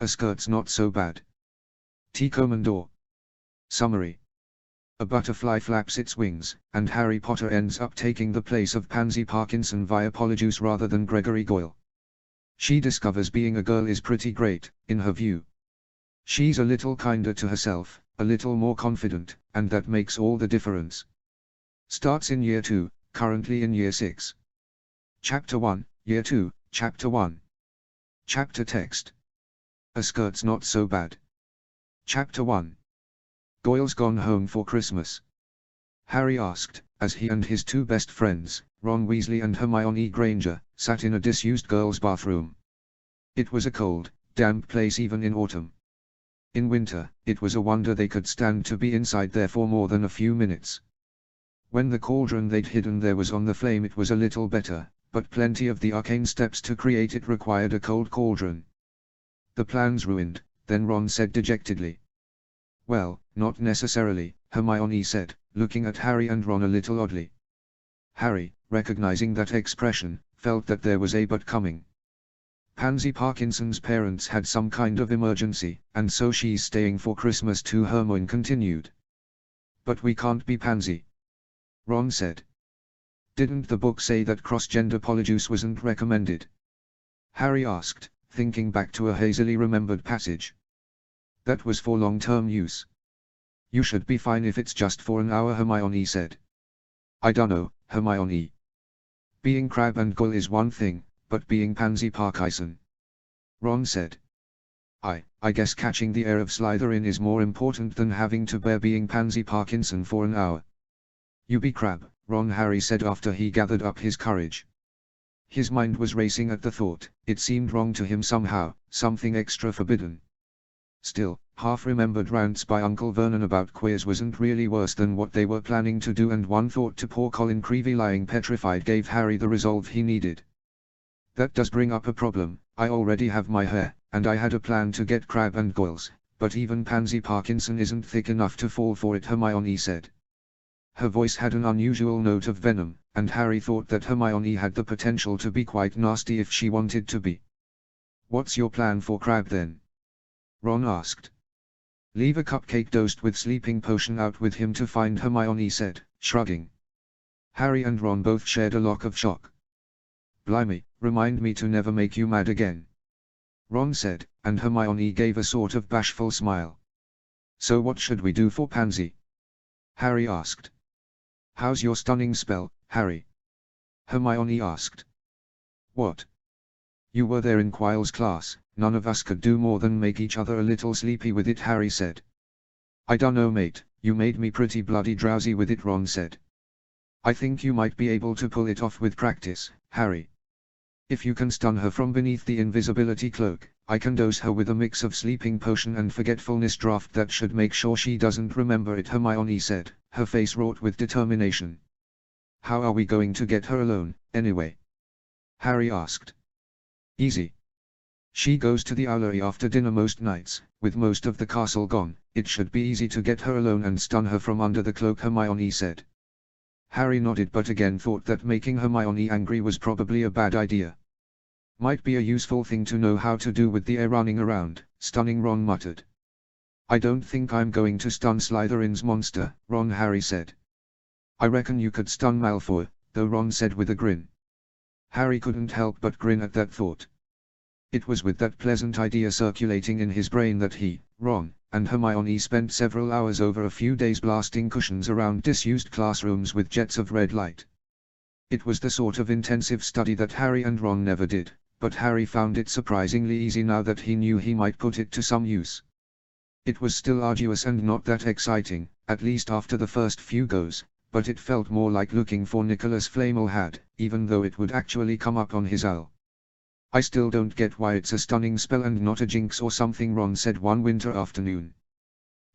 A skirt's not so bad. T. Conan Doyle. Summary. A butterfly flaps its wings, and Harry Potter ends up taking the place of Pansy Parkinson via Polyjuice rather than Gregory Goyle. She discovers being a girl is pretty great, in her view. She's a little kinder to herself, a little more confident, and that makes all the difference. Starts in Year 2, currently in Year 6. Chapter 1, Year 2, Chapter 1. Chapter text. A skirt's not so bad. Chapter 1. Goyle's gone home for Christmas? Harry asked, as he and his two best friends, Ron Weasley and Hermione Granger, sat in a disused girls' bathroom. It was a cold, damp place even in autumn. In winter, it was a wonder they could stand to be inside there for more than a few minutes. When the cauldron they'd hidden there was on the flame it was a little better, but plenty of the arcane steps to create it required a cold cauldron. The plan's ruined, then Ron said dejectedly. Well, not necessarily, Hermione said, looking at Harry and Ron a little oddly. Harry, recognizing that expression, felt that there was a but coming. Pansy Parkinson's parents had some kind of emergency, and so she's staying for Christmas too, Hermione continued. But we can't be Pansy, Ron said. Didn't the book say that cross-gender polyjuice wasn't recommended? Harry asked, thinking back to a hazily remembered passage. That was for long-term use. You should be fine if it's just for an hour, Hermione said. I dunno, Hermione. Being Crabbe and Goyle is one thing, but being Pansy Parkinson, Ron said. I guess catching the heir of Slytherin is more important than having to bear being Pansy Parkinson for an hour. You be Crabbe, Ron, Harry said after he gathered up his courage. His mind was racing at the thought, it seemed wrong to him somehow, something extra forbidden. Still, half-remembered rants by Uncle Vernon about queers wasn't really worse than what they were planning to do, and one thought to poor Colin Creevey lying petrified gave Harry the resolve he needed. That does bring up a problem. I already have my hair, and I had a plan to get Crabbe and Goyle's, but even Pansy Parkinson isn't thick enough to fall for it, Hermione said. Her voice had an unusual note of venom, and Harry thought that Hermione had the potential to be quite nasty if she wanted to be. What's your plan for Crabbe then? Ron asked. Leave a cupcake dosed with sleeping potion out with him to find, Hermione said, shrugging. Harry and Ron both shared a look of shock. Blimey, remind me to never make you mad again, Ron said, and Hermione gave a sort of bashful smile. So what should we do for Pansy? Harry asked. How's your stunning spell, Harry? Hermione asked. What? You were there in Quirrell's class. None of us could do more than make each other a little sleepy with it, Harry said. I dunno, mate, you made me pretty bloody drowsy with it, Ron said. I think you might be able to pull it off with practice, Harry. If you can stun her from beneath the invisibility cloak, I can dose her with a mix of sleeping potion and forgetfulness draft that should make sure she doesn't remember it, Hermione said, her face wrought with determination. How are we going to get her alone, anyway? Harry asked. Easy. She goes to the owlery after dinner most nights. With most of the castle gone, it should be easy to get her alone and stun her from under the cloak, Hermione said. Harry nodded but again thought that making Hermione angry was probably a bad idea. Might be a useful thing to know how to do with the air running around, stunning, Ron muttered. I don't think I'm going to stun Slytherin's monster, Ron, Harry said. I reckon you could stun Malfoy, though, Ron said with a grin. Harry couldn't help but grin at that thought. It was with that pleasant idea circulating in his brain that he, Ron, and Hermione spent several hours over a few days blasting cushions around disused classrooms with jets of red light. It was the sort of intensive study that Harry and Ron never did, but Harry found it surprisingly easy now that he knew he might put it to some use. It was still arduous and not that exciting, at least after the first few goes, but it felt more like looking for Nicholas Flamel had, even though it would actually come up on his owl. I still don't get why it's a stunning spell and not a jinx or something, Ron said one winter afternoon.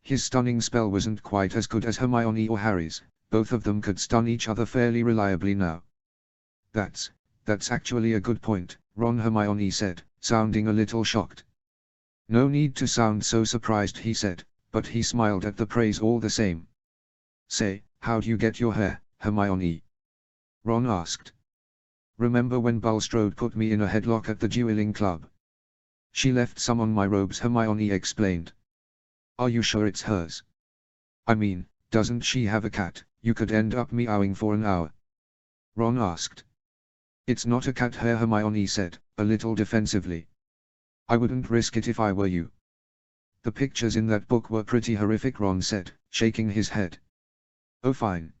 His stunning spell wasn't quite as good as Hermione or Harry's, both of them could stun each other fairly reliably now. That's actually a good point, Ron, Hermione said, sounding a little shocked. No need to sound so surprised, he said, but he smiled at the praise all the same. Say, how'd you get your hair, Hermione? Ron asked. Remember when Bulstrode put me in a headlock at the dueling club? She left some on my robes, Hermione explained. Are you sure it's hers? I mean, doesn't she have a cat you could end up meowing for an hour? Ron asked. It's not a cat, Hermione said, a little defensively. I wouldn't risk it if I were you. The pictures in that book were pretty horrific, Ron said, shaking his head. Oh fine.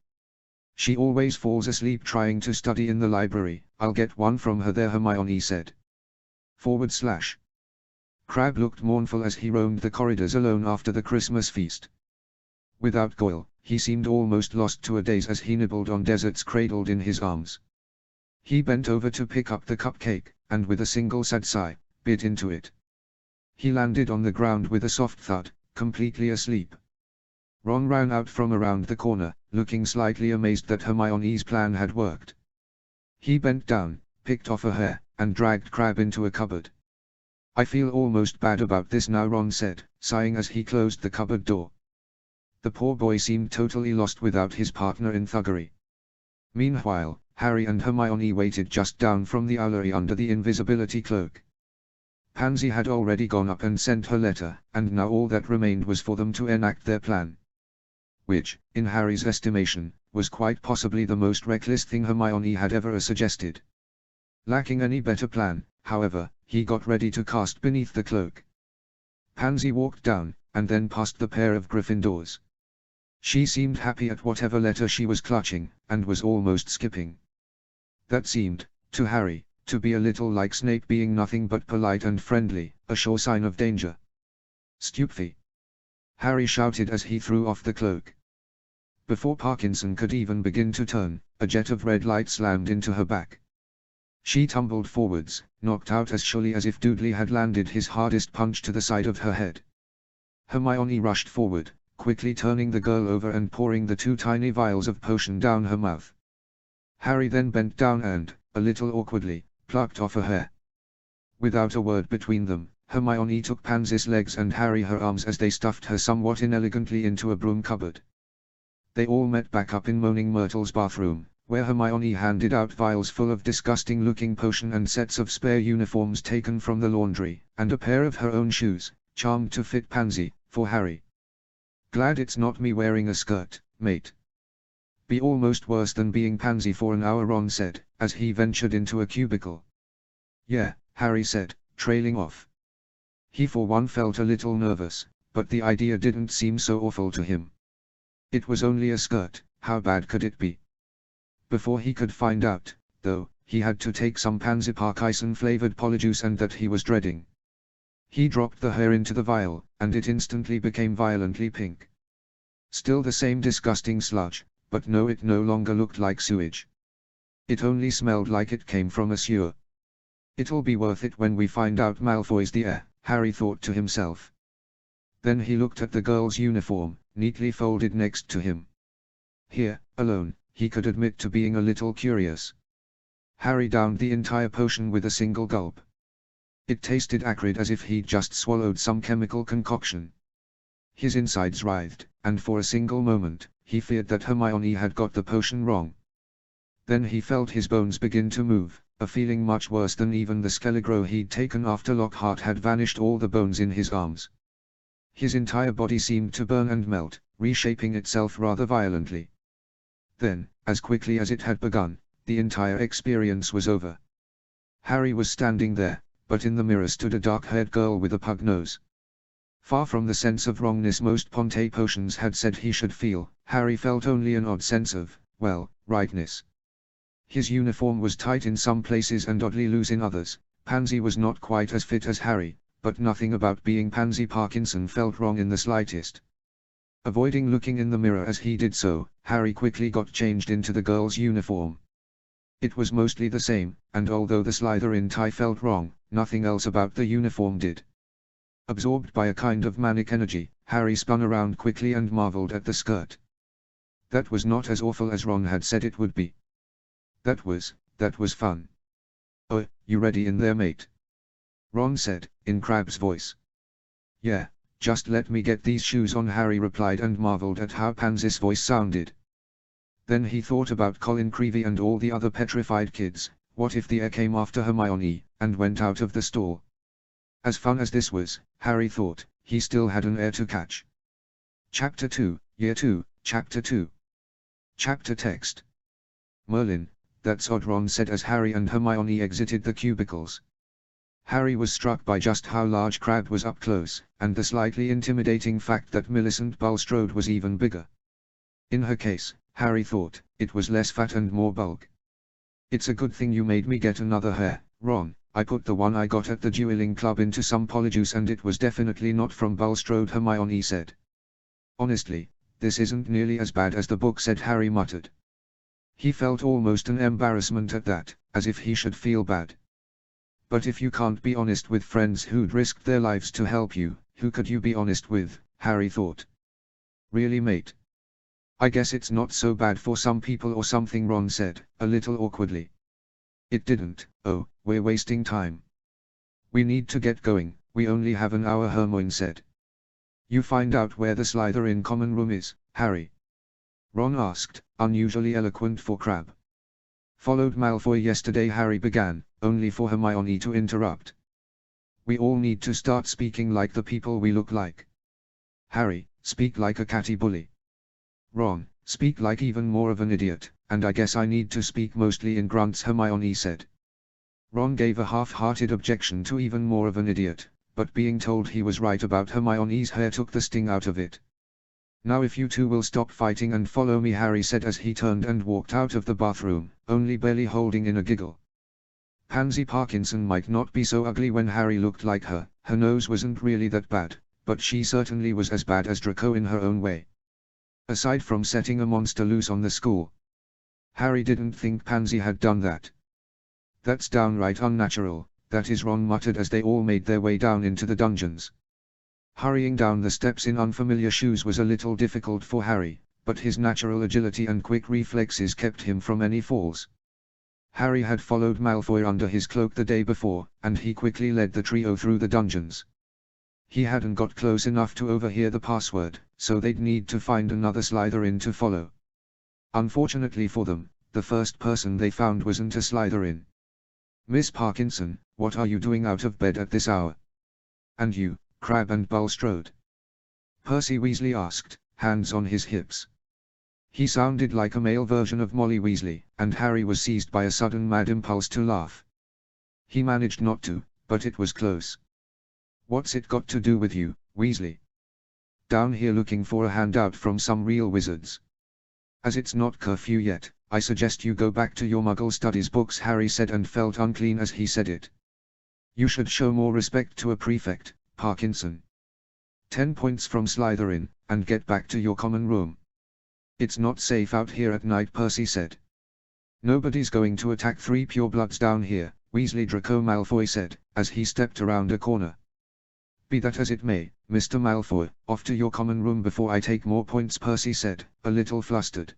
She always falls asleep trying to study in the library, I'll get one from her there, Hermione said. / Crabbe looked mournful as he roamed the corridors alone after the Christmas feast. Without Goyle, he seemed almost lost to a daze as he nibbled on desserts cradled in his arms. He bent over to pick up the cupcake, and with a single sad sigh, bit into it. He landed on the ground with a soft thud, completely asleep. Ron ran out from around the corner, looking slightly amazed that Hermione's plan had worked. He bent down, picked off a hair, and dragged Crabbe into a cupboard. I feel almost bad about this now, Ron said, sighing as he closed the cupboard door. The poor boy seemed totally lost without his partner in thuggery. Meanwhile, Harry and Hermione waited just down from the owlery under the invisibility cloak. Pansy had already gone up and sent her letter, and now all that remained was for them to enact their plan. Which, in Harry's estimation, was quite possibly the most reckless thing Hermione had ever suggested. Lacking any better plan, however, he got ready to cast beneath the cloak. Pansy walked down, and then past the pair of Gryffindors. She seemed happy at whatever letter she was clutching, and was almost skipping. That seemed, to Harry, to be a little like Snape being nothing but polite and friendly, a sure sign of danger. Stupefy! Harry shouted as he threw off the cloak. Before Parkinson could even begin to turn, a jet of red light slammed into her back. She tumbled forwards, knocked out as surely as if Dudley had landed his hardest punch to the side of her head. Hermione rushed forward, quickly turning the girl over and pouring the 2 tiny vials of potion down her mouth. Harry then bent down and, a little awkwardly, plucked off her hair. Without a word between them, Hermione took Pansy's legs and Harry her arms as they stuffed her somewhat inelegantly into a broom cupboard. They all met back up in Moaning Myrtle's bathroom, where Hermione handed out vials full of disgusting-looking potion and sets of spare uniforms taken from the laundry, and a pair of her own shoes, charmed to fit Pansy, for Harry. Glad it's not me wearing a skirt, mate. Be almost worse than being Pansy for an hour, Ron said, as he ventured into a cubicle. Yeah, Harry said, trailing off. He for one felt a little nervous, but the idea didn't seem so awful to him. It was only a skirt, how bad could it be? Before he could find out, though, he had to take some Pansy Parkinson-flavored polyjuice and that he was dreading. He dropped the hair into the vial, and it instantly became violently pink. Still the same disgusting sludge, but no, it no longer looked like sewage. It only smelled like it came from a sewer. It'll be worth it when we find out Malfoy's the heir, Harry thought to himself. Then he looked at the girl's uniform, neatly folded next to him. Here, alone, he could admit to being a little curious. Harry downed the entire potion with a single gulp. It tasted acrid as if he'd just swallowed some chemical concoction. His insides writhed, and for a single moment, he feared that Hermione had got the potion wrong. Then he felt his bones begin to move, a feeling much worse than even the Skelegro he'd taken after Lockhart had vanished all the bones in his arms. His entire body seemed to burn and melt, reshaping itself rather violently. Then, as quickly as it had begun, the entire experience was over. Harry was standing there, but in the mirror stood a dark-haired girl with a pug nose. Far from the sense of wrongness most Ponte potions had said he should feel, Harry felt only an odd sense of, well, rightness. His uniform was tight in some places and oddly loose in others. Pansy was not quite as fit as Harry, but nothing about being Pansy Parkinson felt wrong in the slightest. Avoiding looking in the mirror as he did so, Harry quickly got changed into the girl's uniform. It was mostly the same, and although the Slytherin tie felt wrong, nothing else about the uniform did. Absorbed by a kind of manic energy, Harry spun around quickly and marveled at the skirt. That was not as awful as Ron had said it would be. That was fun. Oh, you ready in there, mate? Ron said, in Crabbe's voice. Yeah, just let me get these shoes on, Harry replied and marveled at how Pansy's voice sounded. Then he thought about Colin Creevey and all the other petrified kids. What if the heir came after Hermione, and went out of the store? As fun as this was, Harry thought, he still had an air to catch. Chapter 2, Year 2, Chapter 2. Chapter text. Merlin, that's odd, Ron said as Harry and Hermione exited the cubicles. Harry was struck by just how large Crabbe was up close, and the slightly intimidating fact that Millicent Bulstrode was even bigger. In her case, Harry thought, it was less fat and more bulk. It's a good thing you made me get another hair, Ron. I put the one I got at the dueling club into some polyjuice and it was definitely not from Bulstrode, Hermione said. Honestly, this isn't nearly as bad as the book said, Harry muttered. He felt almost an embarrassment at that, as if he should feel bad. But if you can't be honest with friends who'd risked their lives to help you, who could you be honest with, Harry thought. Really, mate? I guess it's not so bad for some people or something, Ron said, a little awkwardly. It didn't. Oh, we're wasting time. We need to get going, we only have an hour, Hermione said. You find out where the Slytherin common room is, Harry? Ron asked, unusually eloquent for Crabbe. Followed Malfoy yesterday, Harry began, only for Hermione to interrupt. We all need to start speaking like the people we look like. Harry, speak like a catty bully. Ron, speak like even more of an idiot, and I guess I need to speak mostly in grunts, Hermione said. Ron gave a half-hearted objection to even more of an idiot, but being told he was right about Hermione's hair took the sting out of it. Now if you two will stop fighting and follow me, Harry said as he turned and walked out of the bathroom, only barely holding in a giggle. Pansy Parkinson might not be so ugly when Harry looked like her nose wasn't really that bad, but she certainly was as bad as Draco in her own way. Aside from setting a monster loose on the school, Harry didn't think Pansy had done that. That's downright unnatural, that is, Ron muttered as they all made their way down into the dungeons. Hurrying down the steps in unfamiliar shoes was a little difficult for Harry, but his natural agility and quick reflexes kept him from any falls. Harry had followed Malfoy under his cloak the day before, and he quickly led the trio through the dungeons. He hadn't got close enough to overhear the password, so they'd need to find another Slytherin to follow. Unfortunately for them, the first person they found wasn't a Slytherin. Miss Parkinson, what are you doing out of bed at this hour? And you, Crabbe and Bulstrode? Percy Weasley asked, hands on his hips. He sounded like a male version of Molly Weasley, and Harry was seized by a sudden mad impulse to laugh. He managed not to, but it was close. What's it got to do with you, Weasley? Down here looking for a handout from some real wizards. As it's not curfew yet, I suggest you go back to your Muggle studies books, Harry said, and felt unclean as he said it. You should show more respect to a prefect, Parkinson. 10 points from Slytherin, and get back to your common room. It's not safe out here at night, Percy said. Nobody's going to attack 3 purebloods down here, Weasley Draco Malfoy said, as he stepped around a corner. Be that as it may, Mr. Malfoy, off to your common room before I take more points, Percy said, a little flustered.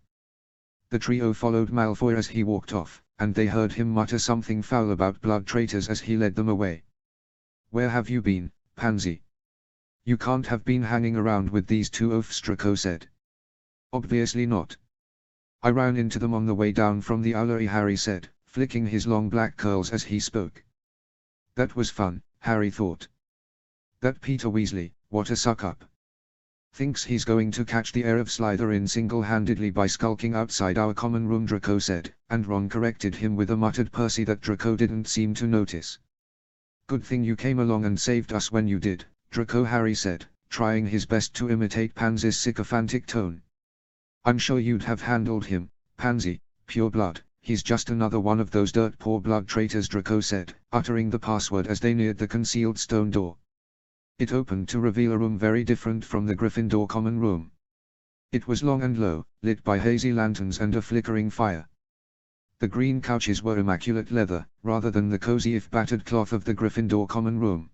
The trio followed Malfoy as he walked off, and they heard him mutter something foul about blood traitors as he led them away. Where have you been, Pansy? You can't have been hanging around with these two oafs, Draco said. Obviously not. I ran into them on the way down from the owlery, Harry said, flicking his long black curls as he spoke. That was fun, Harry thought. That Peter Weasley, what a suck-up. Thinks he's going to catch the heir of Slytherin single-handedly by skulking outside our common room, Draco said, and Ron corrected him with a muttered Percy that Draco didn't seem to notice. Good thing you came along and saved us when you did, Draco, Harry said, trying his best to imitate Pansy's sycophantic tone. I'm sure you'd have handled him, Pansy, pure blood. He's just another one of those dirt-poor blood traitors, Draco said, uttering the password as they neared the concealed stone door. It opened to reveal a room very different from the Gryffindor common room. It was long and low, lit by hazy lanterns and a flickering fire. The green couches were immaculate leather, rather than the cozy if battered cloth of the Gryffindor common room.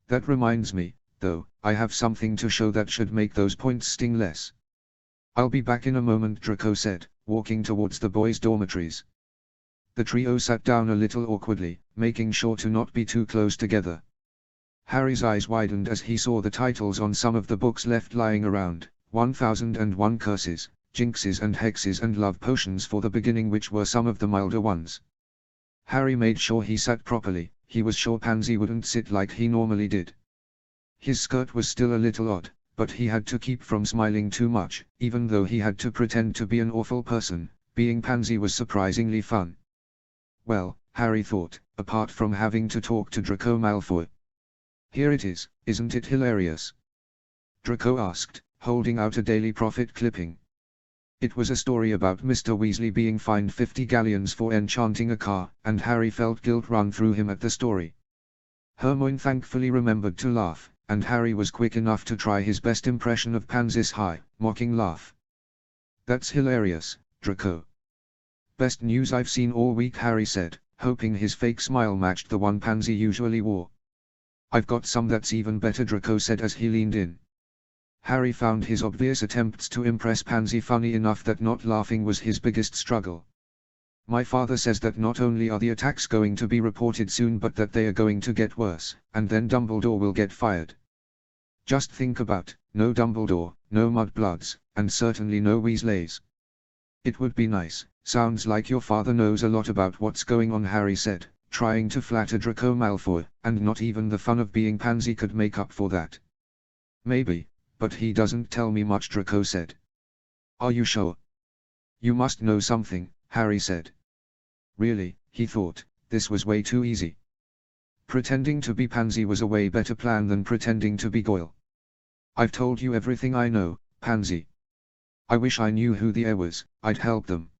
That reminds me, though, I have something to show that should make those points sting less. I'll be back in a moment, Draco said, walking towards the boys' dormitories. The trio sat down a little awkwardly, making sure to not be too close together. Harry's eyes widened as he saw the titles on some of the books left lying around, 1001 Curses, Jinxes and Hexes and Love Potions for the Beginning, which were some of the milder ones. Harry made sure he sat properly. he was sure Pansy wouldn't sit like he normally did. His skirt was still a little odd, but he had to keep from smiling too much, even though he had to pretend to be an awful person. Being Pansy was surprisingly fun. Well, Harry thought, apart from having to talk to Draco Malfoy. Here it is, isn't it hilarious? Draco asked, holding out a Daily Prophet clipping. It was a story about Mr. Weasley being fined 50 galleons for enchanting a car, and Harry felt guilt run through him at the story. Hermione thankfully remembered to laugh, and Harry was quick enough to try his best impression of Pansy's high, mocking laugh. That's hilarious, Draco. Best news I've seen all week, Harry said, hoping his fake smile matched the one Pansy usually wore. I've got some that's even better, Draco said as he leaned in. Harry found his obvious attempts to impress Pansy funny enough that not laughing was his biggest struggle. My father says that not only are the attacks going to be reported soon but that they are going to get worse, and then Dumbledore will get fired. Just think about, no Dumbledore, no Mudbloods, and certainly no Weasleys. It would be nice. Sounds like your father knows a lot about what's going on, Harry said, trying to flatter Draco Malfoy, and not even the fun of being Pansy could make up for that. Maybe, but he doesn't tell me much, Draco said. Are you sure? You must know something, Harry said. Really, he thought, this was way too easy. Pretending to be Pansy was a way better plan than pretending to be Goyle. I've told you everything I know, Pansy. I wish I knew who the heir was, I'd help them.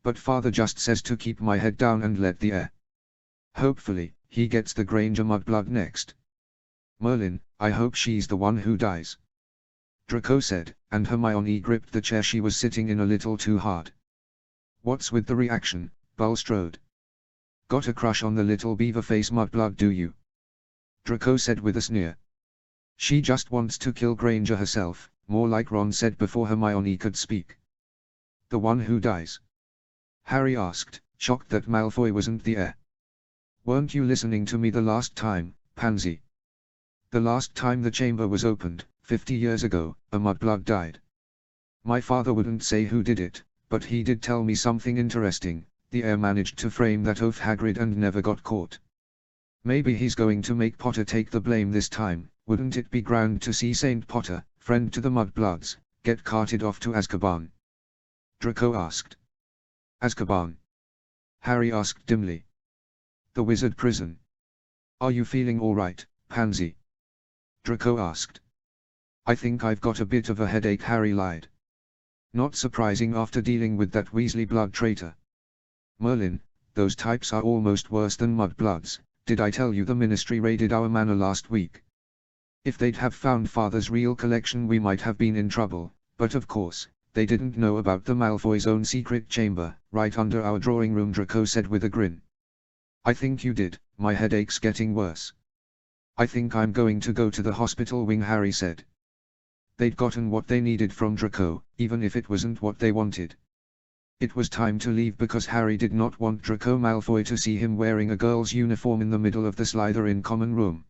But father just says to keep my head down and let the heir. Hopefully, he gets the Granger Mudblood next. Merlin, I hope she's the one who dies. Draco said, and Hermione gripped the chair she was sitting in a little too hard. What's with the reaction, Bulstrode? Got a crush on the little beaver face Mudblood, do you? Draco said with a sneer. She just wants to kill Granger herself, more like Ron said before Hermione could speak. The one who dies? Harry asked, shocked that Malfoy wasn't the heir. Weren't you listening to me the last time, Pansy? The last time the chamber was opened, 50 years ago, a Mudblood died. My father wouldn't say who did it, but he did tell me something interesting. The heir managed to frame that oath, Hagrid, and never got caught. Maybe he's going to make Potter take the blame this time. Wouldn't it be grand to see Saint Potter, friend to the Mudbloods, get carted off to Azkaban? Draco asked. Azkaban? Harry asked dimly. The wizard prison. Are you feeling all right, Pansy? Draco asked. I think I've got a bit of a headache, Harry lied. Not surprising after dealing with that Weasley blood traitor. Merlin, those types are almost worse than Mudbloods. Did I tell you the Ministry raided our manor last week? If they'd have found Father's real collection we might have been in trouble, but of course, they didn't know about the Malfoy's own secret chamber, right under our drawing room, Draco said with a grin. I think you did. My headache's getting worse. I think I'm going to go to the hospital wing, Harry said. They'd gotten what they needed from Draco, even if it wasn't what they wanted. It was time to leave because Harry did not want Draco Malfoy to see him wearing a girl's uniform in the middle of the Slytherin common room.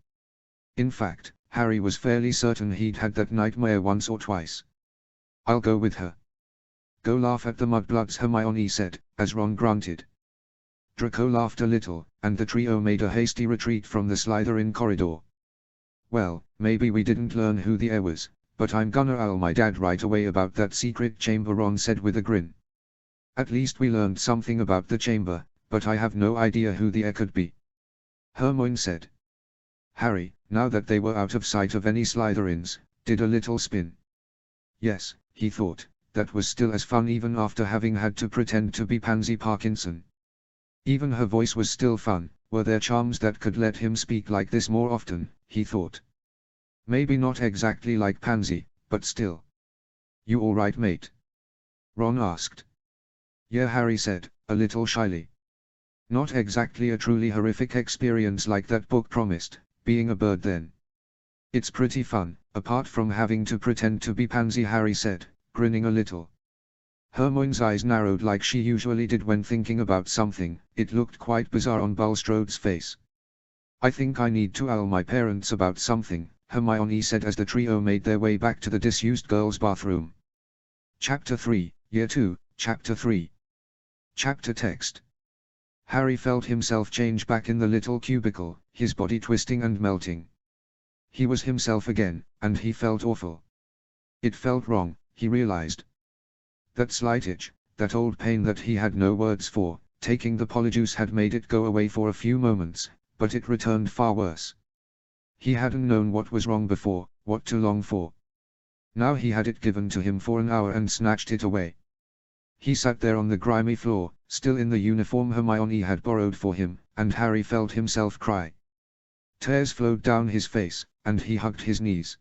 In fact, Harry was fairly certain he'd had that nightmare once or twice. I'll go with her. Go laugh at the Mudbloods, Hermione said, as Ron grunted. Draco laughed a little, and the trio made a hasty retreat from the Slytherin corridor. Well, maybe we didn't learn who the heir was, but I'm gonna tell my dad right away about that secret chamber, Ron said with a grin. At least we learned something about the chamber, but I have no idea who the heir could be. Hermione said. Harry, now that they were out of sight of any Slytherins, did a little spin. Yes, he thought, that was still as fun even after having had to pretend to be Pansy Parkinson. Even her voice was still fun. Were there charms that could let him speak like this more often, he thought. Maybe not exactly like Pansy, but still. You all right, mate? Ron asked. Yeah, Harry said, a little shyly. Not exactly a truly horrific experience like that book promised, being a bird then. It's pretty fun, apart from having to pretend to be Pansy, Harry said, grinning a little. Hermione's eyes narrowed like she usually did when thinking about something. It looked quite bizarre on Bulstrode's face. I think I need to tell my parents about something, Hermione said as the trio made their way back to the disused girls' bathroom. Chapter 3, Year 2, Chapter 3. Chapter text. Harry felt himself change back in the little cubicle, his body twisting and melting. He was himself again, and he felt awful. It felt wrong, he realized. That slight itch, that old pain that he had no words for, taking the polyjuice had made it go away for a few moments, but it returned far worse. He hadn't known what was wrong before, what to long for. Now he had it given to him for an hour and snatched it away. He sat there on the grimy floor, still in the uniform Hermione had borrowed for him, and Harry felt himself cry. Tears flowed down his face, and he hugged his knees.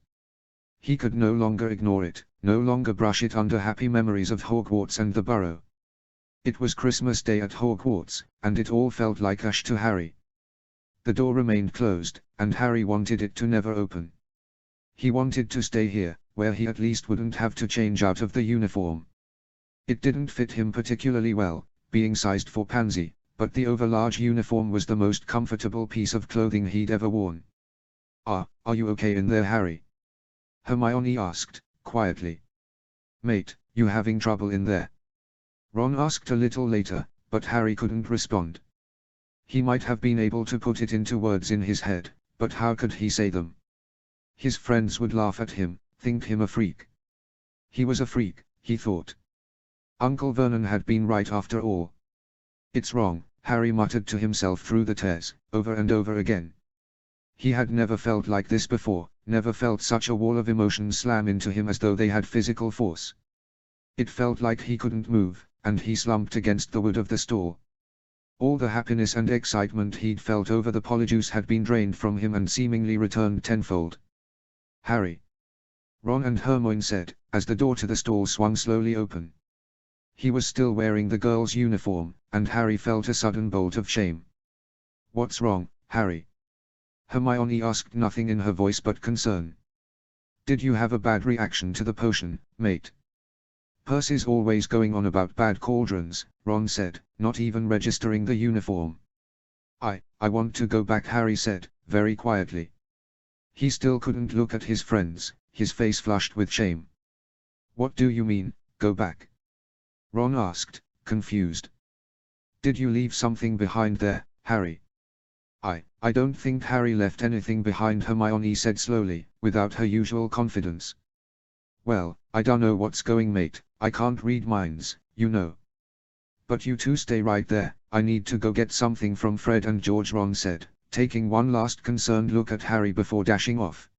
He could no longer ignore it, no longer brush it under happy memories of Hogwarts and the Burrow. It was Christmas Day at Hogwarts, and it all felt like ash to Harry. The door remained closed, and Harry wanted it to never open. He wanted to stay here, where he at least wouldn't have to change out of the uniform. It didn't fit him particularly well, being sized for Pansy, but the overlarge uniform was the most comfortable piece of clothing he'd ever worn. Are you okay in there, Harry?" Hermione asked, quietly. "Mate, you having trouble in there?" Ron asked a little later, but Harry couldn't respond. He might have been able to put it into words in his head, but how could he say them? His friends would laugh at him, think him a freak. He was a freak, he thought. Uncle Vernon had been right after all. "It's wrong," Harry muttered to himself through the tears, over and over again. He had never felt like this before, never felt such a wall of emotions slam into him as though they had physical force. It felt like he couldn't move, and he slumped against the wood of the stall. All the happiness and excitement he'd felt over the polyjuice had been drained from him and seemingly returned tenfold. "Harry!" Ron and Hermione said, as the door to the stall swung slowly open. He was still wearing the girl's uniform, and Harry felt a sudden bolt of shame. "What's wrong, Harry?" Hermione asked, nothing in her voice but concern. "Did you have a bad reaction to the potion, mate?" "Percy's always going on about bad cauldrons," Ron said, not even registering the uniform. I want to go back," Harry said, very quietly. He still couldn't look at his friends, his face flushed with shame. "What do you mean, go back?" Ron asked, confused. "Did you leave something behind there, Harry?" I don't think Harry left anything behind," Hermione said slowly, without her usual confidence. "Well, I dunno what's going, mate, I can't read minds, you know." "But you two stay right there, I need to go get something from Fred and George," Ron said, taking one last concerned look at Harry before dashing off.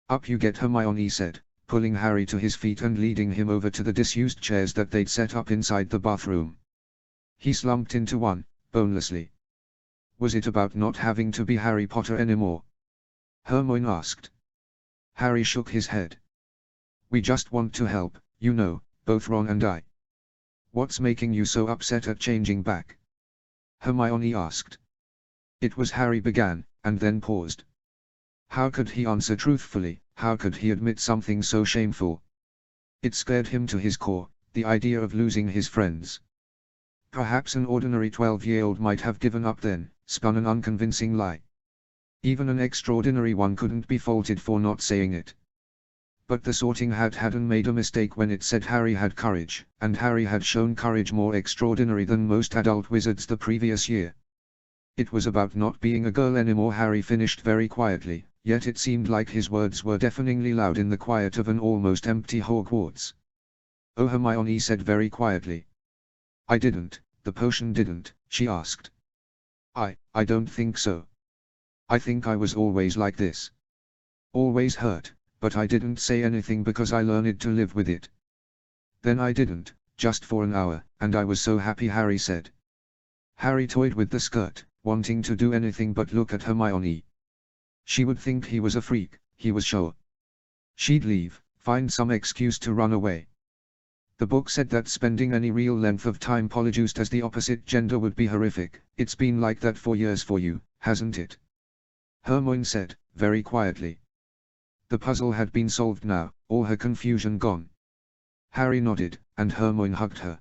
"Up you get," Hermione said, pulling Harry to his feet and leading him over to the disused chairs that they'd set up inside the bathroom. He slumped into one, bonelessly. Was it about not having to be Harry Potter anymore? Hermione asked. Harry shook his head. "We just want to help, you know, both Ron and I." "What's making you so upset at changing back?" Hermione asked. It was Harry began, and then paused. How could he answer truthfully, how could he admit something so shameful? It scared him to his core, the idea of losing his friends. Perhaps an ordinary 12-year-old might have given up then, spun an unconvincing lie. Even an extraordinary one couldn't be faulted for not saying it. But the Sorting Hat hadn't made a mistake when it said Harry had courage, and Harry had shown courage more extraordinary than most adult wizards the previous year. It was about not being a girl anymore, Harry finished very quietly, yet it seemed like his words were deafeningly loud in the quiet of an almost empty Hogwarts. "Oh," Hermione said very quietly. "I didn't, the potion didn't," she asked. I don't think so. I think I was always like this. Always hurt, but I didn't say anything because I learned to live with it. Then I didn't, just for an hour, and I was so happy," Harry said. Harry toyed with the skirt, wanting to do anything but look at Hermione. She would think he was a freak, he was sure. She'd leave, find some excuse to run away. The book said that spending any real length of time polyjuiced as the opposite gender would be horrific. "It's been like that for years for you, hasn't it?" Hermione said, very quietly. The puzzle had been solved now, all her confusion gone. Harry nodded, and Hermione hugged her.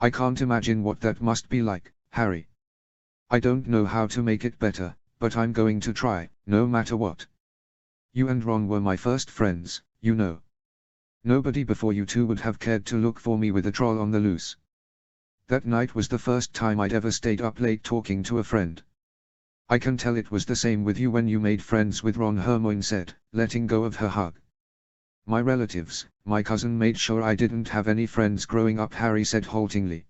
"I can't imagine what that must be like, Harry. I don't know how to make it better, but I'm going to try, no matter what. You and Ron were my first friends, you know. Nobody before you two would have cared to look for me with a troll on the loose. That night was the first time I'd ever stayed up late talking to a friend. I can tell it was the same with you when you made friends with Ron, Hermione said, letting go of her hug. My relatives, my cousin made sure I didn't have any friends growing up, Harry said haltingly.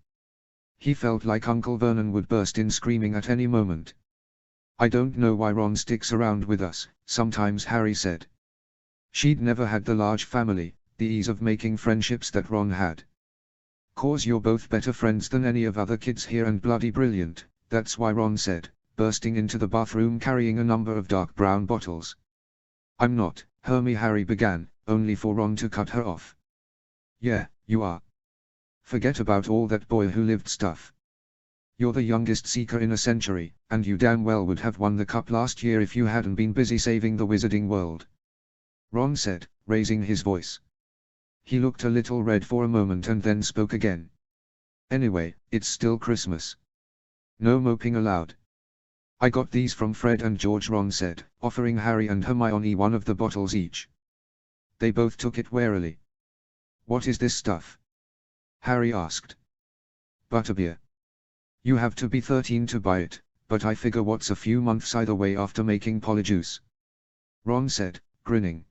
He felt like Uncle Vernon would burst in screaming at any moment. I don't know why Ron sticks around with us, sometimes, Harry said. She'd never had the large family, the ease of making friendships that Ron had. 'Cause you're both better friends than any of other kids here and bloody brilliant, that's why, Ron said, bursting into the bathroom carrying a number of dark brown bottles. I'm not, Harry began, only for Ron to cut her off. Yeah, you are. Forget about all that boy who lived stuff. You're the youngest Seeker in a century, and you damn well would have won the cup last year if you hadn't been busy saving the wizarding world. Ron said, raising his voice. He looked a little red for a moment and then spoke again. Anyway, it's still Christmas. No moping allowed. I got these from Fred and George, Ron said, offering Harry and Hermione one of the bottles each. They both took it warily. What is this stuff? Harry asked. Butterbeer. You have to be 13 to buy it, but I figure what's a few months either way after making Polyjuice? Ron said, grinning.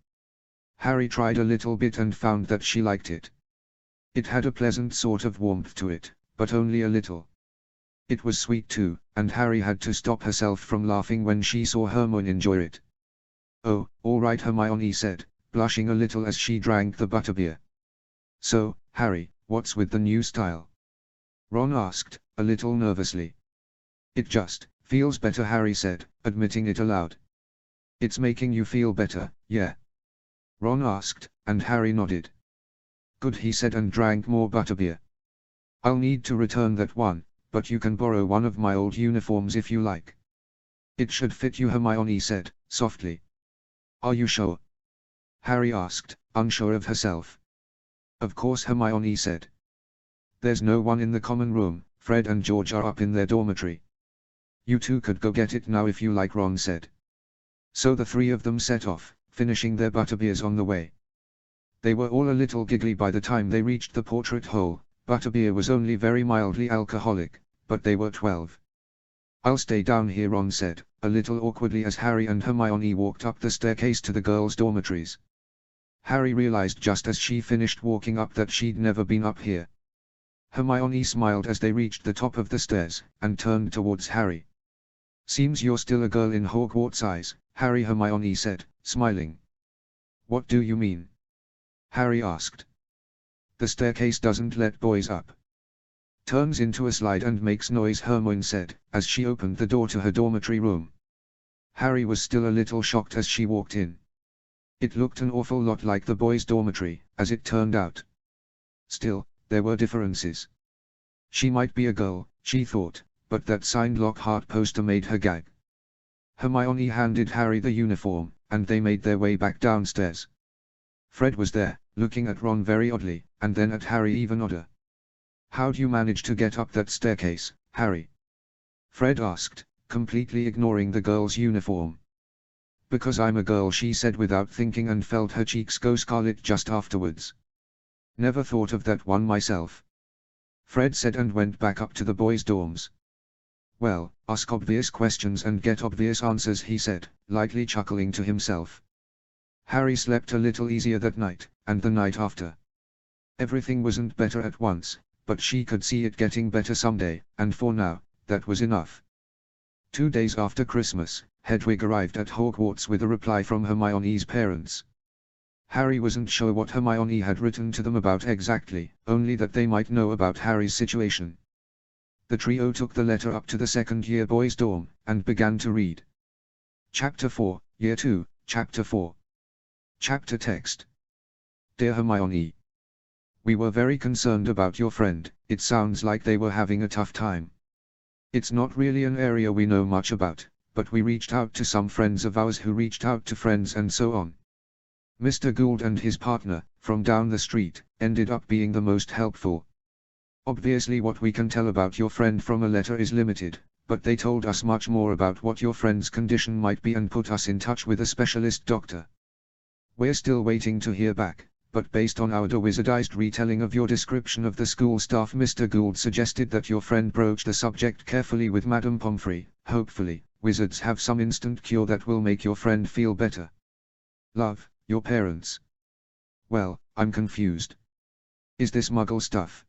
Harry tried a little bit and found that she liked it. It had a pleasant sort of warmth to it, but only a little. It was sweet too, and Harry had to stop herself from laughing when she saw Hermione enjoy it. Oh, all right, Hermione said, blushing a little as she drank the butterbeer. So, Harry, what's with the new style? Ron asked, a little nervously. It just feels better, Harry said, admitting it aloud. It's making you feel better, yeah? Ron asked, and Harry nodded. Good, he said, and drank more butterbeer. I'll need to return that one, but you can borrow one of my old uniforms if you like. It should fit you, Hermione said, softly. Are you sure? Harry asked, unsure of herself. Of course, Hermione said. There's no one in the common room, Fred and George are up in their dormitory. You two could go get it now if you like, Ron said. So the three of them set off, finishing their butterbeers on the way. They were all a little giggly by the time they reached the portrait hole. Butterbeer was only very mildly alcoholic, but they were 12. I'll stay down here, Ron said, a little awkwardly as Harry and Hermione walked up the staircase to the girls' dormitories. Harry realized just as she finished walking up that she'd never been up here. Hermione smiled as they reached the top of the stairs, and turned towards Harry. Seems you're still a girl in Hogwarts eyes, Harry, Hermione said, smiling. What do you mean? Harry asked. The staircase doesn't let boys up. Turns into a slide and makes noise, Hermione said, as she opened the door to her dormitory room. Harry was still a little shocked as she walked in. It looked an awful lot like the boys' dormitory, as it turned out. Still, there were differences. She might be a girl, she thought, but that signed Lockhart poster made her gag. Hermione handed Harry the uniform, and they made their way back downstairs. Fred was there, looking at Ron very oddly, and then at Harry even odder. How'd you manage to get up that staircase, Harry? Fred asked, completely ignoring the girl's uniform. Because I'm a girl, she said without thinking, and felt her cheeks go scarlet just afterwards. Never thought of that one myself. Fred said and went back up to the boys' dorms. Well, ask obvious questions and get obvious answers, he said, lightly chuckling to himself. Harry slept a little easier that night, and the night after. Everything wasn't better at once, but she could see it getting better someday, and for now, that was enough. 2 days after Christmas, Hedwig arrived at Hogwarts with a reply from Hermione's parents. Harry wasn't sure what Hermione had written to them about exactly, only that they might know about Harry's situation. The trio took the letter up to the second-year boys' dorm, and began to read. Chapter 4, Year 2, Chapter 4. Chapter text. Dear Hermione. We were very concerned about your friend, it sounds like they were having a tough time. It's not really an area we know much about, but we reached out to some friends of ours who reached out to friends and so on. Mr. Gould and his partner, from down the street, ended up being the most helpful. Obviously what we can tell about your friend from a letter is limited, but they told us much more about what your friend's condition might be and put us in touch with a specialist doctor. We're still waiting to hear back, but based on our wizardized retelling of your description of the school staff, Mr. Gould suggested that your friend broach the subject carefully with Madame Pomfrey. Hopefully, wizards have some instant cure that will make your friend feel better. Love, your parents. Well, I'm confused. Is this Muggle stuff?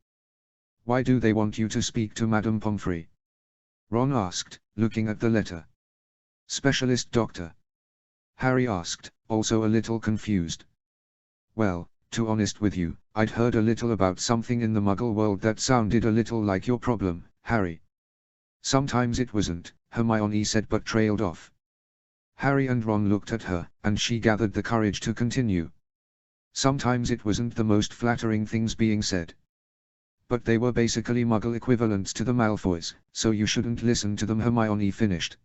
Why do they want you to speak to Madame Pomfrey? Ron asked, looking at the letter. Specialist doctor? Harry asked, also a little confused. Well, to be honest with you, I'd heard a little about something in the Muggle world that sounded a little like your problem, Harry. Sometimes it wasn't, Hermione said, but trailed off. Harry and Ron looked at her, and she gathered the courage to continue. Sometimes it wasn't the most flattering things being said. But they were basically Muggle equivalents to the Malfoys, so you shouldn't listen to them, Hermione finished.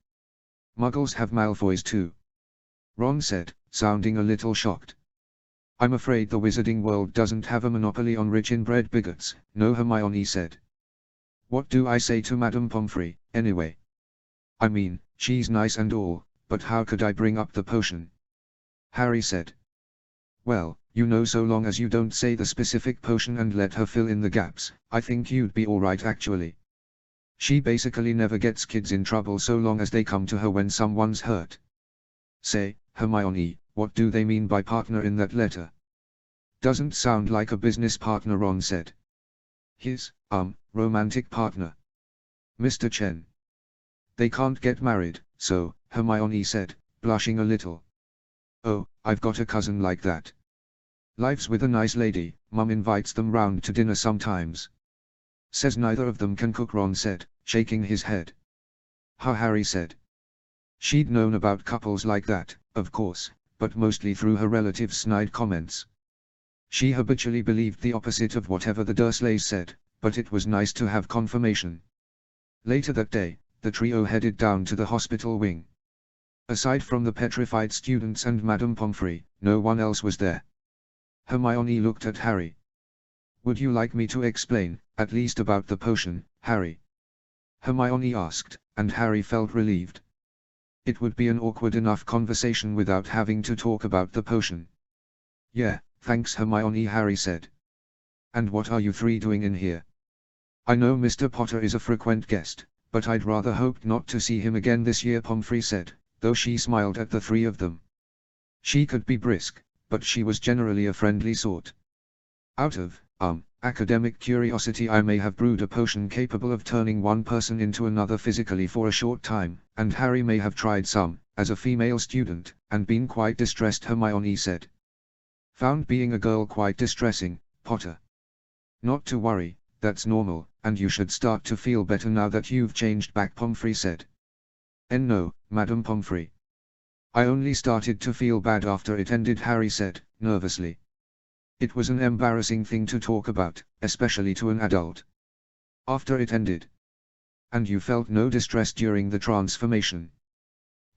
Muggles have Malfoys too. Ron said, sounding a little shocked. I'm afraid the wizarding world doesn't have a monopoly on rich inbred bigots, no, Hermione said. What do I say to Madame Pomfrey, anyway? I mean, she's nice and all, but how could I bring up the potion? Harry said. Well, you know, so long as you don't say the specific potion and let her fill in the gaps, I think you'd be alright actually. She basically never gets kids in trouble so long as they come to her when someone's hurt. Say, Hermione, what do they mean by partner in that letter? Doesn't sound like a business partner, Ron said. His, romantic partner. Mr. Chen. They can't get married, so, Hermione said, blushing a little. Oh, I've got a cousin like that. Lives with a nice lady, Mum invites them round to dinner sometimes. Says neither of them can cook, Ron said, shaking his head. Ha, Harry said. She'd known about couples like that, of course, but mostly through her relatives' snide comments. She habitually believed the opposite of whatever the Dursleys said, but it was nice to have confirmation. Later that day, the trio headed down to the hospital wing. Aside from the petrified students and Madame Pomfrey, no one else was there. Hermione looked at Harry. Would you like me to explain, at least about the potion, Harry? Hermione asked, and Harry felt relieved. It would be an awkward enough conversation without having to talk about the potion. Yeah, thanks, Hermione, Harry said. And what are you three doing in here? I know Mr. Potter is a frequent guest, but I'd rather hoped not to see him again this year, Pomfrey said, though she smiled at the three of them. She could be brisk, but she was generally a friendly sort. Out of, academic curiosity, I may have brewed a potion capable of turning one person into another physically for a short time, and Harry may have tried some, as a female student, and been quite distressed, Hermione said. Found being a girl quite distressing, Potter? Not to worry, that's normal, and you should start to feel better now that you've changed back, Pomfrey said. No, Madame Pomfrey. I only started to feel bad after it ended, Harry said, nervously. It was an embarrassing thing to talk about, especially to an adult. After it ended. And you felt no distress during the transformation?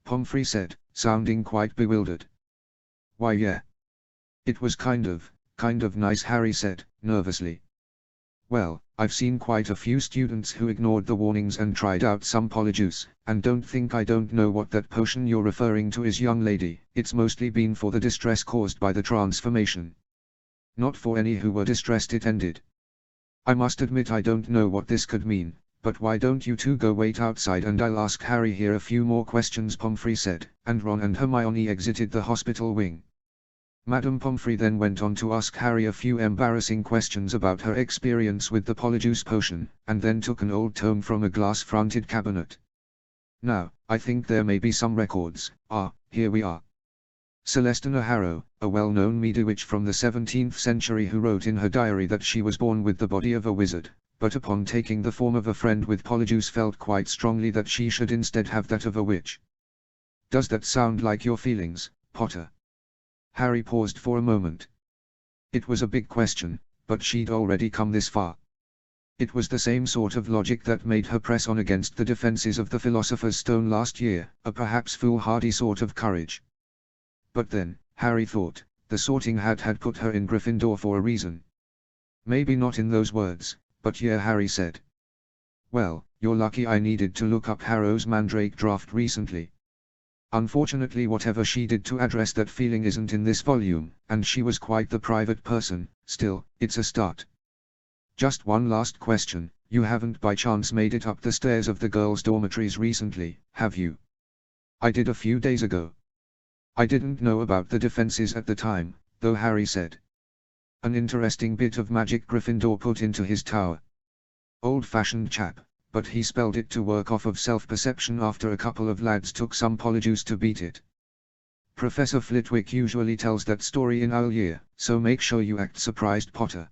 Pomfrey said, sounding quite bewildered. Why, yeah. It was kind of nice, Harry said, nervously. Well, I've seen quite a few students who ignored the warnings and tried out some polyjuice, and don't think I don't know what that potion you're referring to is, young lady. It's mostly been for the distress caused by the transformation. Not for any who were distressed it ended. I must admit I don't know what this could mean, but why don't you two go wait outside and I'll ask Harry here a few more questions, Pomfrey said, and Ron and Hermione exited the hospital wing. Madame Pomfrey then went on to ask Harry a few embarrassing questions about her experience with the polyjuice potion, and then took an old tome from a glass-fronted cabinet. Now, I think there may be some records. Here we are. Celestina Harrow, a well-known mediwitch from the 17th century who wrote in her diary that she was born with the body of a wizard, but upon taking the form of a friend with polyjuice felt quite strongly that she should instead have that of a witch. Does that sound like your feelings, Potter? Harry paused for a moment. It was a big question, but she'd already come this far. It was the same sort of logic that made her press on against the defenses of the Philosopher's Stone last year, a perhaps foolhardy sort of courage. But then, Harry thought, the Sorting Hat had put her in Gryffindor for a reason. Maybe not in those words, but yeah, Harry said. Well, you're lucky I needed to look up Harrow's Mandrake draft recently. Unfortunately, whatever she did to address that feeling isn't in this volume, and she was quite the private person. Still, it's a start. Just one last question, you haven't by chance made it up the stairs of the girls' dormitories recently, have you? I did a few days ago. I didn't know about the defenses at the time, though, Harry said. An interesting bit of magic Gryffindor put into his tower. Old-fashioned chap, but he spelled it to work off of self-perception after a couple of lads took some polyjuice to beat it. Professor Flitwick usually tells that story in our year, so make sure you act surprised, Potter.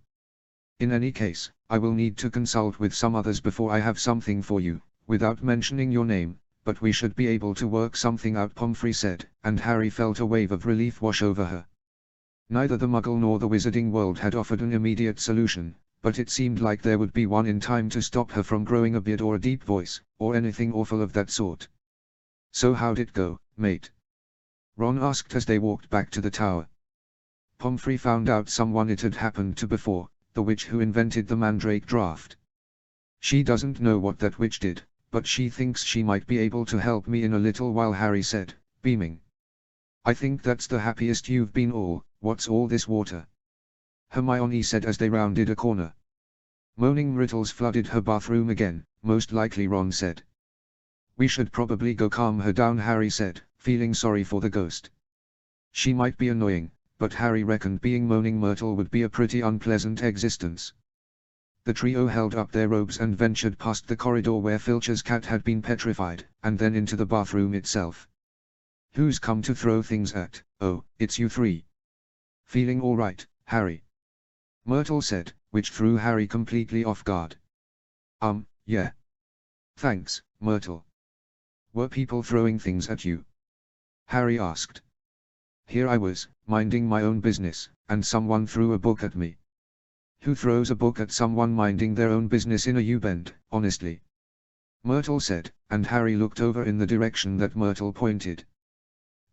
In any case, I will need to consult with some others before I have something for you, without mentioning your name, but we should be able to work something out, Pomfrey said, and Harry felt a wave of relief wash over her. Neither the Muggle nor the Wizarding World had offered an immediate solution, but it seemed like there would be one in time to stop her from growing a beard or a deep voice, or anything awful of that sort. So how'd it go, mate? Ron asked as they walked back to the tower. Pomfrey found out someone it had happened to before, the witch who invented the Mandrake Draft. She doesn't know what that witch did, but she thinks she might be able to help me in a little while, Harry said, beaming. I think that's the happiest you've been all. What's all this water? Hermione said as they rounded a corner. Moaning riddles flooded her bathroom again, most likely, Ron said. We should probably go calm her down, Harry said, feeling sorry for the ghost. She might be annoying, but Harry reckoned being Moaning Myrtle would be a pretty unpleasant existence. The trio held up their robes and ventured past the corridor where Filch's cat had been petrified, and then into the bathroom itself. Who's come to throw things at? Oh, it's you three. Feeling all right, Harry? Myrtle said, which threw Harry completely off guard. Yeah. Thanks, Myrtle. Were people throwing things at you? Harry asked. Here I was, minding my own business, and someone threw a book at me. Who throws a book at someone minding their own business in a U-bend, honestly? Myrtle said, and Harry looked over in the direction that Myrtle pointed.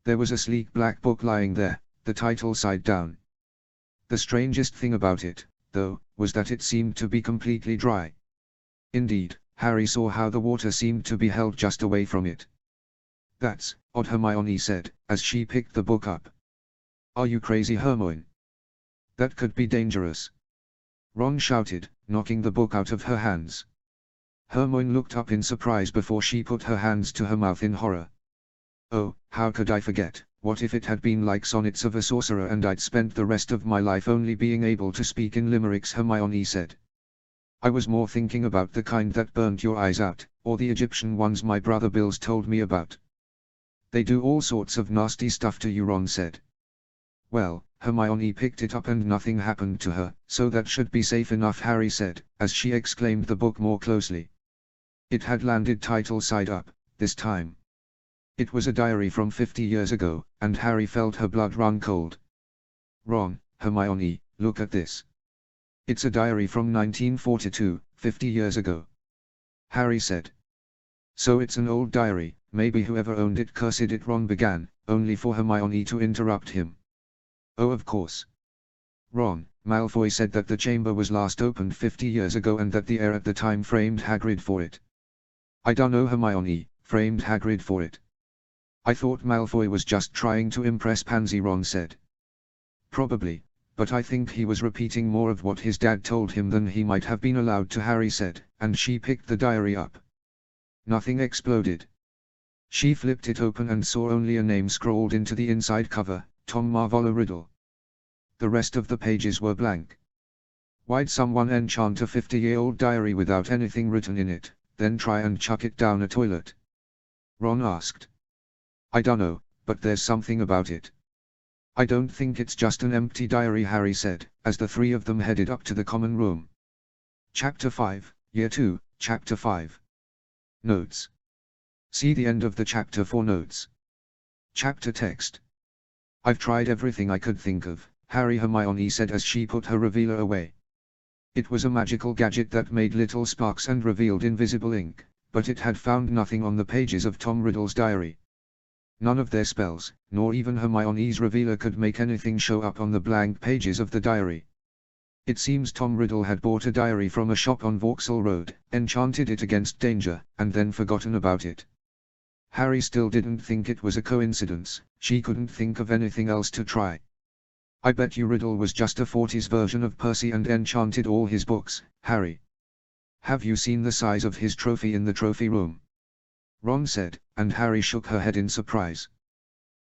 There was a sleek black book lying there, the title side down. The strangest thing about it, though, was that it seemed to be completely dry. Indeed, Harry saw how the water seemed to be held just away from it. That's odd, Hermione said, as she picked the book up. Are you crazy, Hermione? That could be dangerous. Ron shouted, knocking the book out of her hands. Hermione looked up in surprise before she put her hands to her mouth in horror. Oh, how could I forget? What if it had been like Sonnets of a Sorcerer and I'd spent the rest of my life only being able to speak in limericks, Hermione said. I was more thinking about the kind that burnt your eyes out, or the Egyptian ones my brother Bill's told me about. They do all sorts of nasty stuff to you, Ron said. Well, Hermione picked it up and nothing happened to her, so that should be safe enough, Harry said, as she exclaimed the book more closely. It had landed title side up, this time. It was a diary from 50 years ago, and Harry felt her blood run cold. Ron, Hermione, look at this. It's a diary from 1942, 50 years ago. Harry said. So it's an old diary, maybe whoever owned it cursed it, Ron began, only for Hermione to interrupt him. Oh, of course. Ron, Malfoy said that the chamber was last opened 50 years ago and that the heir at the time framed Hagrid for it. I dunno, Hermione, framed Hagrid for it. I thought Malfoy was just trying to impress Pansy, Ron said. Probably, but I think he was repeating more of what his dad told him than he might have been allowed to, Harry said, and she picked the diary up. Nothing exploded. She flipped it open and saw only a name scrawled into the inside cover, Tom Marvolo Riddle. The rest of the pages were blank. Why'd someone enchant a 50-year-old diary without anything written in it, then try and chuck it down a toilet? Ron asked. I dunno, but there's something about it. I don't think it's just an empty diary, Harry said, as the three of them headed up to the common room. Chapter 5, Year 2, Chapter 5. Notes. See the end of the chapter for notes. Chapter text. I've tried everything I could think of, Hermione said as she put her revealer away. It was a magical gadget that made little sparks and revealed invisible ink, but it had found nothing on the pages of Tom Riddle's diary. None of their spells, nor even Hermione's revealer could make anything show up on the blank pages of the diary. It seems Tom Riddle had bought a diary from a shop on Vauxhall Road, enchanted it against danger, and then forgotten about it. Harry still didn't think it was a coincidence. She couldn't think of anything else to try. I bet you Riddle was just a 40s version of Percy and enchanted all his books, Harry. Have you seen the size of his trophy in the trophy room? Ron said, and Harry shook her head in surprise.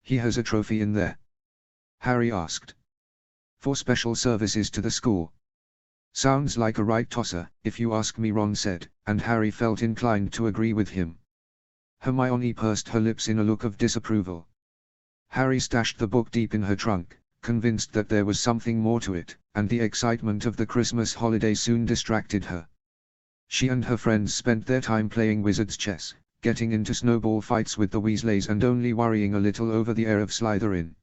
He has a trophy in there? Harry asked. For special services to the school. Sounds like a right tosser, if you ask me, Ron said, and Harry felt inclined to agree with him. Hermione pursed her lips in a look of disapproval. Harry stashed the book deep in her trunk, convinced that there was something more to it, and the excitement of the Christmas holiday soon distracted her. She and her friends spent their time playing wizard's chess, getting into snowball fights with the Weasleys and only worrying a little over the heir of Slytherin.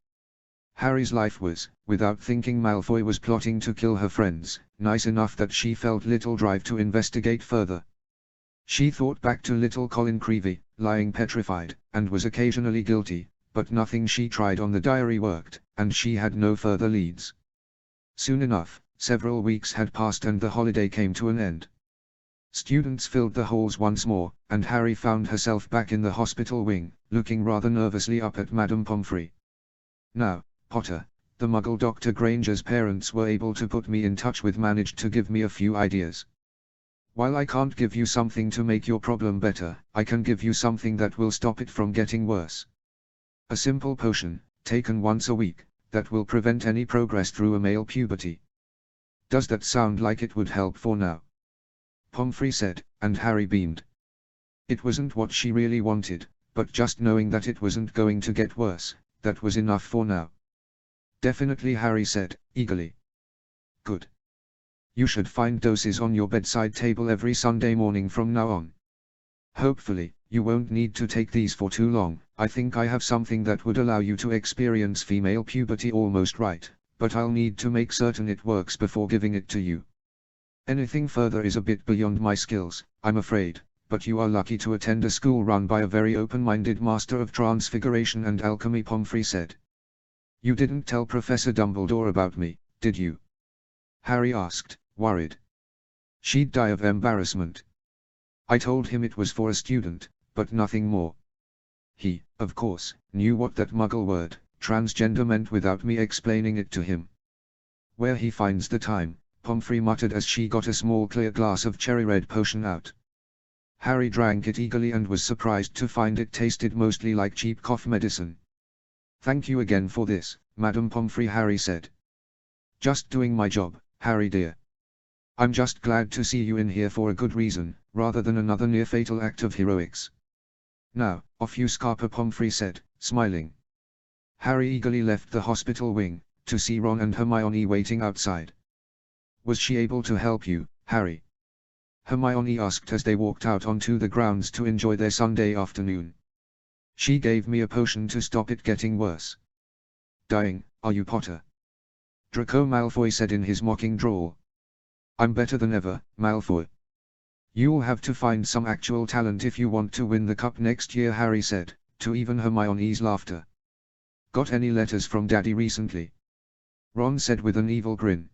Harry's life was, without thinking Malfoy was plotting to kill her friends, nice enough that she felt little drive to investigate further. She thought back to little Colin Creevey, lying petrified, and was occasionally guilty, but nothing she tried on the diary worked, and she had no further leads. Soon enough, several weeks had passed and the holiday came to an end. Students filled the halls once more, and Harry found herself back in the hospital wing, looking rather nervously up at Madame Pomfrey. Now, Potter, the Muggle Dr. Granger's parents were able to put me in touch with, managed to give me a few ideas. While I can't give you something to make your problem better, I can give you something that will stop it from getting worse. A simple potion, taken once a week, that will prevent any progress through a male puberty. Does that sound like it would help for now? Pomfrey said, and Harry beamed. It wasn't what she really wanted, but just knowing that it wasn't going to get worse, that was enough for now. Definitely, Harry said, eagerly. Good. You should find doses on your bedside table every Sunday morning from now on. Hopefully, you won't need to take these for too long. I think I have something that would allow you to experience female puberty almost right, but I'll need to make certain it works before giving it to you. Anything further is a bit beyond my skills, I'm afraid, but you are lucky to attend a school run by a very open-minded master of transfiguration and alchemy, Pomfrey said. You didn't tell Professor Dumbledore about me, did you? Harry asked, worried. She'd die of embarrassment. I told him it was for a student, but nothing more. He, of course, knew what that Muggle word, transgender, meant without me explaining it to him. Where he finds the time, Pomfrey muttered as she got a small clear glass of cherry-red potion out. Harry drank it eagerly and was surprised to find it tasted mostly like cheap cough medicine. Thank you again for this, Madame Pomfrey, Harry said. Just doing my job, Harry dear. I'm just glad to see you in here for a good reason, rather than another near-fatal act of heroics. Now, off you scamper, Pomfrey said, smiling. Harry eagerly left the hospital wing, to see Ron and Hermione waiting outside. Was she able to help you, Harry? Hermione asked as they walked out onto the grounds to enjoy their Sunday afternoon. She gave me a potion to stop it getting worse. Dying, are you, Potter? Draco Malfoy said in his mocking drawl. I'm better than ever, Malfoy. You'll have to find some actual talent if you want to win the cup next year, Harry said, to even Hermione's laughter. Got any letters from Daddy recently? Ron said with an evil grin.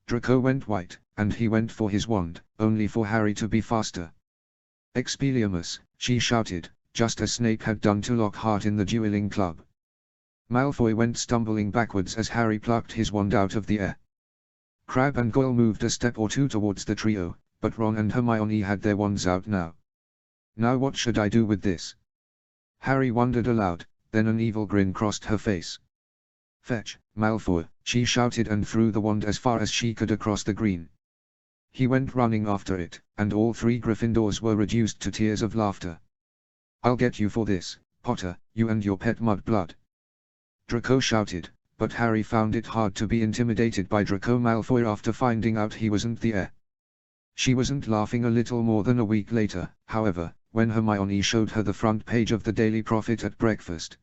Draco went white, and he went for his wand, only for Harry to be faster. Expelliarmus, she shouted, just as Snape had done to Lockhart in the dueling club. Malfoy went stumbling backwards as Harry plucked his wand out of the air. Crabbe and Goyle moved a step or two towards the trio, but Ron and Hermione had their wands out now. Now what should I do with this? Harry wondered aloud, then an evil grin crossed her face. Fetch, Malfoy, she shouted and threw the wand as far as she could across the green. He went running after it, and all three Gryffindors were reduced to tears of laughter. I'll get you for this, Potter, you and your pet Mudblood. Draco shouted, but Harry found it hard to be intimidated by Draco Malfoy after finding out he wasn't the heir. She wasn't laughing a little more than a week later, however, when Hermione showed her the front page of the Daily Prophet at breakfast.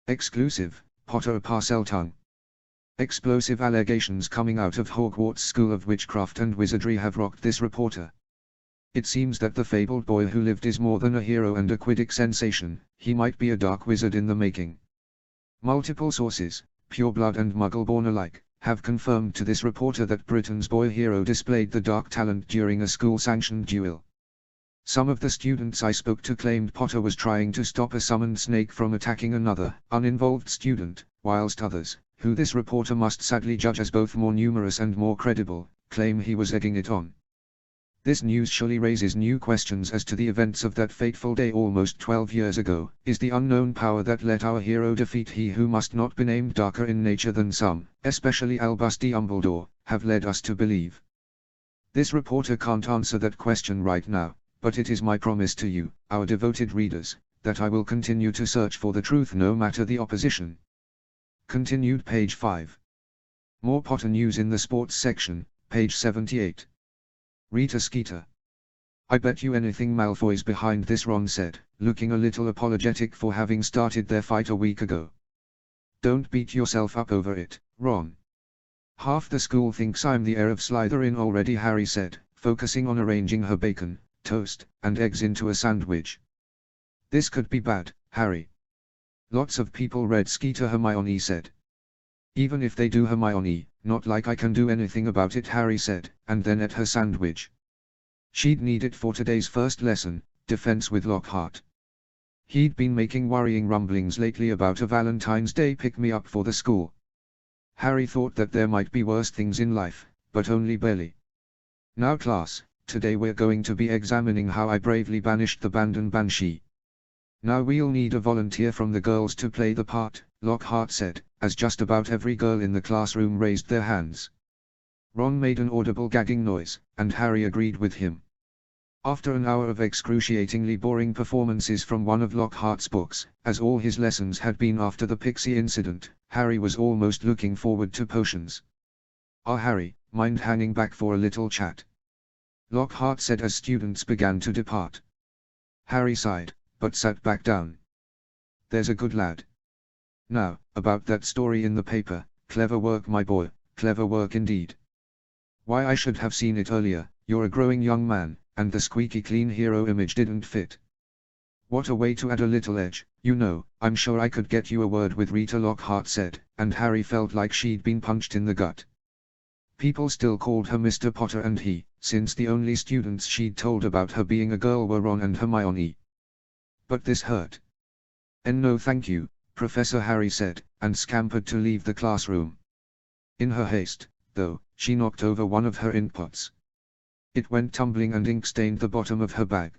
Exclusive, Potter Parseltongue. Explosive allegations coming out of Hogwarts School of Witchcraft and Wizardry have rocked this reporter. It seems that the fabled boy who lived is more than a hero and a Quidditch sensation, he might be a dark wizard in the making. Multiple sources, pureblood and Muggle-born alike, have confirmed to this reporter that Britain's boy hero displayed the dark talent during a school-sanctioned duel. Some of the students I spoke to claimed Potter was trying to stop a summoned snake from attacking another, uninvolved student, whilst others, who this reporter must sadly judge as both more numerous and more credible, claim he was egging it on. This news surely raises new questions as to the events of that fateful day almost 12 years ago. Is the unknown power that let our hero defeat he who must not be named darker in nature than some, especially Albus Dumbledore, have led us to believe? This reporter can't answer that question right now, but it is my promise to you, our devoted readers, that I will continue to search for the truth no matter the opposition. Continued page 5. More Potter news in the sports section, page 78. Rita Skeeter. I bet you anything Malfoy's behind this, Ron said, looking a little apologetic for having started their fight a week ago. Don't beat yourself up over it, Ron. Half the school thinks I'm the heir of Slytherin already, Harry said, focusing on arranging her bacon, toast, and eggs into a sandwich. This could be bad, Harry. Lots of people read Skeeter, Hermione said. Even if they do, Hermione, not like I can do anything about it, Harry said, and then ate her sandwich. She'd need it for today's first lesson, defense with Lockhart. He'd been making worrying rumblings lately about a Valentine's Day pick-me-up for the school. Harry thought that there might be worse things in life, but only barely. Now class, today we're going to be examining how I bravely banished the Bandon Banshee. Now we'll need a volunteer from the girls to play the part, Lockhart said, as just about every girl in the classroom raised their hands. Ron made an audible gagging noise, and Harry agreed with him. After an hour of excruciatingly boring performances from one of Lockhart's books, as all his lessons had been after the Pixie incident, Harry was almost looking forward to potions. Harry, mind hanging back for a little chat? Lockhart said as students began to depart. Harry sighed, but sat back down. There's a good lad. Now, about that story in the paper, clever work my boy, clever work indeed. Why, I should have seen it earlier. You're a growing young man, and the squeaky clean hero image didn't fit. What a way to add a little edge. You know, I'm sure I could get you a word with Rita, Lockhart said, and Harry felt like she'd been punched in the gut. People still called her Mr. Potter and he, since the only students she'd told about her being a girl were Ron and Hermione. But this hurt. And no thank you, Professor, Harry said, and scampered to leave the classroom. In her haste, though, she knocked over one of her inkpots. It went tumbling and ink stained the bottom of her bag.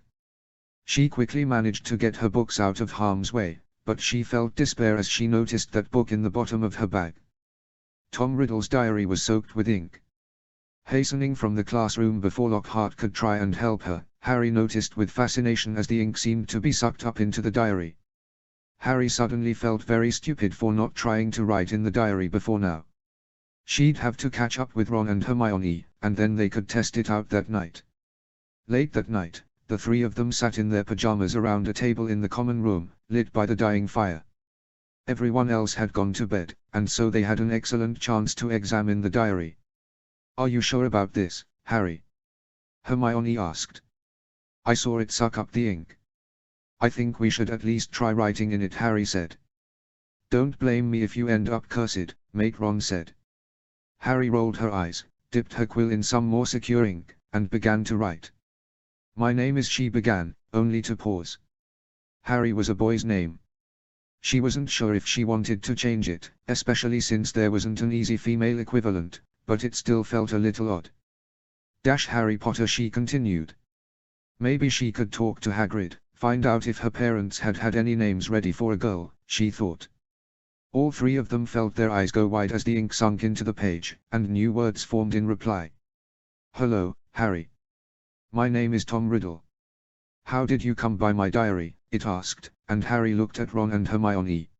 She quickly managed to get her books out of harm's way, but she felt despair as she noticed that book in the bottom of her bag. Tom Riddle's diary was soaked with ink. Hastening from the classroom before Lockhart could try and help her, Harry noticed with fascination as the ink seemed to be sucked up into the diary. Harry suddenly felt very stupid for not trying to write in the diary before now. She'd have to catch up with Ron and Hermione, and then they could test it out that night. Late that night, the three of them sat in their pajamas around a table in the common room, lit by the dying fire. Everyone else had gone to bed, and so they had an excellent chance to examine the diary. Are you sure about this, Harry? Hermione asked. I saw it suck up the ink. I think we should at least try writing in it, Harry said. Don't blame me if you end up cursed, mate, Ron said. Harry rolled her eyes, dipped her quill in some more secure ink, and began to write. My name is, she began, only to pause. Harry was a boy's name. She wasn't sure if she wanted to change it, especially since there wasn't an easy female equivalent, but it still felt a little odd. Harry Potter, she continued. Maybe she could talk to Hagrid, find out if her parents had had any names ready for a girl, she thought. All three of them felt their eyes go wide as the ink sunk into the page, and new words formed in reply. Hello, Harry. My name is Tom Riddle. How did you come by my diary? It asked, and Harry looked at Ron and Hermione.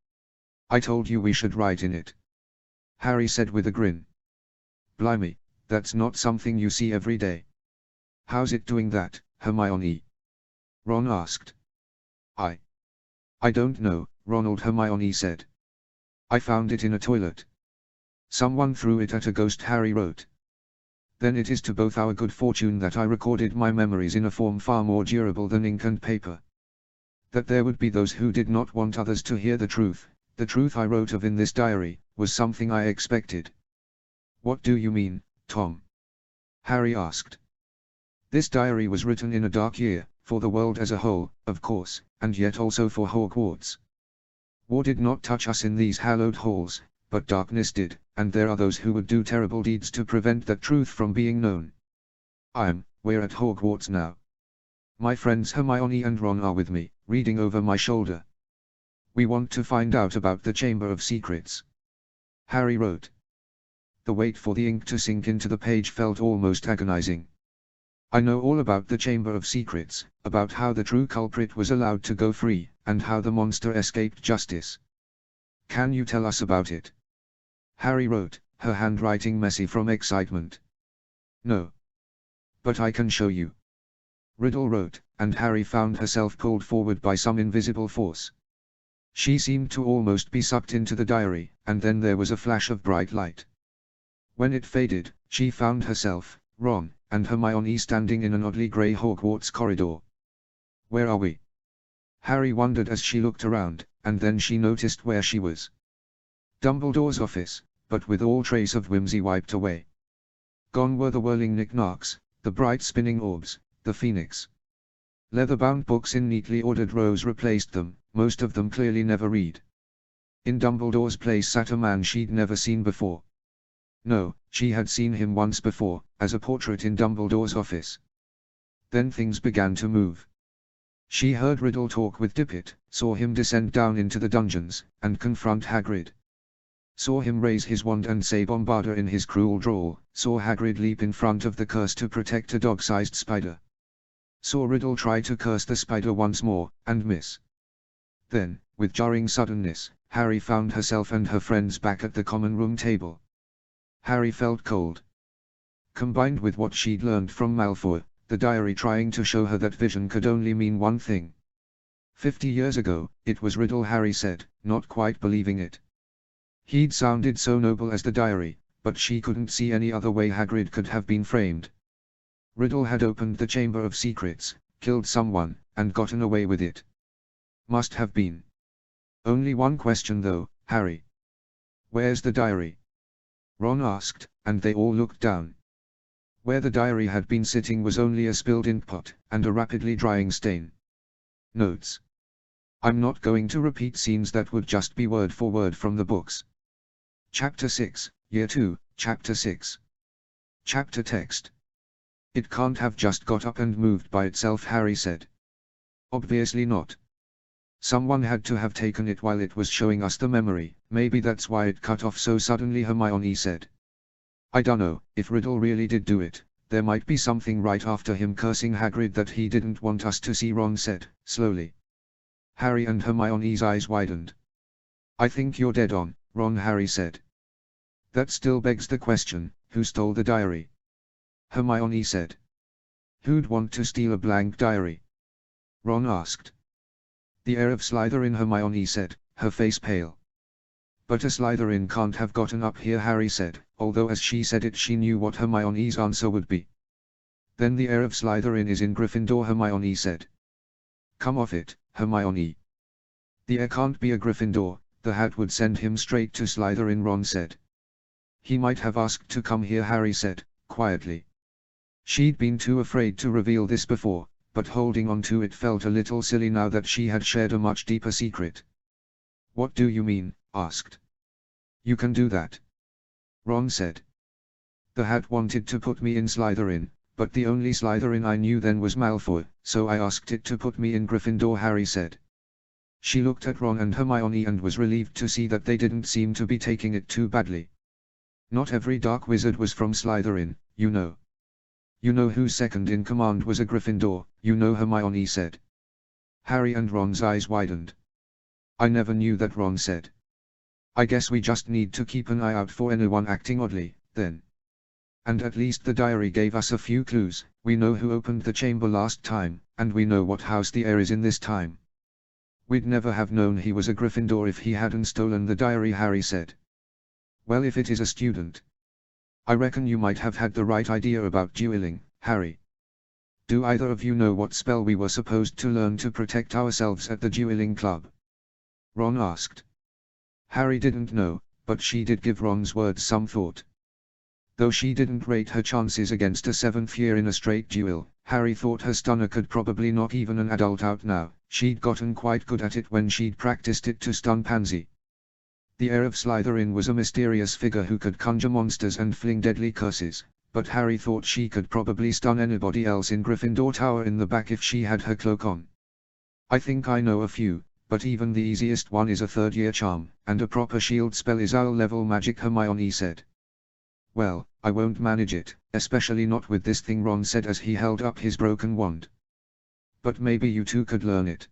I told you we should write in it, Harry said with a grin. Blimey, that's not something you see every day. How's it doing that, Hermione? Ron asked. I don't know, Ronald, Hermione said. I found it in a toilet. Someone threw it at a ghost, Harry wrote. Then it is to both our good fortune that I recorded my memories in a form far more durable than ink and paper. That there would be those who did not want others to hear the truth I wrote of in this diary, was something I expected. What do you mean, Tom? Harry asked. This diary was written in a dark year, For the world as a whole, of course, and yet also for Hogwarts. War did not touch us in these hallowed halls, but darkness did, and there are those who would do terrible deeds to prevent that truth from being known. We're at Hogwarts now. My friends Hermione and Ron are with me, reading over my shoulder. We want to find out about the Chamber of Secrets. Harry wrote. The wait for the ink to sink into the page felt almost agonizing. I know all about the Chamber of Secrets, about how the true culprit was allowed to go free, and how the monster escaped justice. Can you tell us about it? Harry wrote, her handwriting messy from excitement. No. But I can show you. Riddle wrote, and Harry found herself pulled forward by some invisible force. She seemed to almost be sucked into the diary, and then there was a flash of bright light. When it faded, she found herself, Ron, and Hermione standing in an oddly grey Hogwarts corridor. Where are we? Harry wondered as she looked around, and then she noticed where she was. Dumbledore's office, but with all trace of whimsy wiped away. Gone were the whirling knickknacks, the bright spinning orbs, the phoenix. Leather-bound books in neatly ordered rows replaced them, most of them clearly never read. In Dumbledore's place sat a man she'd never seen before. No, she had seen him once before, as a portrait in Dumbledore's office. Then things began to move. She heard Riddle talk with Dippet, saw him descend down into the dungeons, and confront Hagrid. Saw him raise his wand and say Bombarda in his cruel drawl, saw Hagrid leap in front of the curse to protect a dog-sized spider. Saw Riddle try to curse the spider once more, and miss. Then, with jarring suddenness, Harry found herself and her friends back at the common room table. Harry felt cold. Combined with what she'd learned from Malfoy, the diary trying to show her that vision could only mean one thing. 50 years ago, it was Riddle, Harry said, not quite believing it. He'd sounded so noble as the diary, but she couldn't see any other way Hagrid could have been framed. Riddle had opened the Chamber of Secrets, killed someone, and gotten away with it. Must have been. Only one question though, Harry. Where's the diary? Ron asked, and they all looked down. Where the diary had been sitting was only a spilled ink pot, and a rapidly drying stain. Notes. I'm not going to repeat scenes that would just be word for word from the books. Chapter 6, Year 2, Chapter 6. Chapter text. It can't have just got up and moved by itself, Harry said. Obviously not. Someone had to have taken it while it was showing us the memory, maybe that's why it cut off so suddenly, Hermione said. I dunno, if Riddle really did do it, there might be something right after him cursing Hagrid that he didn't want us to see, Ron said, slowly. Harry and Hermione's eyes widened. I think you're dead on, Ron, Harry said. That still begs the question, who stole the diary? Hermione said. Who'd want to steal a blank diary? Ron asked. The heir of Slytherin, Hermione said, her face pale. But a Slytherin can't have gotten up here, Harry said, although as she said it she knew what Hermione's answer would be. Then the heir of Slytherin is in Gryffindor, Hermione said. Come off it, Hermione. The heir can't be a Gryffindor, the hat would send him straight to Slytherin, Ron said. He might have asked to come here, Harry said, quietly. She'd been too afraid to reveal this before, but holding on to it felt a little silly now that she had shared a much deeper secret. What do you mean? Asked. You can do that. Ron said. The hat wanted to put me in Slytherin, but the only Slytherin I knew then was Malfoy, so I asked it to put me in Gryffindor, Harry said. She looked at Ron and Hermione and was relieved to see that they didn't seem to be taking it too badly. Not every dark wizard was from Slytherin, you know. You know whose second in command was a Gryffindor, you know, Hermione said. Harry and Ron's eyes widened. I never knew that, Ron said. I guess we just need to keep an eye out for anyone acting oddly, then. And at least the diary gave us a few clues. We know who opened the chamber last time, and we know what house the heir is in this time. We'd never have known he was a Gryffindor if he hadn't stolen the diary, Harry said. Well, if it is a student. I reckon you might have had the right idea about dueling, Harry. Do either of you know what spell we were supposed to learn to protect ourselves at the dueling club? Ron asked. Harry didn't know, but she did give Ron's words some thought. Though she didn't rate her chances against a 7th year in a straight duel, Harry thought her stunner could probably knock even an adult out now. She'd gotten quite good at it when she'd practiced it to stun Pansy. The heir of Slytherin was a mysterious figure who could conjure monsters and fling deadly curses, but Harry thought she could probably stun anybody else in Gryffindor Tower in the back if she had her cloak on. I think I know a few, but even the easiest one is a third-year charm, and a proper shield spell is owl-level magic, Hermione said. Well, I won't manage it, especially not with this thing, Ron said as he held up his broken wand. But maybe you two could learn it.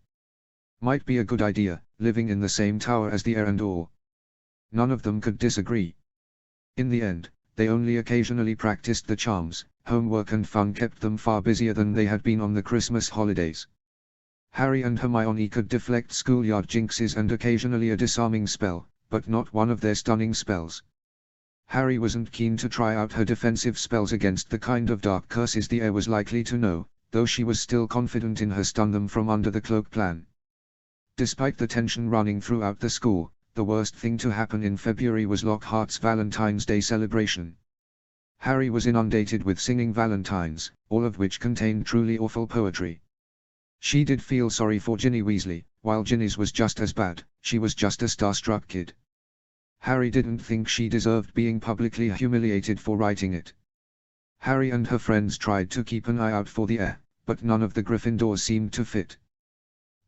Might be a good idea, living in the same tower as the heir and all. None of them could disagree. In the end, they only occasionally practiced the charms. Homework and fun kept them far busier than they had been on the Christmas holidays. Harry and Hermione could deflect schoolyard jinxes and occasionally a disarming spell, but not one of their stunning spells. Harry wasn't keen to try out her defensive spells against the kind of dark curses the heir was likely to know, though she was still confident in her stun them from under the cloak plan. Despite the tension running throughout the school, the worst thing to happen in February was Lockhart's Valentine's Day celebration. Harry was inundated with singing valentines, all of which contained truly awful poetry. She did feel sorry for Ginny Weasley. While Ginny's was just as bad, she was just a starstruck kid. Harry didn't think she deserved being publicly humiliated for writing it. Harry and her friends tried to keep an eye out for the heir, but none of the Gryffindors seemed to fit.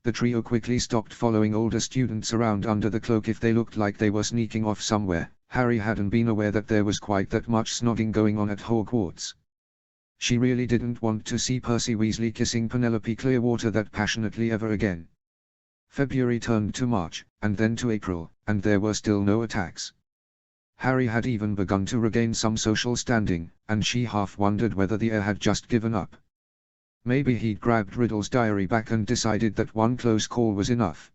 The trio quickly stopped following older students around under the cloak if they looked like they were sneaking off somewhere. Harry hadn't been aware that there was quite that much snogging going on at Hogwarts. She really didn't want to see Percy Weasley kissing Penelope Clearwater that passionately ever again. February turned to March, and then to April, and there were still no attacks. Harry had even begun to regain some social standing, and she half wondered whether the heir had just given up. Maybe he'd grabbed Riddle's diary back and decided that one close call was enough.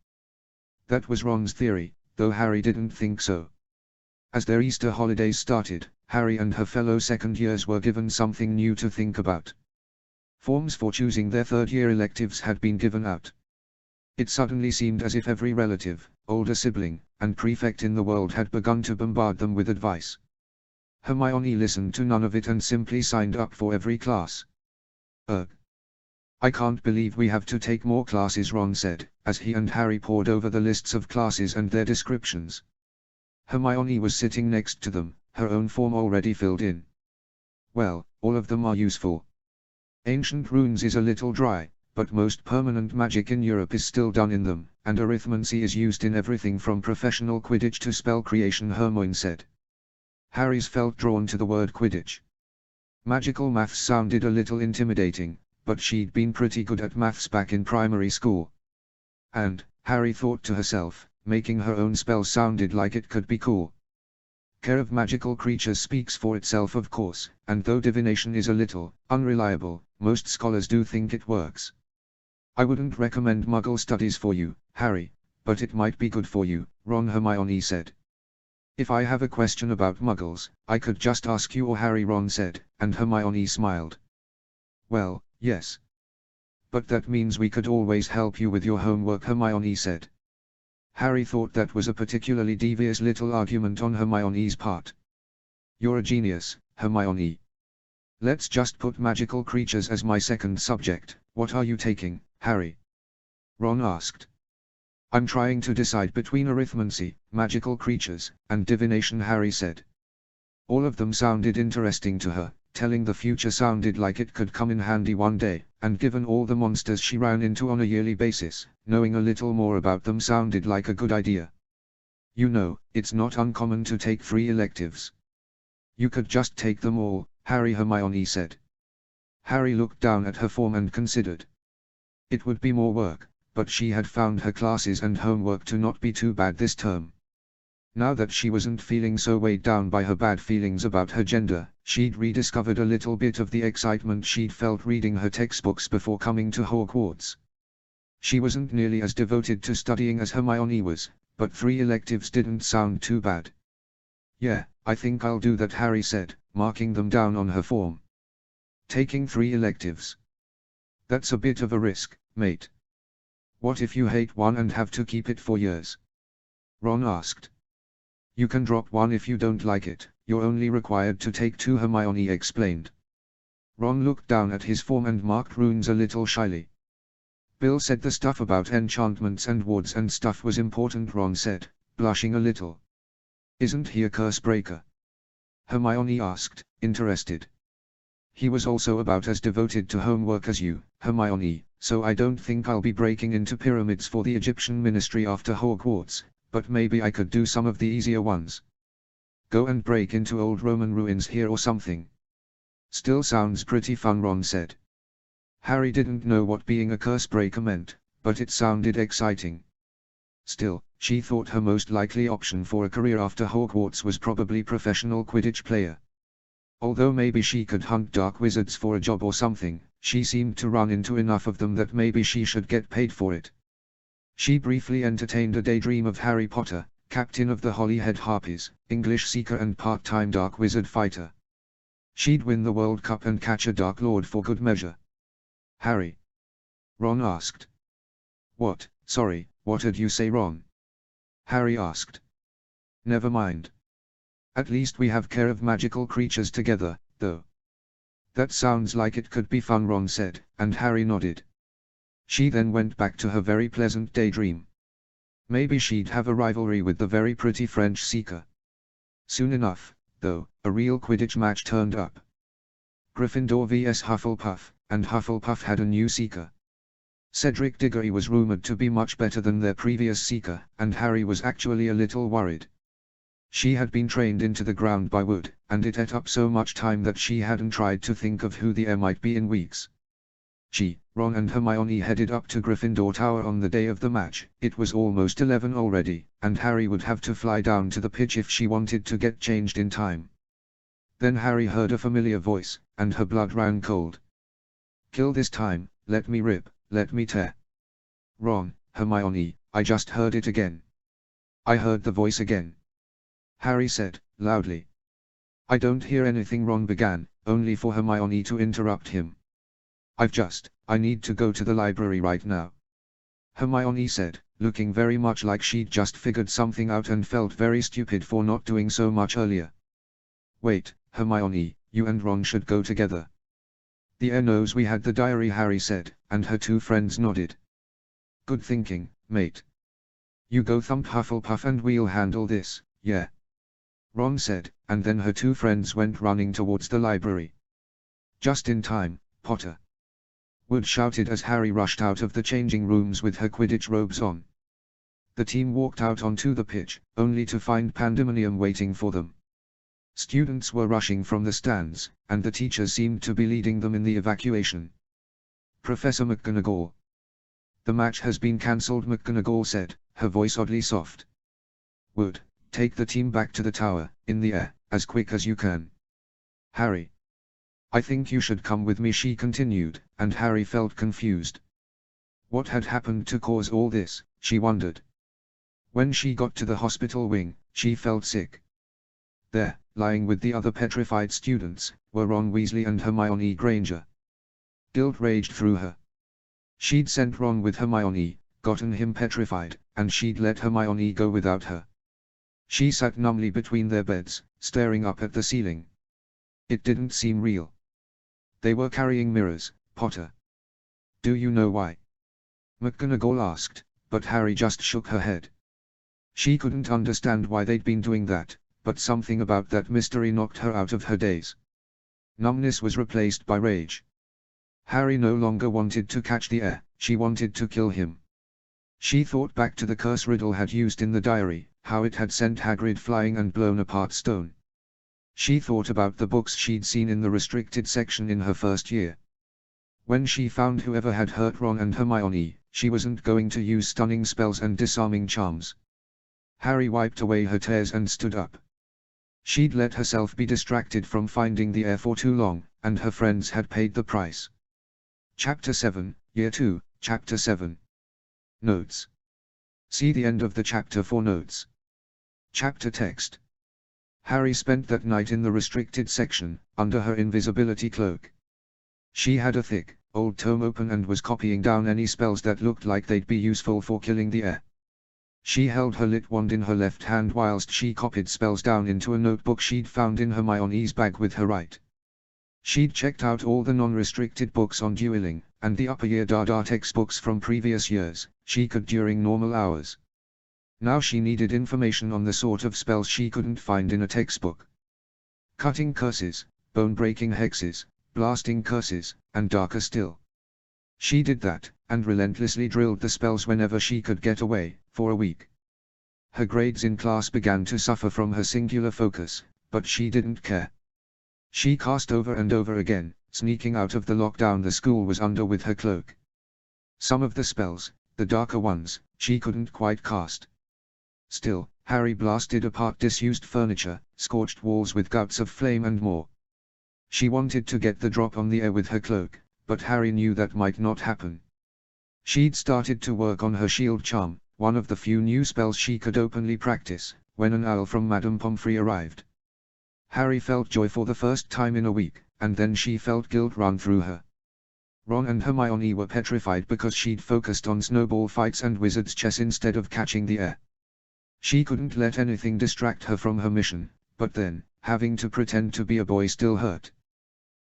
That was Ron's theory, though Harry didn't think so. As their Easter holidays started, Harry and her fellow second years were given something new to think about. Forms for choosing their third-year electives had been given out. It suddenly seemed as if every relative, older sibling, and prefect in the world had begun to bombard them with advice. Hermione listened to none of it and simply signed up for every class. Ugh. I can't believe we have to take more classes, Ron said, as he and Harry pored over the lists of classes and their descriptions. Hermione was sitting next to them, her own form already filled in. Well, all of them are useful. Ancient runes is a little dry, but most permanent magic in Europe is still done in them, and arithmancy is used in everything from professional Quidditch to spell creation, Hermione said. Harry's felt drawn to the word Quidditch. Magical maths sounded a little intimidating, but she'd been pretty good at maths back in primary school. And, Harry thought to herself, making her own spells sounded like it could be cool. Care of magical creatures speaks for itself, of course, and though divination is a little unreliable, most scholars do think it works. I wouldn't recommend Muggle studies for you, Harry, but it might be good for you, Ron, Hermione said. If I have a question about Muggles, I could just ask you or Harry, Ron said, and Hermione smiled. Well, yes. But that means we could always help you with your homework, Hermione said. Harry thought that was a particularly devious little argument on Hermione's part. You're a genius, Hermione. Let's just put magical creatures as my second subject. What are you taking, Harry? Ron asked. I'm trying to decide between arithmancy, magical creatures, and divination, Harry said. All of them sounded interesting to her. Telling the future sounded like it could come in handy one day, and given all the monsters she ran into on a yearly basis, knowing a little more about them sounded like a good idea. You know, it's not uncommon to take 3 electives. You could just take them all, Harry, Hermione said. Harry looked down at her form and considered. It would be more work, but she had found her classes and homework to not be too bad this term. Now that she wasn't feeling so weighed down by her bad feelings about her gender, she'd rediscovered a little bit of the excitement she'd felt reading her textbooks before coming to Hogwarts. She wasn't nearly as devoted to studying as Hermione was, but 3 electives didn't sound too bad. Yeah, I think I'll do that, Harry said, marking them down on her form. Taking 3 electives. That's a bit of a risk, mate. What if you hate one and have to keep it for years? Ron asked. You can drop one if you don't like it, you're only required to take 2, Hermione explained. Ron looked down at his form and marked runes a little shyly. Bill said the stuff about enchantments and wards and stuff was important, Ron said, blushing a little. Isn't he a curse breaker? Hermione asked, interested. He was also about as devoted to homework as you, Hermione, so I don't think I'll be breaking into pyramids for the Egyptian ministry after Hogwarts, but maybe I could do some of the easier ones. Go and break into old Roman ruins here or something. Still sounds pretty fun, Ron said. Harry didn't know what being a curse breaker meant, but it sounded exciting. Still, she thought her most likely option for a career after Hogwarts was probably professional Quidditch player. Although maybe she could hunt dark wizards for a job or something, she seemed to run into enough of them that maybe she should get paid for it. She briefly entertained a daydream of Harry Potter, captain of the Holyhead Harpies, English seeker and part-time dark wizard fighter. She'd win the World Cup and catch a Dark Lord for good measure. Harry? Ron asked. What, sorry, what'd you say, Ron? Harry asked. Never mind. At least we have care of magical creatures together, though. That sounds like it could be fun, Ron said, and Harry nodded. She then went back to her very pleasant daydream. Maybe she'd have a rivalry with the very pretty French seeker. Soon enough, though, a real Quidditch match turned up. Gryffindor vs Hufflepuff, and Hufflepuff had a new seeker. Cedric Diggory was rumored to be much better than their previous seeker, and Harry was actually a little worried. She had been trained into the ground by Wood, and it ate up so much time that she hadn't tried to think of who the heir might be in weeks. She, Ron and Hermione headed up to Gryffindor Tower on the day of the match. It was almost 11 already, and Harry would have to fly down to the pitch if she wanted to get changed in time. Then Harry heard a familiar voice, and her blood ran cold. Kill this time, let me rip, let me tear. Ron, Hermione, I just heard it again. I heard the voice again. Harry said, loudly. I don't hear anything, Ron began, only for Hermione to interrupt him. I need to go to the library right now. Hermione said, looking very much like she'd just figured something out and felt very stupid for not doing so much earlier. Wait, Hermione, you and Ron should go together. The heir knows we had the diary, Harry said, and her two friends nodded. Good thinking, mate. You go thump Hufflepuff and we'll handle this, yeah. Ron said, and then her two friends went running towards the library. Just in time, Potter. Wood shouted as Harry rushed out of the changing rooms with her Quidditch robes on. The team walked out onto the pitch, only to find pandemonium waiting for them. Students were rushing from the stands, and the teachers seemed to be leading them in the evacuation. Professor McGonagall. The match has been cancelled, McGonagall said, her voice oddly soft. Wood, take the team back to the tower, in the air, as quick as you can. Harry. I think you should come with me, she continued, and Harry felt confused. What had happened to cause all this, she wondered. When she got to the hospital wing, she felt sick. There, lying with the other petrified students, were Ron Weasley and Hermione Granger. Guilt raged through her. She'd sent Ron with Hermione, gotten him petrified, and she'd let Hermione go without her. She sat numbly between their beds, staring up at the ceiling. It didn't seem real. They were carrying mirrors, Potter. Do you know why? McGonagall asked, but Harry just shook her head. She couldn't understand why they'd been doing that, but something about that mystery knocked her out of her daze. Numbness was replaced by rage. Harry no longer wanted to catch the heir, she wanted to kill him. She thought back to the curse Riddle had used in the diary, how it had sent Hagrid flying and blown apart stone. She thought about the books she'd seen in the restricted section in her first year. When she found whoever had hurt Ron and Hermione, she wasn't going to use stunning spells and disarming charms. Harry wiped away her tears and stood up. She'd let herself be distracted from finding the heir for too long, and her friends had paid the price. Chapter 7, Year 2, Chapter 7. Notes. See the end of the chapter for notes. Chapter text. Harry spent that night in the restricted section, under her invisibility cloak. She had a thick, old tome open and was copying down any spells that looked like they'd be useful for killing the heir. She held her lit wand in her left hand whilst she copied spells down into a notebook she'd found in Hermione's bag with her right. She'd checked out all the non-restricted books on dueling, and the upper year Dada textbooks from previous years, she could during normal hours. Now she needed information on the sort of spells she couldn't find in a textbook. Cutting curses, bone-breaking hexes, blasting curses, and darker still. She did that, and relentlessly drilled the spells whenever she could get away, for a week. Her grades in class began to suffer from her singular focus, but she didn't care. She cast over and over again, sneaking out of the lockdown the school was under with her cloak. Some of the spells, the darker ones, she couldn't quite cast. Still, Harry blasted apart disused furniture, scorched walls with gouts of flame and more. She wanted to get the drop on the air with her cloak, but Harry knew that might not happen. She'd started to work on her shield charm, one of the few new spells she could openly practice, when an owl from Madame Pomfrey arrived. Harry felt joy for the first time in a week, and then she felt guilt run through her. Ron and Hermione were petrified because she'd focused on snowball fights and wizard's chess instead of catching the air. She couldn't let anything distract her from her mission, but then, having to pretend to be a boy still hurt.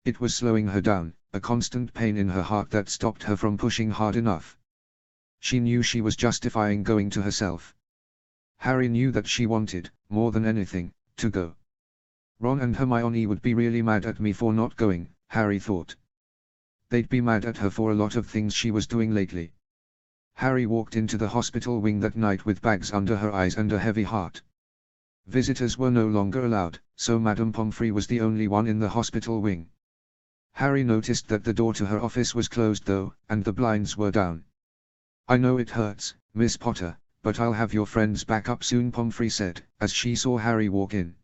It was slowing her down, a constant pain in her heart that stopped her from pushing hard enough. She knew she was justifying going to herself. Harry knew that she wanted, more than anything, to go. Ron and Hermione would be really mad at me for not going, Harry thought. They'd be mad at her for a lot of things she was doing lately. Harry walked into the hospital wing that night with bags under her eyes and a heavy heart. Visitors were no longer allowed, so Madame Pomfrey was the only one in the hospital wing. Harry noticed that the door to her office was closed though, and the blinds were down. "I know it hurts, Miss Potter, but I'll have your friends back up soon," Pomfrey said, as she saw Harry walk in.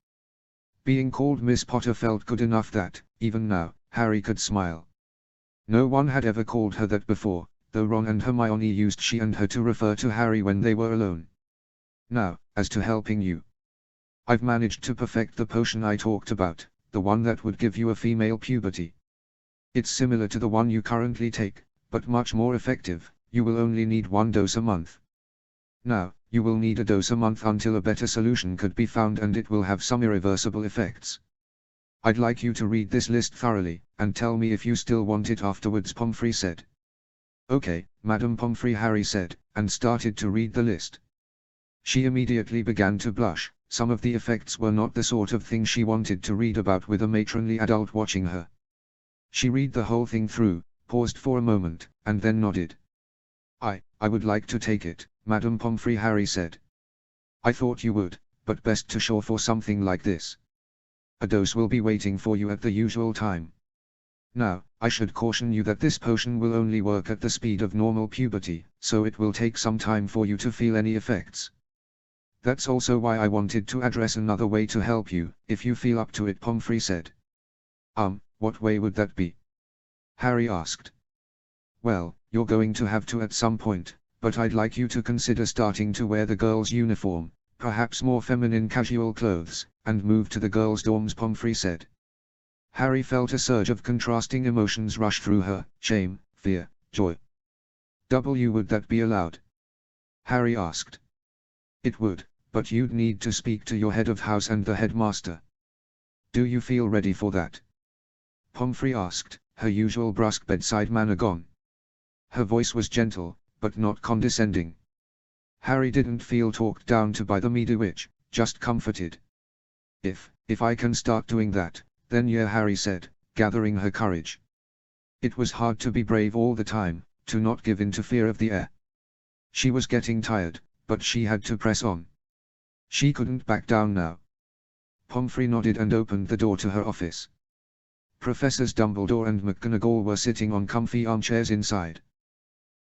Being called Miss Potter felt good enough that, even now, Harry could smile. No one had ever called her that before, though Ron and Hermione used she and her to refer to Harry when they were alone. "Now, as to helping you. I've managed to perfect the potion I talked about, the one that would give you a female puberty. It's similar to the one you currently take, but much more effective. You will only need 1 dose a month. Now, you will need a dose a month until a better solution could be found, and it will have some irreversible effects. I'd like you to read this list thoroughly, and tell me if you still want it afterwards," Pomfrey said. "Okay, Madame Pomfrey," Harry said, and started to read the list. She immediately began to blush. Some of the effects were not the sort of thing she wanted to read about with a matronly adult watching her. She read the whole thing through, paused for a moment, and then nodded. I would like to take it, Madame Pomfrey," Harry said. "I thought you would, but best to shore for something like this. A dose will be waiting for you at the usual time. Now, I should caution you that this potion will only work at the speed of normal puberty, so it will take some time for you to feel any effects. That's also why I wanted to address another way to help you, if you feel up to it," Pomfrey said. What way would that be?" Harry asked. "Well, you're going to have to at some point, but I'd like you to consider starting to wear the girls' uniform, perhaps more feminine casual clothes, and move to the girls' dorms," Pomfrey said. Harry felt a surge of contrasting emotions rush through her: shame, fear, joy. Would that be allowed?" Harry asked. "It would, but you'd need to speak to your head of house and the headmaster. Do you feel ready for that?" Pomfrey asked, her usual brusque bedside manner gone. Her voice was gentle, but not condescending. Harry didn't feel talked down to by the meaty witch, just comforted. If I can start doing that, then yeah," Harry said, gathering her courage. It was hard to be brave all the time, to not give in to fear of the air. She was getting tired, but she had to press on. She couldn't back down now. Pomfrey nodded and opened the door to her office. Professors Dumbledore and McGonagall were sitting on comfy armchairs inside.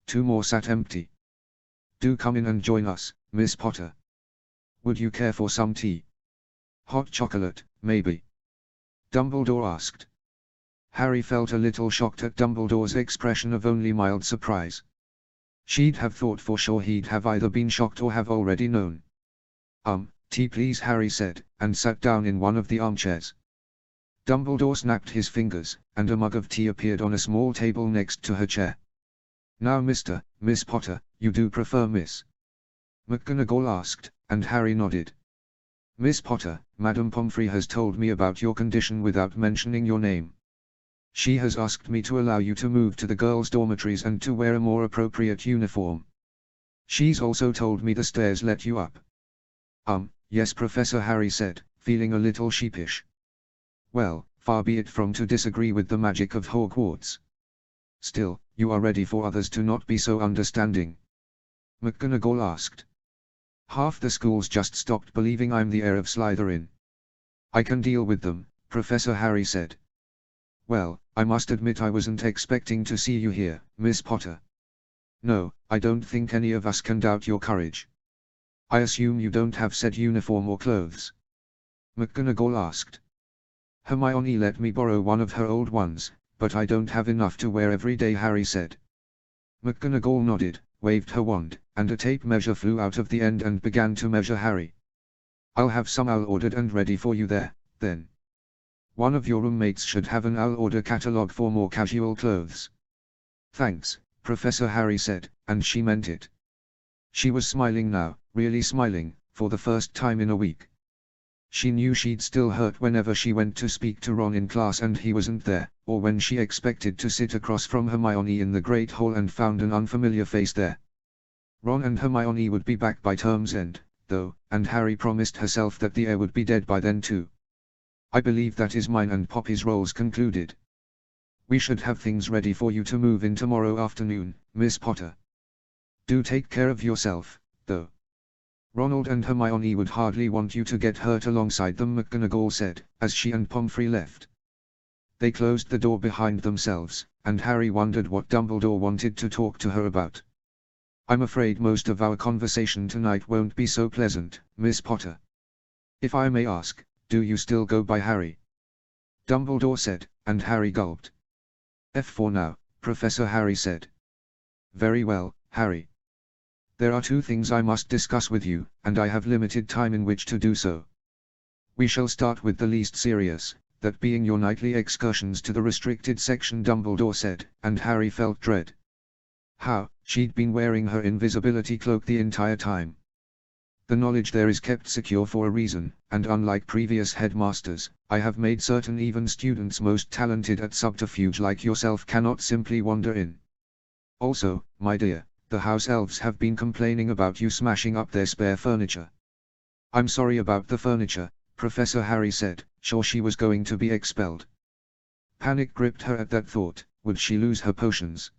2 more sat empty. "Do come in and join us, Miss Potter. Would you care for some tea? Hot chocolate, maybe?" Dumbledore asked. Harry felt a little shocked at Dumbledore's expression of only mild surprise. She'd have thought for sure he'd have either been shocked or have already known. Tea please," Harry said, and sat down in one of the armchairs. Dumbledore snapped his fingers, and a mug of tea appeared on a small table next to her chair. "Now Miss Potter, you do prefer Miss?" McGonagall asked, and Harry nodded. "Miss Potter, Madame Pomfrey has told me about your condition without mentioning your name. She has asked me to allow you to move to the girls' dormitories and to wear a more appropriate uniform. She's also told me the stairs let you up. Yes, Professor Harry said, feeling a little sheepish. Well, far be it from to disagree with the magic of Hogwarts. Still, you are ready for others to not be so understanding? McGonagall asked. Half the school's just stopped believing I'm the heir of Slytherin. I can deal with them, Professor Harry said. Well, I must admit I wasn't expecting to see you here, Miss Potter. No, I don't think any of us can doubt your courage. I assume you don't have said uniform or clothes? McGonagall asked. Hermione let me borrow one of her old ones, but I don't have enough to wear every day, Harry said. McGonagall nodded, waved her wand, and a tape measure flew out of the end and began to measure Harry. I'll have some owl ordered and ready for you there, then. One of your roommates should have an owl order catalogue for more casual clothes. Thanks, Professor Harry said, and she meant it. She was smiling now, really smiling, for the first time in a week. She knew she'd still hurt whenever she went to speak to Ron in class and he wasn't there, or when she expected to sit across from Hermione in the Great Hall and found an unfamiliar face there. Ron and Hermione would be back by term's end, though, and Harry promised herself that the heir would be dead by then too. I believe that is mine and Poppy's roles concluded. We should have things ready for you to move in tomorrow afternoon, Miss Potter. Do take care of yourself, though. Ronald and Hermione would hardly want you to get hurt alongside them, McGonagall said, as she and Pomfrey left. They closed the door behind themselves, and Harry wondered what Dumbledore wanted to talk to her about. I'm afraid most of our conversation tonight won't be so pleasant, Miss Potter. If I may ask, do you still go by Harry? Dumbledore said, and Harry gulped. F for now, Professor Harry said. Very well, Harry. There are two things I must discuss with you, and I have limited time in which to do so. We shall start with the least serious, that being your nightly excursions to the restricted section, Dumbledore said, and Harry felt dread. How, she'd been wearing her invisibility cloak the entire time. The knowledge there is kept secure for a reason, and unlike previous headmasters, I have made certain even students most talented at subterfuge like yourself cannot simply wander in. Also, my dear, the house elves have been complaining about you smashing up their spare furniture. I'm sorry about the furniture, Professor Harry said, sure she was going to be expelled. Panic gripped her at that thought. Would she lose her potions?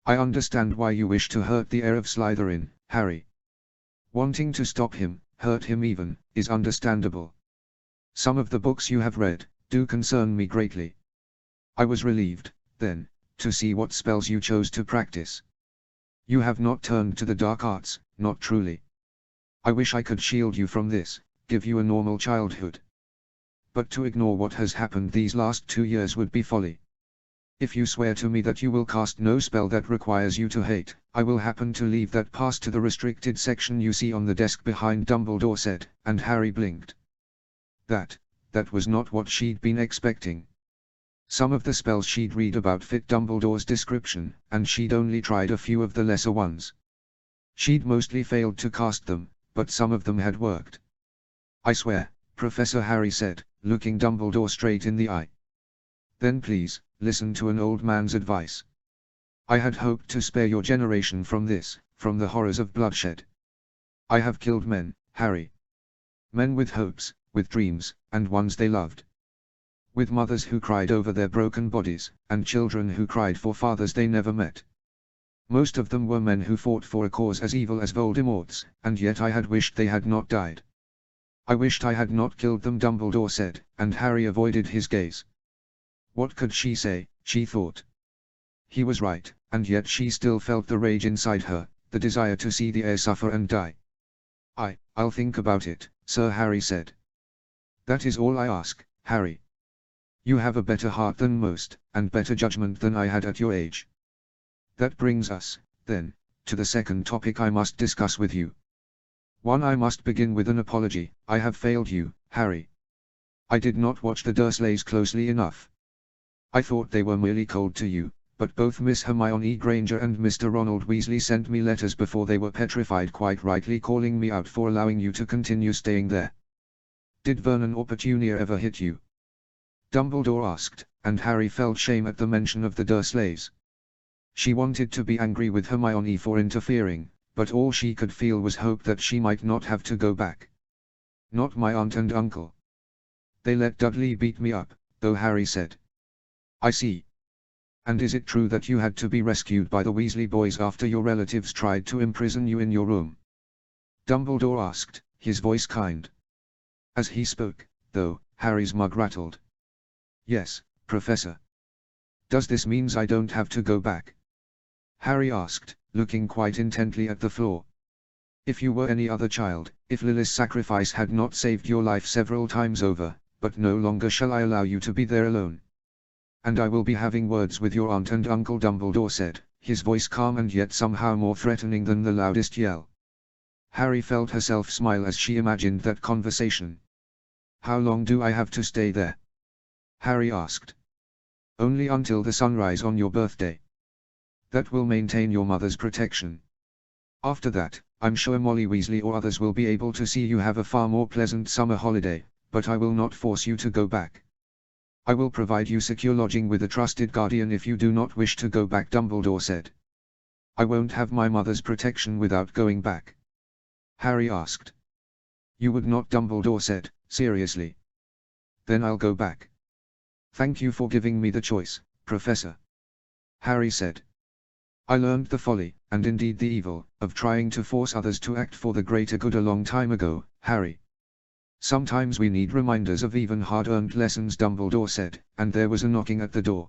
I understand why you wish to hurt the heir of Slytherin, Harry. Wanting to stop him, hurt him even, is understandable. Some of the books you have read do concern me greatly. I was relieved, then, to see what spells you chose to practice. You have not turned to the dark arts, not truly. I wish I could shield you from this, give you a normal childhood. But to ignore what has happened these last 2 years would be folly. If you swear to me that you will cast no spell that requires you to hate, I will happen to leave that pass to the restricted section you see on the desk behind, Dumbledore said, and Harry blinked. That was not what she'd been expecting. Some of the spells she'd read about fit Dumbledore's description, and she'd only tried a few of the lesser ones. She'd mostly failed to cast them, but some of them had worked. I swear, Professor Harry said, looking Dumbledore straight in the eye. Then please, listen to an old man's advice. I had hoped to spare your generation from this, from the horrors of bloodshed. I have killed men, Harry. Men with hopes, with dreams, and ones they loved. With mothers who cried over their broken bodies, and children who cried for fathers they never met. Most of them were men who fought for a cause as evil as Voldemort's, and yet I had wished they had not died. I wished I had not killed them, Dumbledore said, and Harry avoided his gaze. What could she say, she thought. He was right, and yet she still felt the rage inside her, the desire to see the heir suffer and die. I'll think about it, Sir Harry said. That is all I ask, Harry. You have a better heart than most, and better judgment than I had at your age. That brings us, then, to the second topic I must discuss with you. One, I must begin with an apology. I have failed you, Harry. I did not watch the Dursleys closely enough. I thought they were merely cold to you, but both Miss Hermione Granger and Mr. Ronald Weasley sent me letters before they were petrified, quite rightly calling me out for allowing you to continue staying there. Did Vernon or Petunia ever hit you? Dumbledore asked, and Harry felt shame at the mention of the Dursleys. She wanted to be angry with Hermione for interfering, but all she could feel was hope that she might not have to go back. Not my aunt and uncle. They let Dudley beat me up, though, Harry said. I see. And is it true that you had to be rescued by the Weasley boys after your relatives tried to imprison you in your room? Dumbledore asked, his voice kind. As he spoke, though, Harry's mug rattled. Yes, Professor. Does this means I don't have to go back? Harry asked, looking quite intently at the floor. If you were any other child, if Lily's sacrifice had not saved your life several times over, but no longer shall I allow you to be there alone. And I will be having words with your aunt and uncle, Dumbledore said, his voice calm and yet somehow more threatening than the loudest yell. Harry felt herself smile as she imagined that conversation. How long do I have to stay there? Harry asked. Only until the sunrise on your birthday. That will maintain your mother's protection. After that, I'm sure Molly Weasley or others will be able to see you have a far more pleasant summer holiday, but I will not force you to go back. I will provide you secure lodging with a trusted guardian if you do not wish to go back, Dumbledore said. I won't have my mother's protection without going back. Harry asked. You would not, Dumbledore said, seriously. Then I'll go back. Thank you for giving me the choice, Professor. Harry said. I learned the folly, and indeed the evil, of trying to force others to act for the greater good a long time ago, Harry. Sometimes we need reminders of even hard-earned lessons, Dumbledore said, and there was a knocking at the door.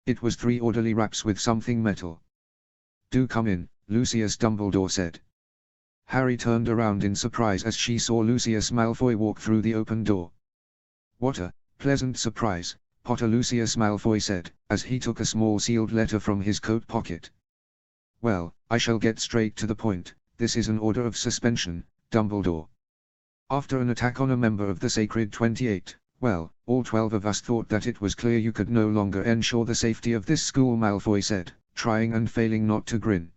It was 3 orderly raps with something metal. Do come in, Lucius, Dumbledore said. Harry turned around in surprise as she saw Lucius Malfoy walk through the open door. What a pleasant surprise, Potter, Lucius Malfoy said, as he took a small sealed letter from his coat pocket. Well, I shall get straight to the point. This is an order of suspension, Dumbledore. After an attack on a member of the Sacred 28, well, all 12 of us thought that it was clear you could no longer ensure the safety of this school, Malfoy said, trying and failing not to grin.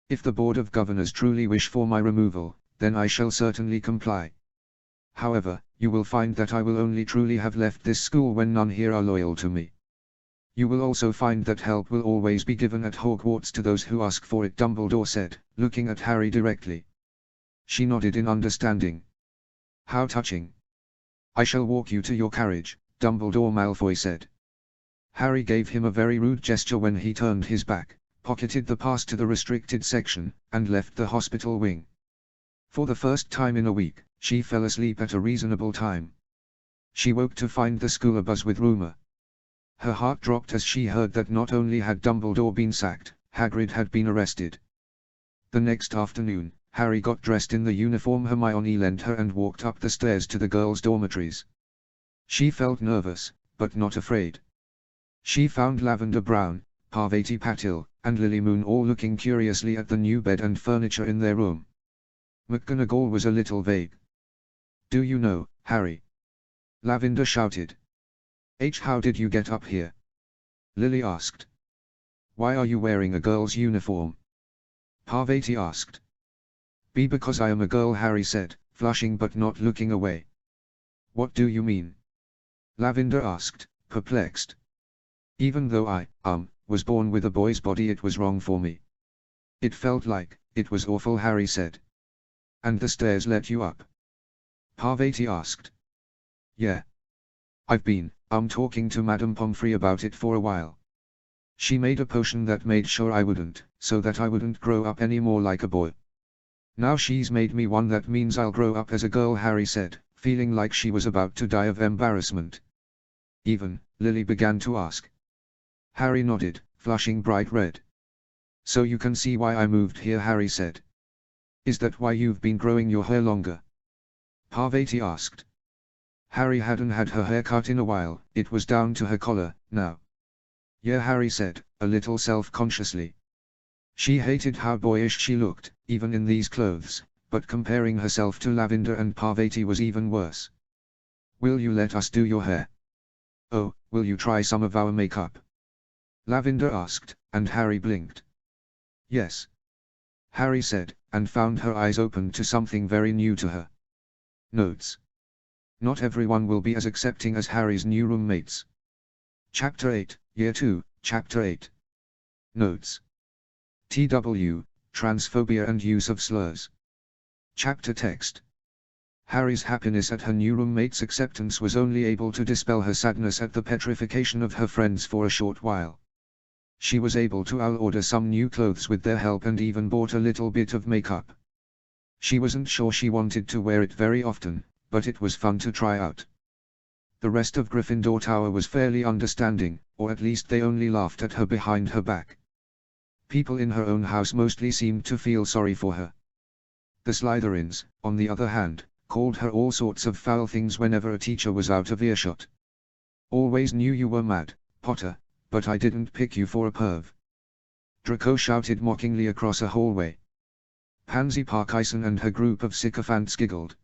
If the Board of Governors truly wish for my removal, then I shall certainly comply. However, you will find that I will only truly have left this school when none here are loyal to me. You will also find that help will always be given at Hogwarts to those who ask for it, Dumbledore said, looking at Harry directly. She nodded in understanding. How touching. I shall walk you to your carriage, Dumbledore, Malfoy said. Harry gave him a very rude gesture when he turned his back, pocketed the pass to the restricted section, and left the hospital wing. For the first time in a week, she fell asleep at a reasonable time. She woke to find the school abuzz with rumor. Her heart dropped as she heard that not only had Dumbledore been sacked, Hagrid had been arrested. The next afternoon, Harry got dressed in the uniform Hermione lent her and walked up the stairs to the girls' dormitories. She felt nervous, but not afraid. She found Lavender Brown, Parvati Patil, and Lily Moon all looking curiously at the new bed and furniture in their room. McGonagall was a little vague. Do you know, Harry? Lavender shouted. How did you get up here? Lily asked. Why are you wearing a girl's uniform? Parvati asked. Because I am a girl, Harry said, flushing but not looking away. What do you mean? Lavender asked, perplexed. Even though I, was born with a boy's body, it was wrong for me. It felt like, it was awful, Harry said. And the stairs let you up? Parvati asked. Yeah. I've been, talking to Madame Pomfrey about it for a while. She made a potion that made sure I wouldn't, so that I wouldn't grow up any more like a boy. Now she's made me one that means I'll grow up as a girl, Harry said, feeling like she was about to die of embarrassment. Lily began to ask. Harry nodded, flushing bright red. So you can see why I moved here, Harry said. Is that why you've been growing your hair longer? Parvati asked. Harry hadn't had her hair cut in a while, it was down to her collar, now. Yeah, Harry said, a little self-consciously. She hated how boyish she looked, even in these clothes, but comparing herself to Lavender and Parvati was even worse. Will you let us do your hair? Oh, will you try some of our makeup? Lavender asked, and Harry blinked. Yes. Harry said, and found her eyes open to something very new to her. Notes. Not everyone will be as accepting as Harry's new roommates. Chapter 8, Year 2, Chapter 8. Notes. TW, Transphobia and Use of Slurs. Chapter Text. Harry's happiness at her new roommate's acceptance was only able to dispel her sadness at the petrification of her friends for a short while. She was able to order some new clothes with their help and even bought a little bit of makeup. She wasn't sure she wanted to wear it very often, but it was fun to try out. The rest of Gryffindor Tower was fairly understanding, or at least they only laughed at her behind her back. People in her own house mostly seemed to feel sorry for her. The Slytherins, on the other hand, called her all sorts of foul things whenever a teacher was out of earshot. "Always knew you were mad, Potter, but I didn't pick you for a perv," Draco shouted mockingly across a hallway. Pansy Parkinson and her group of sycophants giggled.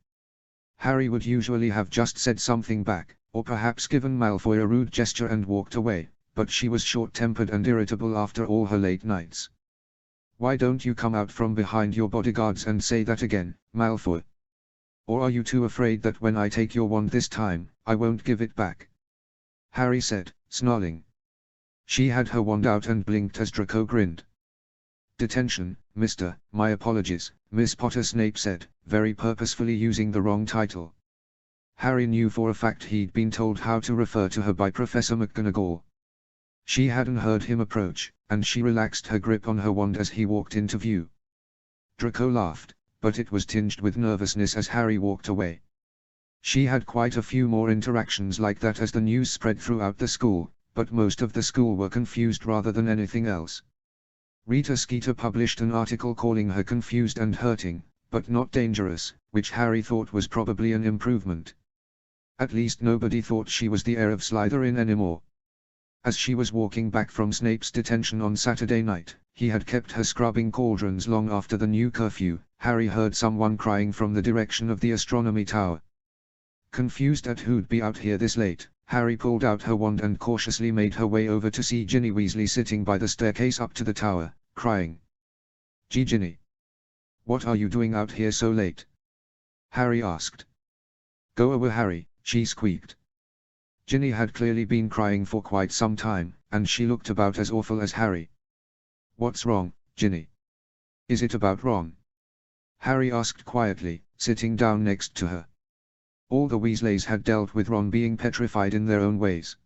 Harry would usually have just said something back, or perhaps given Malfoy a rude gesture and walked away, but she was short-tempered and irritable after all her late nights. "Why don't you come out from behind your bodyguards and say that again, Malfoy? Or are you too afraid that when I take your wand this time, I won't give it back?" Harry said, snarling. She had her wand out and blinked as Draco grinned. "Detention, mister, my apologies," Miss Potter Snape said, very purposefully using the wrong title. Harry knew for a fact he'd been told how to refer to her by Professor McGonagall. She hadn't heard him approach, and she relaxed her grip on her wand as he walked into view. Draco laughed, but it was tinged with nervousness as Harry walked away. She had quite a few more interactions like that as the news spread throughout the school, but most of the school were confused rather than anything else. Rita Skeeter published an article calling her confused and hurting, but not dangerous, which Harry thought was probably an improvement. At least nobody thought she was the heir of Slytherin anymore. As she was walking back from Snape's detention on Saturday night, he had kept her scrubbing cauldrons long after the new curfew. Harry heard someone crying from the direction of the astronomy tower. Confused at who'd be out here this late, Harry pulled out her wand and cautiously made her way over to see Ginny Weasley sitting by the staircase up to the tower, crying. "Gee Ginny! What are you doing out here so late?" Harry asked. "Go away Harry," she squeaked. Ginny had clearly been crying for quite some time, and she looked about as awful as Harry. "What's wrong, Ginny? Is it about Ron?" Harry asked quietly, sitting down next to her. All the Weasleys had dealt with Ron being petrified in their own ways.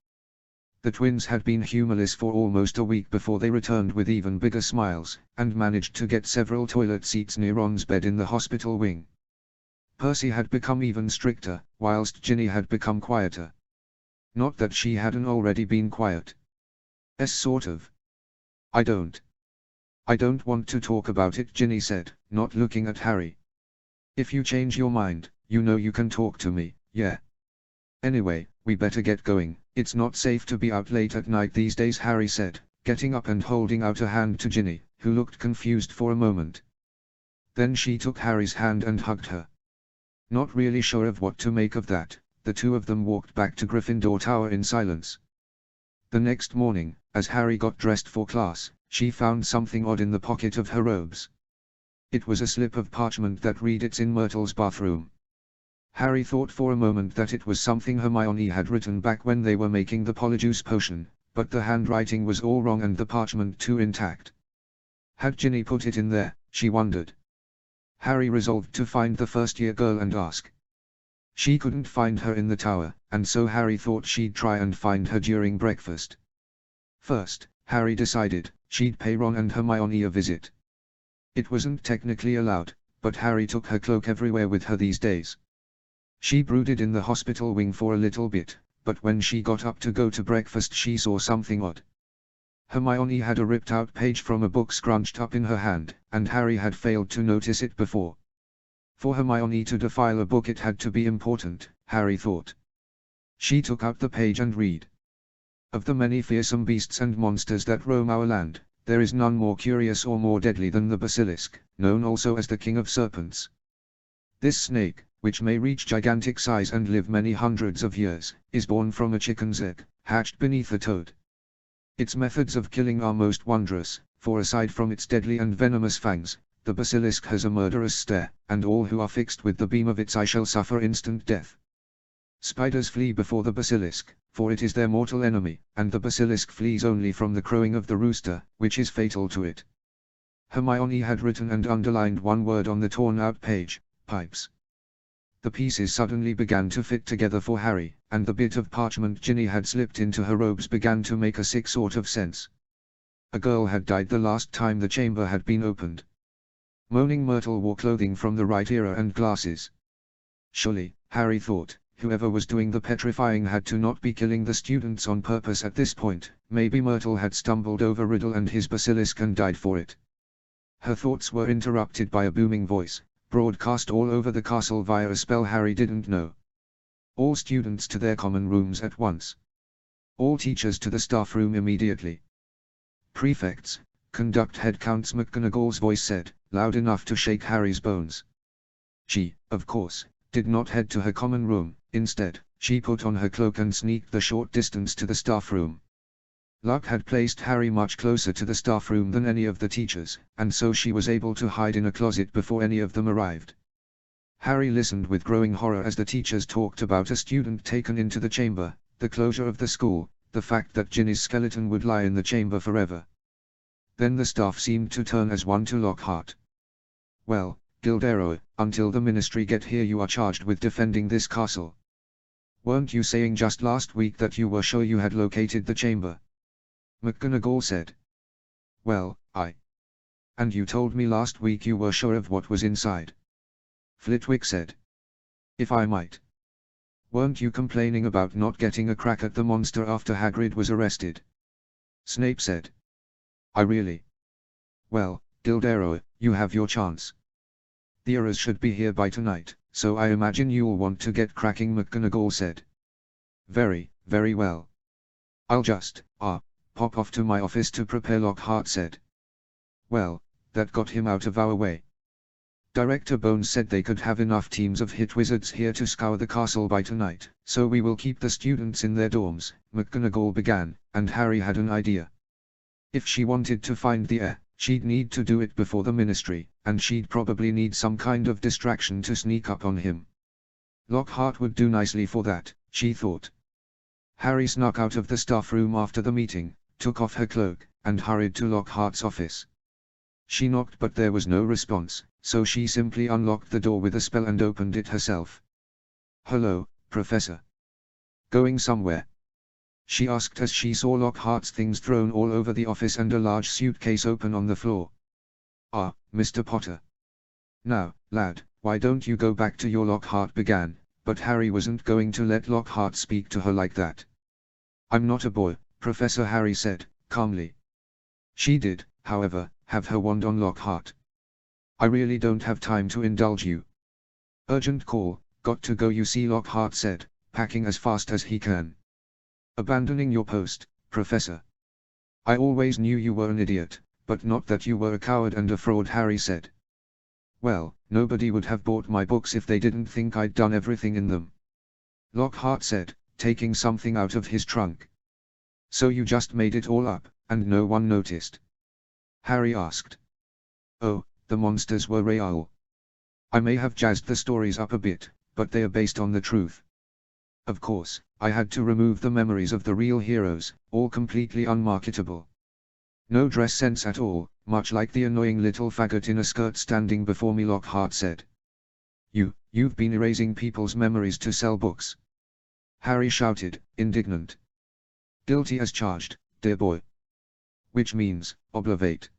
The twins had been humorless for almost a week before they returned with even bigger smiles, and managed to get several toilet seats near Ron's bed in the hospital wing. Percy had become even stricter, whilst Ginny had become quieter. Not that she hadn't already been quiet. Sort of. I don't want to talk about it," Ginny said, not looking at Harry. "If you change your mind, you know you can talk to me, yeah? Anyway, we better get going, it's not safe to be out late at night these days," Harry said, getting up and holding out a hand to Ginny, who looked confused for a moment. Then she took Harry's hand and hugged her. Not really sure of what to make of that, the two of them walked back to Gryffindor Tower in silence. The next morning, as Harry got dressed for class, she found something odd in the pocket of her robes. It was a slip of parchment that read, "It's in Myrtle's bathroom." Harry thought for a moment that it was something Hermione had written back when they were making the Polyjuice potion, but the handwriting was all wrong and the parchment too intact. Had Ginny put it in there, she wondered. Harry resolved to find the first-year girl and ask. She couldn't find her in the tower, and so Harry thought she'd try and find her during breakfast. First, Harry decided, she'd pay Ron and Hermione a visit. It wasn't technically allowed, but Harry took her cloak everywhere with her these days. She brooded in the hospital wing for a little bit, but when she got up to go to breakfast she saw something odd. Hermione had a ripped-out page from a book scrunched up in her hand, and Harry had failed to notice it before. For Hermione to defile a book it had to be important, Harry thought. She took out the page and read. "Of the many fearsome beasts and monsters that roam our land, there is none more curious or more deadly than the basilisk, known also as the king of serpents. This snake, which may reach gigantic size and live many hundreds of years, is born from a chicken's egg, hatched beneath a toad. Its methods of killing are most wondrous, for aside from its deadly and venomous fangs, the basilisk has a murderous stare, and all who are fixed with the beam of its eye shall suffer instant death. Spiders flee before the basilisk, for it is their mortal enemy, and the basilisk flees only from the crowing of the rooster, which is fatal to it. Hermione had written and underlined one word on the torn-out page, pipes. The pieces suddenly began to fit together for Harry, and the bit of parchment Ginny had slipped into her robes began to make a sick sort of sense. A girl had died the last time the chamber had been opened. Moaning Myrtle wore clothing from the right era and glasses. Surely, Harry thought, whoever was doing the petrifying had to not be killing the students on purpose at this point. Maybe Myrtle had stumbled over Riddle and his basilisk and died for it. Her thoughts were interrupted by a booming voice, broadcast all over the castle via a spell Harry didn't know. All students to their common rooms at once. All teachers to the staff room immediately. Prefects, conduct headcounts, McGonagall's voice said, loud enough to shake Harry's bones. She, of course, did not head to her common room. Instead, she put on her cloak and sneaked the short distance to the staff room. Luck had placed Harry much closer to the staff room than any of the teachers, and so she was able to hide in a closet before any of them arrived. Harry listened with growing horror as the teachers talked about a student taken into the chamber, the closure of the school, the fact that Ginny's skeleton would lie in the chamber forever. Then the staff seemed to turn as one to Lockhart. Well, Gilderoy, until the Ministry get here you are charged with defending this castle. Weren't you saying just last week that you were sure you had located the chamber? McGonagall said. Well, And you told me last week you were sure of what was inside. Flitwick said. If I might. Weren't you complaining about not getting a crack at the monster after Hagrid was arrested? Snape said. I really. Well, Gilderoy, you have your chance. The Aurors should be here by tonight, so I imagine you'll want to get cracking, McGonagall said. Very, very well. I'll just, pop off to my office to prepare, Lockhart said. Well, that got him out of our way. Director Bones said they could have enough teams of hit wizards here to scour the castle by tonight, so we will keep the students in their dorms, McGonagall began, and Harry had an idea. If she wanted to find the heir, she'd need to do it before the Ministry, and she'd probably need some kind of distraction to sneak up on him. Lockhart would do nicely for that, she thought. Harry snuck out of the staff room after the meeting, took off her cloak, and hurried to Lockhart's office. She knocked but there was no response, so she simply unlocked the door with a spell and opened it herself. Hello, Professor. Going somewhere? She asked as she saw Lockhart's things thrown all over the office and a large suitcase open on the floor. Mr. Potter. Now, lad, why don't you go back to your Lockhart began, but Harry wasn't going to let Lockhart speak to her like that. I'm not a boy, Professor Harry said, calmly. She did, however, have her wand on Lockhart. I really don't have time to indulge you. Urgent call, got to go, you see, Lockhart said, packing as fast as he can. Abandoning your post, Professor. I always knew you were an idiot, but not that you were a coward and a fraud, Harry said. Well, nobody would have bought my books if they didn't think I'd done everything in them. Lockhart said, taking something out of his trunk. So you just made it all up, and no one noticed? Harry asked. Oh, the monsters were real. I may have jazzed the stories up a bit, but they are based on the truth. Of course, I had to remove the memories of the real heroes, all completely unmarketable. No dress sense at all, much like the annoying little faggot in a skirt standing before me, Lockhart said. You've been erasing people's memories to sell books. Harry shouted, indignant. Guilty as charged, dear boy. Which means, oblivate.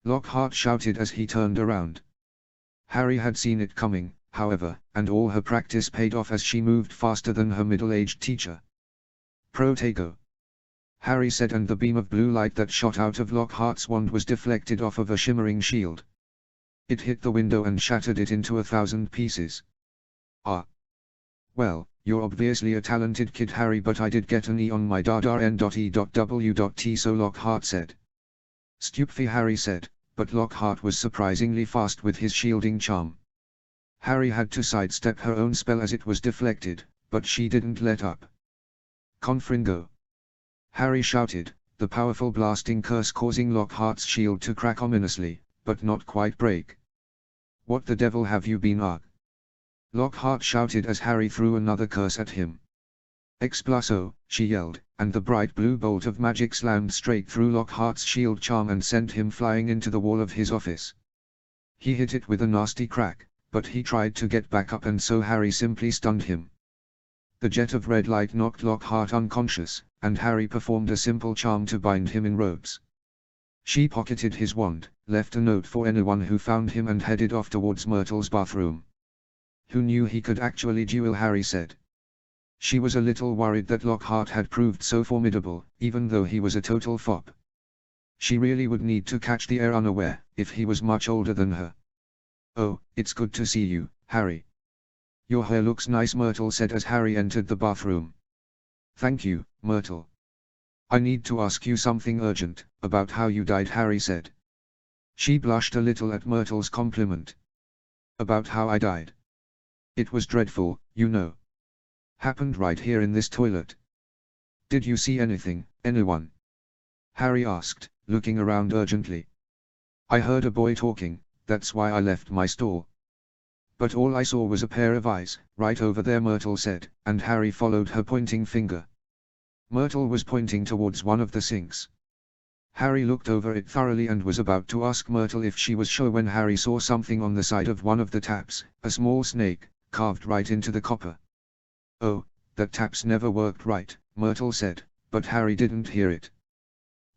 Lockhart shouted as he turned around. Harry had seen it coming, however, and all her practice paid off as she moved faster than her middle-aged teacher. Protego. Harry said, and the beam of blue light that shot out of Lockhart's wand was deflected off of a shimmering shield. It hit the window and shattered it into 1,000 pieces. Well, you're obviously a talented kid, Harry, but I did get an E on my DADA-N.E.W.T, so Lockhart said. Stupefy, Harry said, but Lockhart was surprisingly fast with his shielding charm. Harry had to sidestep her own spell as it was deflected, but she didn't let up. Confringo. Harry shouted, the powerful blasting curse causing Lockhart's shield to crack ominously, but not quite break. What the devil have you been Lockhart shouted as Harry threw another curse at him. Exploso, she yelled, and the bright blue bolt of magic slammed straight through Lockhart's shield charm and sent him flying into the wall of his office. He hit it with a nasty crack, but he tried to get back up and so Harry simply stunned him. The jet of red light knocked Lockhart unconscious, and Harry performed a simple charm to bind him in ropes. She pocketed his wand, left a note for anyone who found him and headed off towards Myrtle's bathroom. Who knew he could actually duel? Harry said. She was a little worried that Lockhart had proved so formidable, even though he was a total fop. She really would need to catch the air unaware, if he was much older than her. "Oh, it's good to see you, Harry. Your hair looks nice," Myrtle said as Harry entered the bathroom. "Thank you, Myrtle. I need to ask you something urgent, about how you died," Harry said. She blushed a little at Myrtle's compliment. "About how I died? It was dreadful, you know. Happened right here in this toilet." "Did you see anything, anyone?" Harry asked, looking around urgently. "I heard a boy talking, that's why I left my stall. But all I saw was a pair of eyes, right over there," Myrtle said, and Harry followed her pointing finger. Myrtle was pointing towards one of the sinks. Harry looked over it thoroughly and was about to ask Myrtle if she was sure when Harry saw something on the side of one of the taps, a small snake, carved right into the copper. "Oh, that tap's never worked right," Myrtle said, but Harry didn't hear it.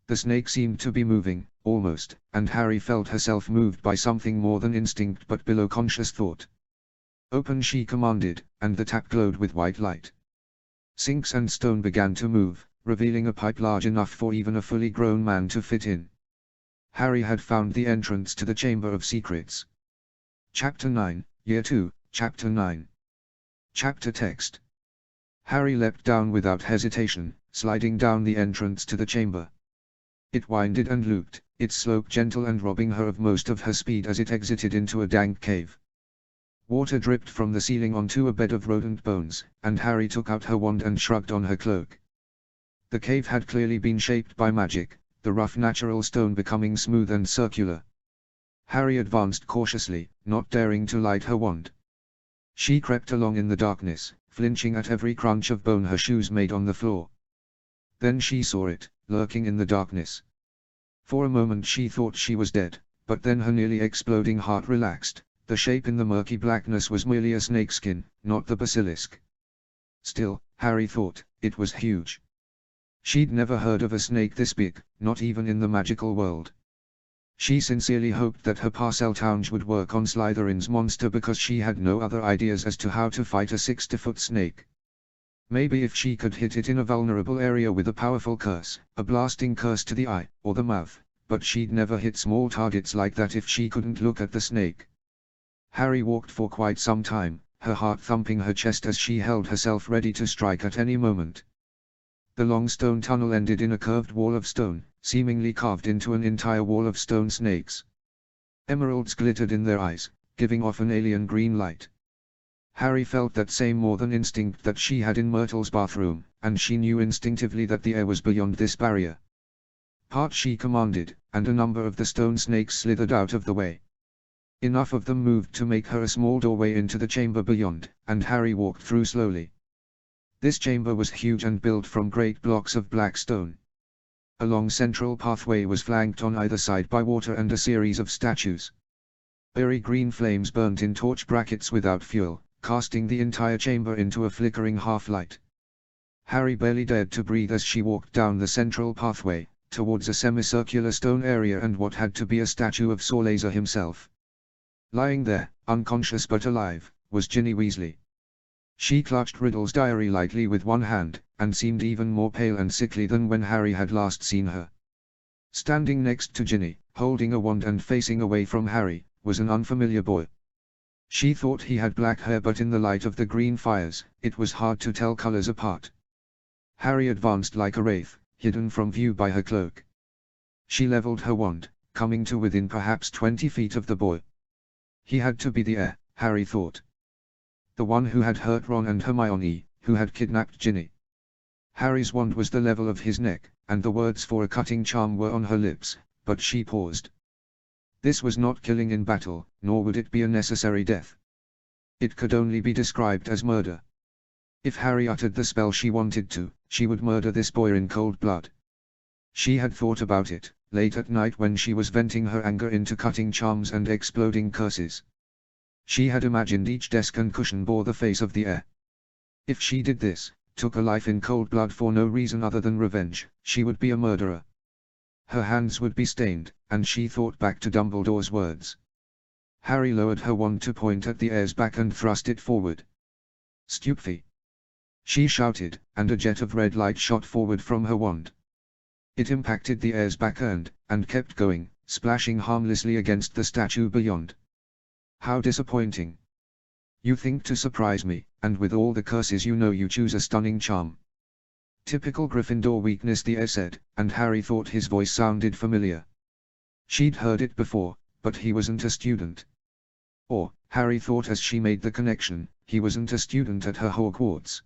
The snake seemed to be moving, almost, and Harry felt herself moved by something more than instinct but below conscious thought. "Open," she commanded, and the tap glowed with white light. Sinks and stone began to move, revealing a pipe large enough for even a fully grown man to fit in. Harry had found the entrance to the Chamber of Secrets. Chapter 9, Year 2, Chapter 9. Chapter Text. Harry leapt down without hesitation, sliding down the entrance to the chamber. It winded and looped, its slope gentle and robbing her of most of her speed as it exited into a dank cave. Water dripped from the ceiling onto a bed of rodent bones, and Harry took out her wand and shrugged on her cloak. The cave had clearly been shaped by magic, the rough natural stone becoming smooth and circular. Harry advanced cautiously, not daring to light her wand. She crept along in the darkness, flinching at every crunch of bone her shoes made on the floor. Then she saw it, lurking in the darkness. For a moment she thought she was dead, but then her nearly exploding heart relaxed. The shape in the murky blackness was merely a snakeskin, not the basilisk. Still, Harry thought, it was huge. She'd never heard of a snake this big, not even in the magical world. She sincerely hoped that her Parseltonge would work on Slytherin's monster because she had no other ideas as to how to fight a 60-foot snake. Maybe if she could hit it in a vulnerable area with a powerful curse, a blasting curse to the eye, or the mouth, but she'd never hit small targets like that if she couldn't look at the snake. Harry walked for quite some time, her heart thumping her chest as she held herself ready to strike at any moment. The long stone tunnel ended in a curved wall of stone, seemingly carved into an entire wall of stone snakes. Emeralds glittered in their eyes, giving off an alien green light. Harry felt that same more than instinct that she had in Myrtle's bathroom, and she knew instinctively that the air was beyond this barrier. "Part," she commanded, and a number of the stone snakes slithered out of the way. Enough of them moved to make her a small doorway into the chamber beyond, and Harry walked through slowly. This chamber was huge and built from great blocks of black stone. A long central pathway was flanked on either side by water and a series of statues. Airy green flames burnt in torch brackets without fuel, casting the entire chamber into a flickering half-light. Harry barely dared to breathe as she walked down the central pathway, towards a semicircular stone area and what had to be a statue of Sorlaser himself. Lying there, unconscious but alive, was Ginny Weasley. She clutched Riddle's diary lightly with one hand, and seemed even more pale and sickly than when Harry had last seen her. Standing next to Ginny, holding a wand and facing away from Harry, was an unfamiliar boy. She thought he had black hair, but in the light of the green fires, it was hard to tell colors apart. Harry advanced like a wraith, hidden from view by her cloak. She leveled her wand, coming to within perhaps 20 feet of the boy. He had to be the heir, Harry thought. The one who had hurt Ron and Hermione, who had kidnapped Ginny. Harry's wand was the level of his neck, and the words for a cutting charm were on her lips, but she paused. This was not killing in battle, nor would it be a necessary death. It could only be described as murder. If Harry uttered the spell she wanted to, she would murder this boy in cold blood. She had thought about it, late at night when she was venting her anger into cutting charms and exploding curses. She had imagined each desk and cushion bore the face of the heir. If she did this, took a life in cold blood for no reason other than revenge, she would be a murderer. Her hands would be stained, and she thought back to Dumbledore's words. Harry lowered her wand to point at the heir's back and thrust it forward. "Stupefy!" she shouted, and a jet of red light shot forward from her wand. It impacted the heir's back and kept going, splashing harmlessly against the statue beyond. How disappointing. You think to surprise me, and with all the curses you know you choose a stunning charm. Typical Gryffindor weakness, the heir said, and Harry thought his voice sounded familiar. She'd heard it before, but he wasn't a student. Or, Harry thought as she made the connection, he wasn't a student at her Hogwarts.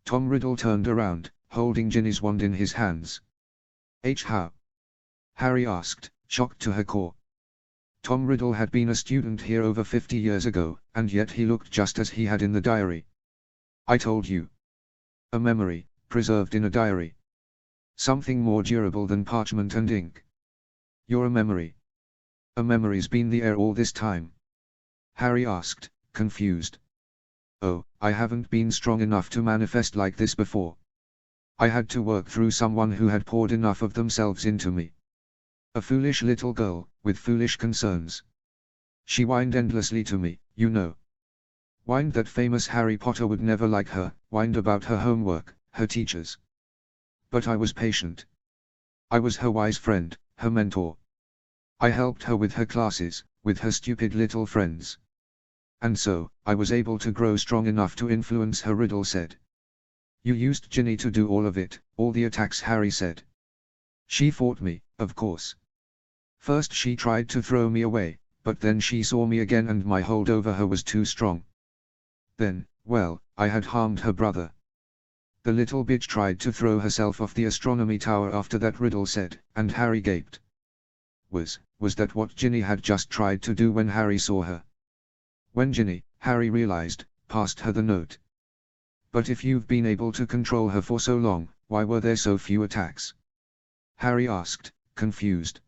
Tom Riddle turned around, holding Ginny's wand in his hands. How? Harry asked, shocked to her core. Tom Riddle had been a student here over 50 years ago, and yet he looked just as he had in the diary. I told you. A memory, preserved in a diary. Something more durable than parchment and ink. You're a memory. A memory's been the heir all this time? Harry asked, confused. Oh, I haven't been strong enough to manifest like this before. I had to work through someone who had poured enough of themselves into me. A foolish little girl, with foolish concerns. She whined endlessly to me, you know. Whined that famous Harry Potter would never like her, whined about her homework, her teachers. But I was patient. I was her wise friend, her mentor. I helped her with her classes, with her stupid little friends. And so, I was able to grow strong enough to influence her, Riddle said. You used Ginny to do all of it, all the attacks, Harry said. She fought me, of course. First she tried to throw me away, but then she saw me again and my hold over her was too strong. Then, well, I had harmed her brother. The little bitch tried to throw herself off the astronomy tower after that, Riddle said, and Harry gaped. Was that what Ginny had just tried to do when Harry saw her? When Ginny, Harry realized, passed her the note. But if you've been able to control her for so long, why were there so few attacks? Harry asked, confused.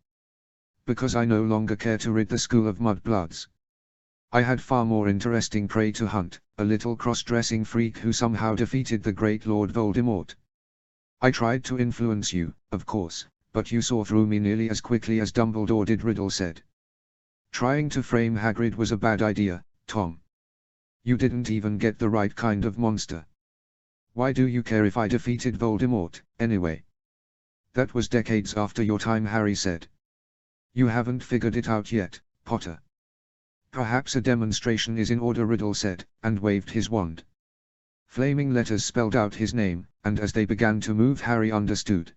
Because I no longer care to rid the school of mudbloods. I had far more interesting prey to hunt, a little cross-dressing freak who somehow defeated the great Lord Voldemort. I tried to influence you, of course, but you saw through me nearly as quickly as Dumbledore did, Riddle said. Trying to frame Hagrid was a bad idea, Tom. You didn't even get the right kind of monster. Why do you care if I defeated Voldemort, anyway? That was decades after your time, Harry said. You haven't figured it out yet, Potter. Perhaps a demonstration is in order, Riddle said, and waved his wand. Flaming letters spelled out his name, and as they began to move, Harry understood.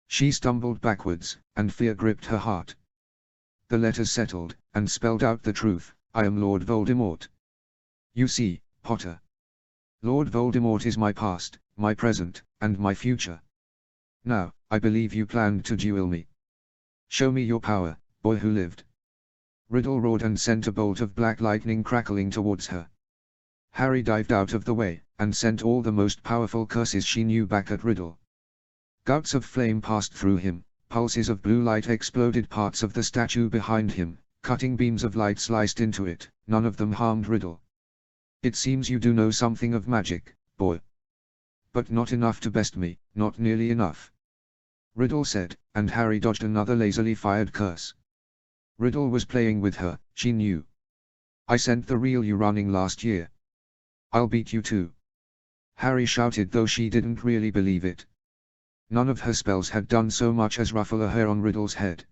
She stumbled backwards, and fear gripped her heart. The letters settled, and spelled out the truth: I am Lord Voldemort. You see, Potter. Lord Voldemort is my past, my present, and my future. Now, I believe you planned to duel me. Show me your power, boy who lived. Riddle roared and sent a bolt of black lightning crackling towards her. Harry dived out of the way, and sent all the most powerful curses she knew back at Riddle. Gouts of flame passed through him, pulses of blue light exploded parts of the statue behind him, cutting beams of light sliced into it, none of them harmed Riddle. It seems you do know something of magic, boy. But not enough to best me, not nearly enough. Riddle said, and Harry dodged another lazily fired curse. Riddle was playing with her, she knew. I sent the real you running last year. I'll beat you too. Harry shouted, though she didn't really believe it. None of her spells had done so much as ruffle a hair on Riddle's head.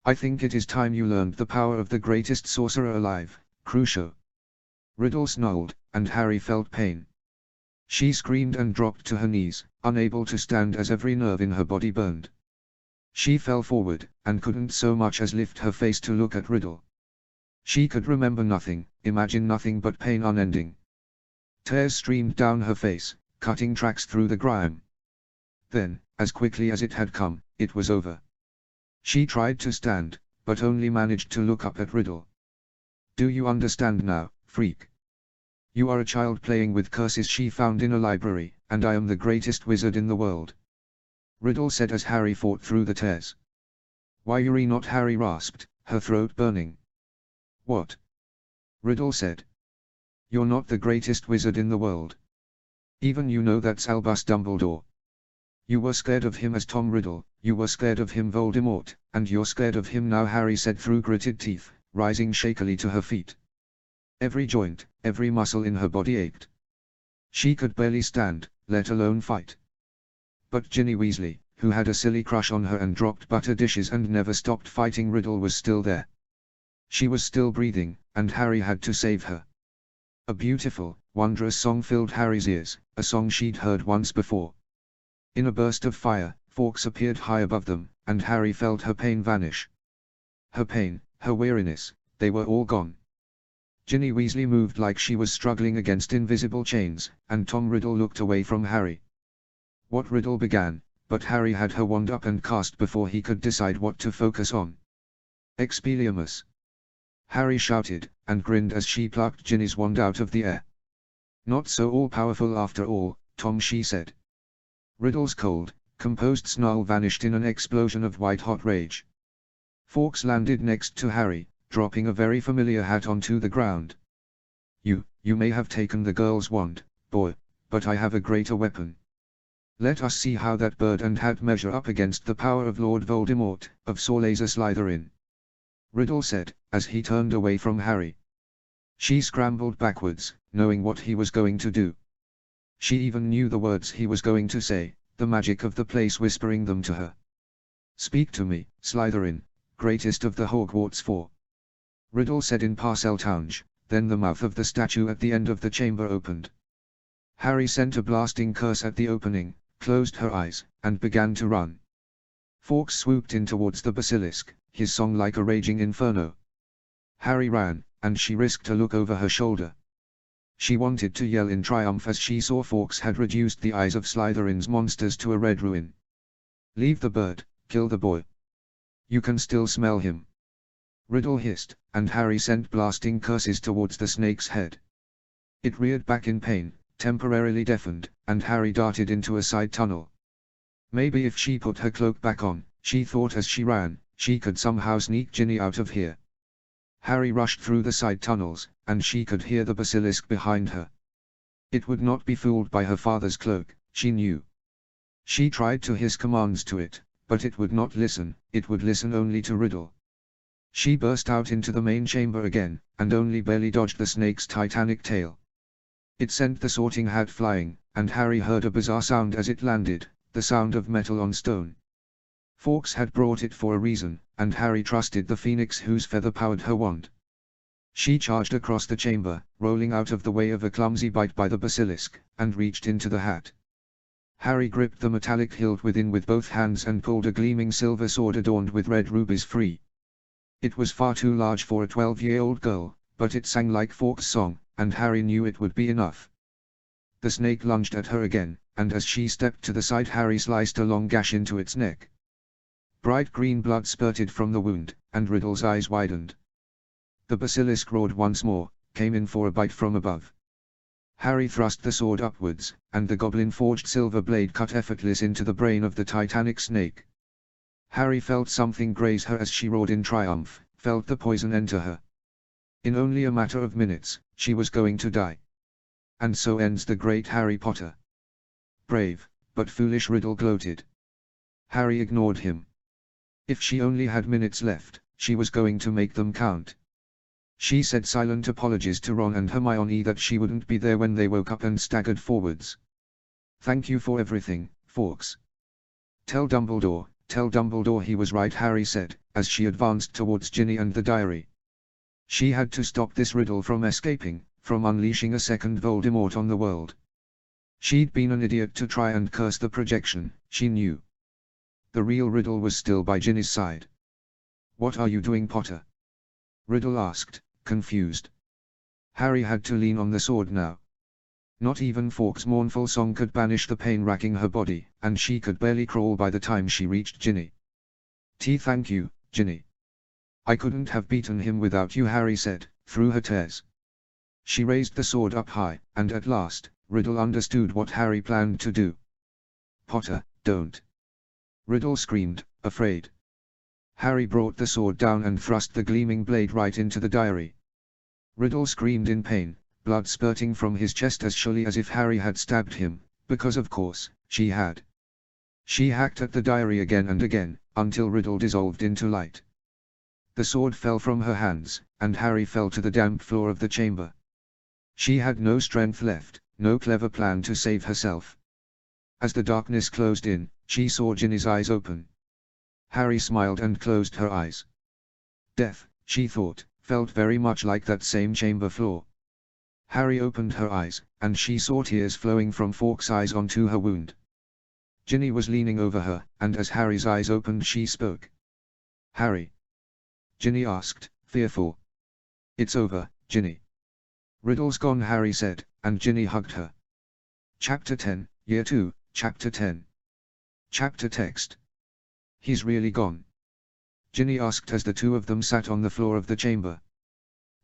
I think it is time you learned the power of the greatest sorcerer alive, Crucio. Riddle snarled, and Harry felt pain. She screamed and dropped to her knees, unable to stand as every nerve in her body burned. She fell forward, and couldn't so much as lift her face to look at Riddle. She could remember nothing, imagine nothing but pain unending. Tears streamed down her face, cutting tracks through the grime. Then, as quickly as it had come, it was over. She tried to stand, but only managed to look up at Riddle. Do you understand now, freak? You are a child playing with curses she found in a library, and I am the greatest wizard in the world. Riddle said as Harry fought through the tears. Why you're not Harry rasped, her throat burning. What? Riddle said. You're not the greatest wizard in the world. Even you know that's Albus Dumbledore. You were scared of him as Tom Riddle, you were scared of him Voldemort, and you're scared of him now, Harry said through gritted teeth, rising shakily to her feet. Every joint, every muscle in her body ached. She could barely stand, let alone fight. But Ginny Weasley, who had a silly crush on her and dropped butter dishes and never stopped fighting Riddle, was still there. She was still breathing, and Harry had to save her. A beautiful, wondrous song filled Harry's ears, a song she'd heard once before. In a burst of fire, Fawkes appeared high above them, and Harry felt her pain vanish. Her pain, her weariness, they were all gone. Ginny Weasley moved like she was struggling against invisible chains, and Tom Riddle looked away from Harry. What Riddle began, but Harry had her wand up and cast before he could decide what to focus on. Expelliarmus! Harry shouted, and grinned as she plucked Ginny's wand out of the air. Not so all-powerful after all, Tom, she said. Riddle's cold, composed snarl vanished in an explosion of white-hot rage. Fawkes landed next to Harry, dropping a very familiar hat onto the ground. You may have taken the girl's wand, boy, but I have a greater weapon. Let us see how that bird and hat measure up against the power of Lord Voldemort, of Salazar Slytherin. Riddle said, as he turned away from Harry. She scrambled backwards, knowing what he was going to do. She even knew the words he was going to say, the magic of the place whispering them to her. Speak to me, Slytherin, greatest of the Hogwarts Four. Riddle said in Parseltongue, then the mouth of the statue at the end of the chamber opened. Harry sent a blasting curse at the opening, closed her eyes, and began to run. Fawkes swooped in towards the basilisk, his song like a raging inferno. Harry ran, and she risked a look over her shoulder. She wanted to yell in triumph as she saw Fawkes had reduced the eyes of Slytherin's monsters to a red ruin. Leave the bird, kill the boy. You can still smell him. Riddle hissed, and Harry sent blasting curses towards the snake's head. It reared back in pain, temporarily deafened, and Harry darted into a side tunnel. Maybe if she put her cloak back on, she thought as she ran, she could somehow sneak Ginny out of here. Harry rushed through the side tunnels, and she could hear the basilisk behind her. It would not be fooled by her father's cloak, she knew. She tried to hiss commands to it, but it would not listen, it would listen only to Riddle. She burst out into the main chamber again, and only barely dodged the snake's titanic tail. It sent the Sorting Hat flying, and Harry heard a bizarre sound as it landed, the sound of metal on stone. Fawkes had brought it for a reason, and Harry trusted the phoenix whose feather powered her wand. She charged across the chamber, rolling out of the way of a clumsy bite by the basilisk, and reached into the hat. Harry gripped the metallic hilt within with both hands and pulled a gleaming silver sword adorned with red rubies free. It was far too large for a 12-year-old girl, but it sang like Fawkes' song, and Harry knew it would be enough. The snake lunged at her again, and as she stepped to the side, Harry sliced a long gash into its neck. Bright green blood spurted from the wound, and Riddle's eyes widened. The basilisk roared once more, came in for a bite from above. Harry thrust the sword upwards, and the goblin-forged silver blade cut effortless into the brain of the titanic snake. Harry felt something graze her as she roared in triumph, felt the poison enter her. In only a matter of minutes, she was going to die. And so ends the great Harry Potter. Brave, but foolish, Riddle gloated. Harry ignored him. If she only had minutes left, she was going to make them count. She said silent apologies to Ron and Hermione that she wouldn't be there when they woke up and staggered forwards. Thank you for everything, Fawkes. Tell Dumbledore he was right, Harry said, as she advanced towards Ginny and the diary. She had to stop this Riddle from escaping, from unleashing a second Voldemort on the world. She'd been an idiot to try and curse the projection, she knew. The real Riddle was still by Ginny's side. What are you doing, Potter? Riddle asked, confused. Harry had to lean on the sword now. Not even Fawkes' mournful song could banish the pain racking her body, and she could barely crawl by the time she reached Ginny. Thank you, Ginny. I couldn't have beaten him without you, Harry said, through her tears. She raised the sword up high, and at last, Riddle understood what Harry planned to do. "Potter, don't!" Riddle screamed, afraid. Harry brought the sword down and thrust the gleaming blade right into the diary. Riddle screamed in pain, blood spurting from his chest as surely as if Harry had stabbed him, because of course, she had. She hacked at the diary again and again, until Riddle dissolved into light. The sword fell from her hands, and Harry fell to the damp floor of the chamber. She had no strength left, no clever plan to save herself. As the darkness closed in, she saw Ginny's eyes open. Harry smiled and closed her eyes. Death, she thought, felt very much like that same chamber floor. Harry opened her eyes, and she saw tears flowing from Fawkes' eyes onto her wound. Ginny was leaning over her, and as Harry's eyes opened she spoke. "Harry?" Ginny asked, fearful. "It's over, Ginny." "Riddle's gone," Harry said, and Ginny hugged her. Chapter 10, Year 2, Chapter 10. Chapter text. "He's really gone?" Ginny asked as the two of them sat on the floor of the chamber.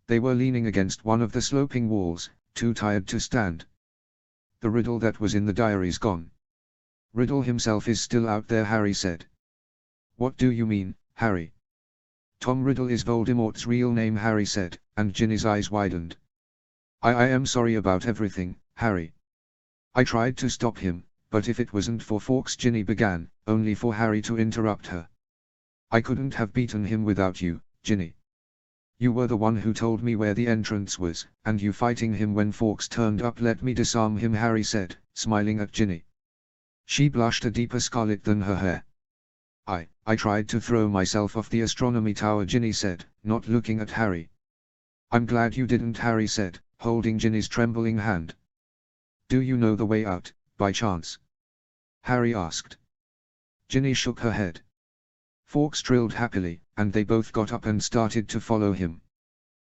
They were leaning against one of the sloping walls, too tired to stand. "The Riddle that was in the diary's gone. Riddle himself is still out there," Harry said. "What do you mean, Harry?" "Tom Riddle is Voldemort's real name," Harry said, and Ginny's eyes widened. I am sorry about everything, Harry. I tried to stop him, but if it wasn't for Fawkes," Ginny began, only for Harry to interrupt her. "I couldn't have beaten him without you, Ginny. You were the one who told me where the entrance was, and you fighting him when Fawkes turned up let me disarm him," Harry said, smiling at Ginny. She blushed a deeper scarlet than her hair. I tried to throw myself off the astronomy tower," Ginny said, not looking at Harry. "I'm glad you didn't," Harry said, holding Ginny's trembling hand. "Do you know the way out, by chance?" Harry asked. Ginny shook her head. Fawkes trilled happily, and they both got up and started to follow him.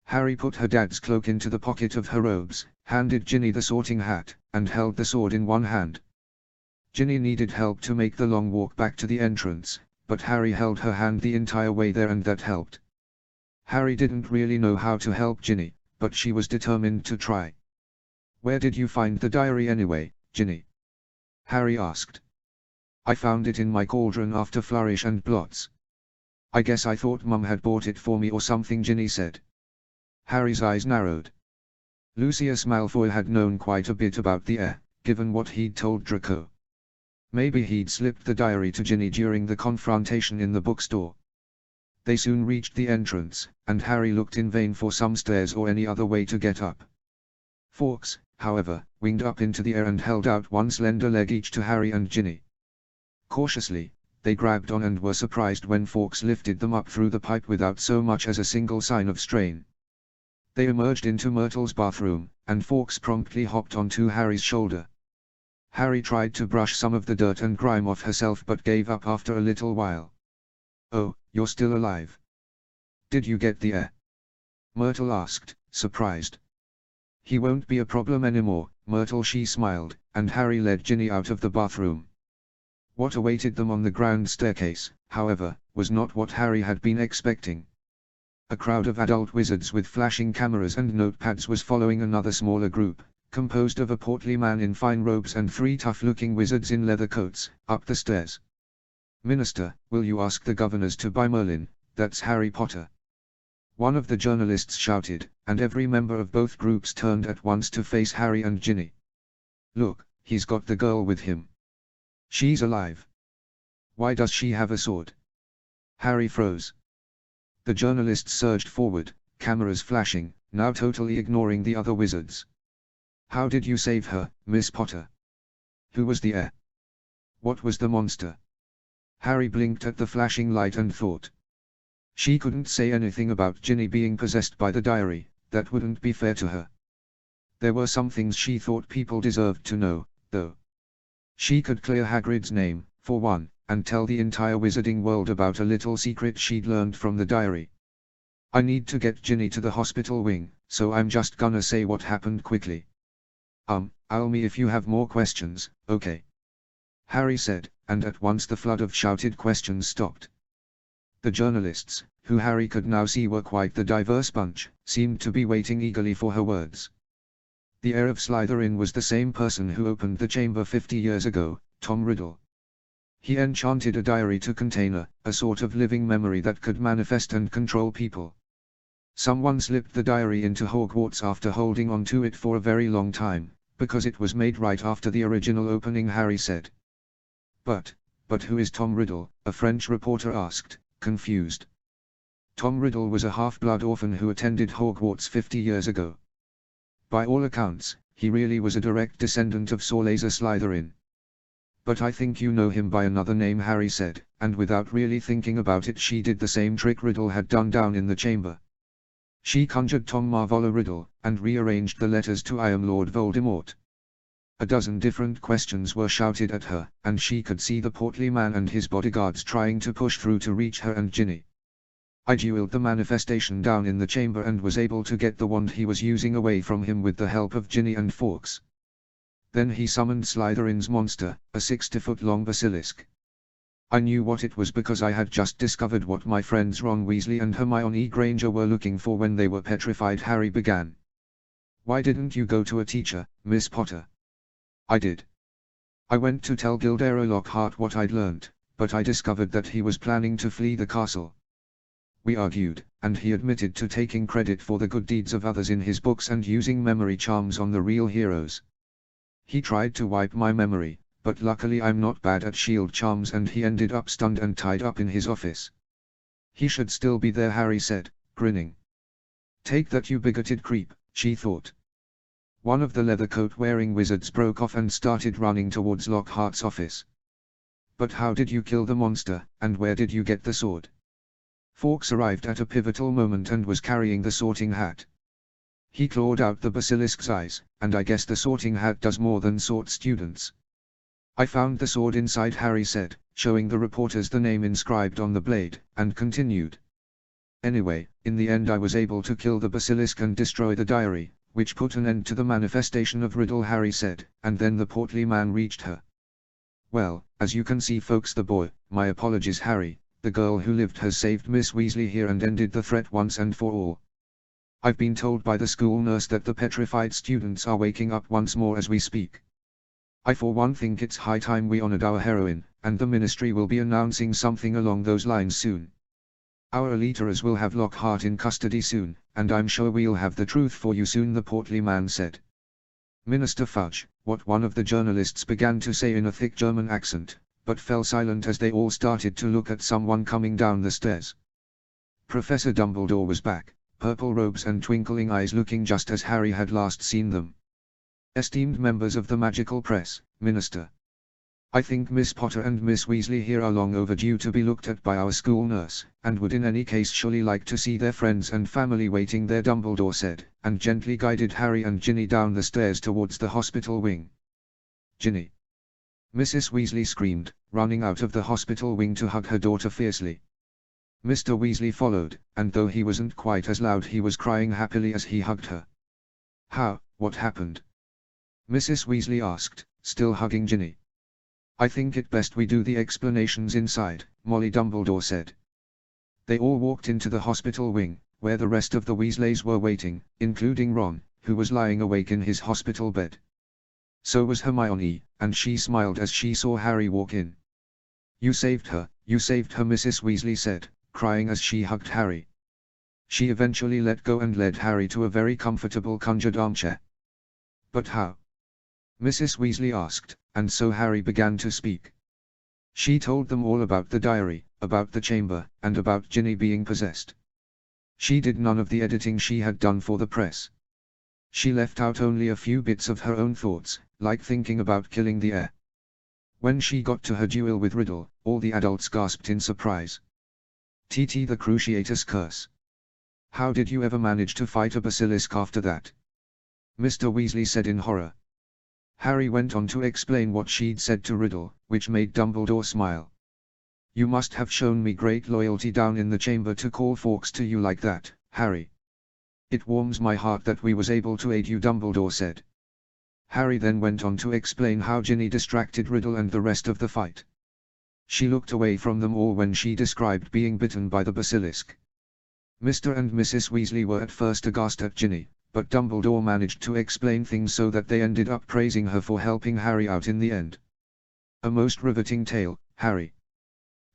Harry put her dad's cloak into the pocket of her robes, handed Ginny the sorting hat, and held the sword in one hand. Ginny needed help to make the long walk back to the entrance, but Harry held her hand the entire way there and that helped. Harry didn't really know how to help Ginny, but she was determined to try. "Where did you find the diary anyway, Ginny?" Harry asked. "I found it in my cauldron after Flourish and Blots. I guess I thought Mum had bought it for me or something," Ginny said. Harry's eyes narrowed. Lucius Malfoy had known quite a bit about the heir, given what he'd told Draco. Maybe he'd slipped the diary to Ginny during the confrontation in the bookstore. They soon reached the entrance, and Harry looked in vain for some stairs or any other way to get up. Fawkes, however, winged up into the air and held out one slender leg each to Harry and Ginny. Cautiously, they grabbed on and were surprised when Fawkes lifted them up through the pipe without so much as a single sign of strain. They emerged into Myrtle's bathroom, and Fawkes promptly hopped onto Harry's shoulder. Harry tried to brush some of the dirt and grime off herself but gave up after a little while. "Oh, you're still alive. Did you get the heir?" Myrtle asked, surprised. "He won't be a problem anymore, Myrtle," she smiled, and Harry led Ginny out of the bathroom. What awaited them on the grand staircase, however, was not what Harry had been expecting. A crowd of adult wizards with flashing cameras and notepads was following another smaller group, composed of a portly man in fine robes and 3 tough-looking wizards in leather coats, up the stairs. "Minister, will you ask the governors to buy Merlin, that's Harry Potter?" one of the journalists shouted, and every member of both groups turned at once to face Harry and Ginny. "Look, he's got the girl with him. She's alive. Why does she have a sword?" Harry froze. The journalists surged forward, cameras flashing, now totally ignoring the other wizards. "How did you save her, Miss Potter? Who was the heir? What was the monster?" Harry blinked at the flashing light and thought. She couldn't say anything about Ginny being possessed by the diary, that wouldn't be fair to her. There were some things she thought people deserved to know, though. She could clear Hagrid's name, for one, and tell the entire wizarding world about a little secret she'd learned from the diary. "I need to get Ginny to the hospital wing, so I'm just gonna say what happened quickly. I'll me if you have more questions, okay?" Harry said, and at once the flood of shouted questions stopped. The journalists, who Harry could now see were quite the diverse bunch, seemed to be waiting eagerly for her words. The heir of Slytherin was the same person who opened the chamber 50 years ago, Tom Riddle. He enchanted a diary to contain a sort of living memory that could manifest and control people. Someone slipped the diary into Hogwarts after holding on to it for a very long time, because it was made right after the original opening, Harry said. But who is Tom Riddle? A French reporter asked, confused. Tom Riddle was a half-blood orphan who attended Hogwarts 50 years ago. By all accounts, he really was a direct descendant of Salazar Slytherin. But I think you know him by another name, Harry said, and without really thinking about it she did the same trick Riddle had done down in the chamber. She conjured Tom Marvolo Riddle, and rearranged the letters to I am Lord Voldemort. A dozen different questions were shouted at her, and she could see the portly man and his bodyguards trying to push through to reach her and Ginny. I dueled the manifestation down in the chamber and was able to get the wand he was using away from him with the help of Ginny and Fawkes. Then he summoned Slytherin's monster, a 60-foot-long basilisk. I knew what it was because I had just discovered what my friends Ron Weasley and Hermione Granger were looking for when they were petrified, Harry began. Why didn't you go to a teacher, Miss Potter? I did. I went to tell Gilderoy Lockhart what I'd learnt, but I discovered that he was planning to flee the castle. We argued, and he admitted to taking credit for the good deeds of others in his books and using memory charms on the real heroes. He tried to wipe my memory, but luckily I'm not bad at shield charms, and he ended up stunned and tied up in his office. He should still be there, Harry said, grinning. Take that, you bigoted creep, she thought. One of the leather coat-wearing wizards broke off and started running towards Lockhart's office. But how did you kill the monster, and where did you get the sword? Fawkes arrived at a pivotal moment and was carrying the Sorting Hat. He clawed out the basilisk's eyes, and I guess the Sorting Hat does more than sort students. I found the sword inside, Harry said, showing the reporters the name inscribed on the blade, and continued. Anyway, in the end I was able to kill the basilisk and destroy the diary, which put an end to the manifestation of Riddle, Harry said, and then the portly man reached her. Well, as you can see, folks, the boy, my apologies, Harry, the girl who lived has saved Miss Weasley here and ended the threat once and for all. I've been told by the school nurse that the petrified students are waking up once more as we speak. I for one think it's high time we honored our heroine, and the Ministry will be announcing something along those lines soon. Our eliters will have Lockhart in custody soon, and I'm sure we'll have the truth for you soon, the portly man said. Minister Fudge, what one of the journalists began to say in a thick German accent, but fell silent as they all started to look at someone coming down the stairs. Professor Dumbledore was back, purple robes and twinkling eyes, looking just as Harry had last seen them. Esteemed members of the magical press, Minister. I think Miss Potter and Miss Weasley here are long overdue to be looked at by our school nurse, and would in any case surely like to see their friends and family waiting there, Dumbledore said, and gently guided Harry and Ginny down the stairs towards the hospital wing. Ginny! Mrs. Weasley screamed, running out of the hospital wing to hug her daughter fiercely. Mr. Weasley followed, and though he wasn't quite as loud, he was crying happily as he hugged her. What happened? Mrs. Weasley asked, still hugging Ginny. I think it best we do the explanations inside, Molly, Dumbledore said. They all walked into the hospital wing, where the rest of the Weasleys were waiting, including Ron, who was lying awake in his hospital bed. So was Hermione, and she smiled as she saw Harry walk in. You saved her, Mrs. Weasley said, crying as she hugged Harry. She eventually let go and led Harry to a very comfortable conjured armchair. But how? Mrs. Weasley asked, and so Harry began to speak. She told them all about the diary, about the chamber, and about Ginny being possessed. She did none of the editing she had done for the press. She left out only a few bits of her own thoughts, like thinking about killing the heir. When she got to her duel with Riddle, all the adults gasped in surprise. TT, the Cruciatus Curse. How did you ever manage to fight a basilisk after that? Mr. Weasley said in horror. Harry went on to explain what she'd said to Riddle, which made Dumbledore smile. You must have shown me great loyalty down in the chamber to call Fawkes to you like that, Harry. It warms my heart that we was able to aid you, Dumbledore said. Harry then went on to explain how Ginny distracted Riddle and the rest of the fight. She looked away from them all when she described being bitten by the basilisk. Mr. and Mrs. Weasley were at first aghast at Ginny, but Dumbledore managed to explain things so that they ended up praising her for helping Harry out in the end. A most riveting tale, Harry.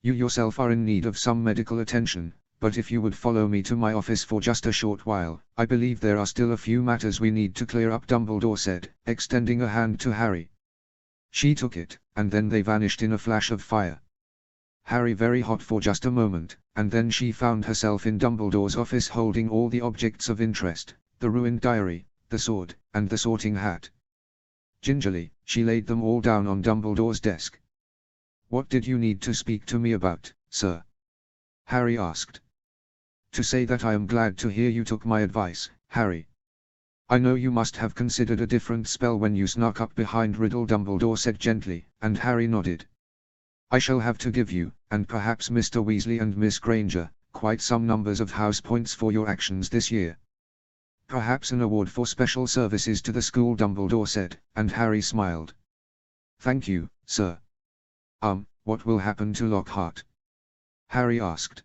You yourself are in need of some medical attention, but if you would follow me to my office for just a short while, I believe there are still a few matters we need to clear up, Dumbledore said, extending a hand to Harry. She took it, and then they vanished in a flash of fire. Harry very hot for just a moment, and then she found herself in Dumbledore's office holding all the objects of interest, the ruined diary, the sword, and the sorting hat. Gingerly, she laid them all down on Dumbledore's desk. "What did you need to speak to me about, sir?" Harry asked. "To say that I am glad to hear you took my advice, Harry. I know you must have considered a different spell when you snuck up behind Riddle," Dumbledore said gently, and Harry nodded. "I shall have to give you, and perhaps Mr. Weasley and Miss Granger, quite some numbers of house points for your actions this year. Perhaps an award for special services to the school," Dumbledore said, and Harry smiled. "Thank you, sir." What will happen to Lockhart?" Harry asked.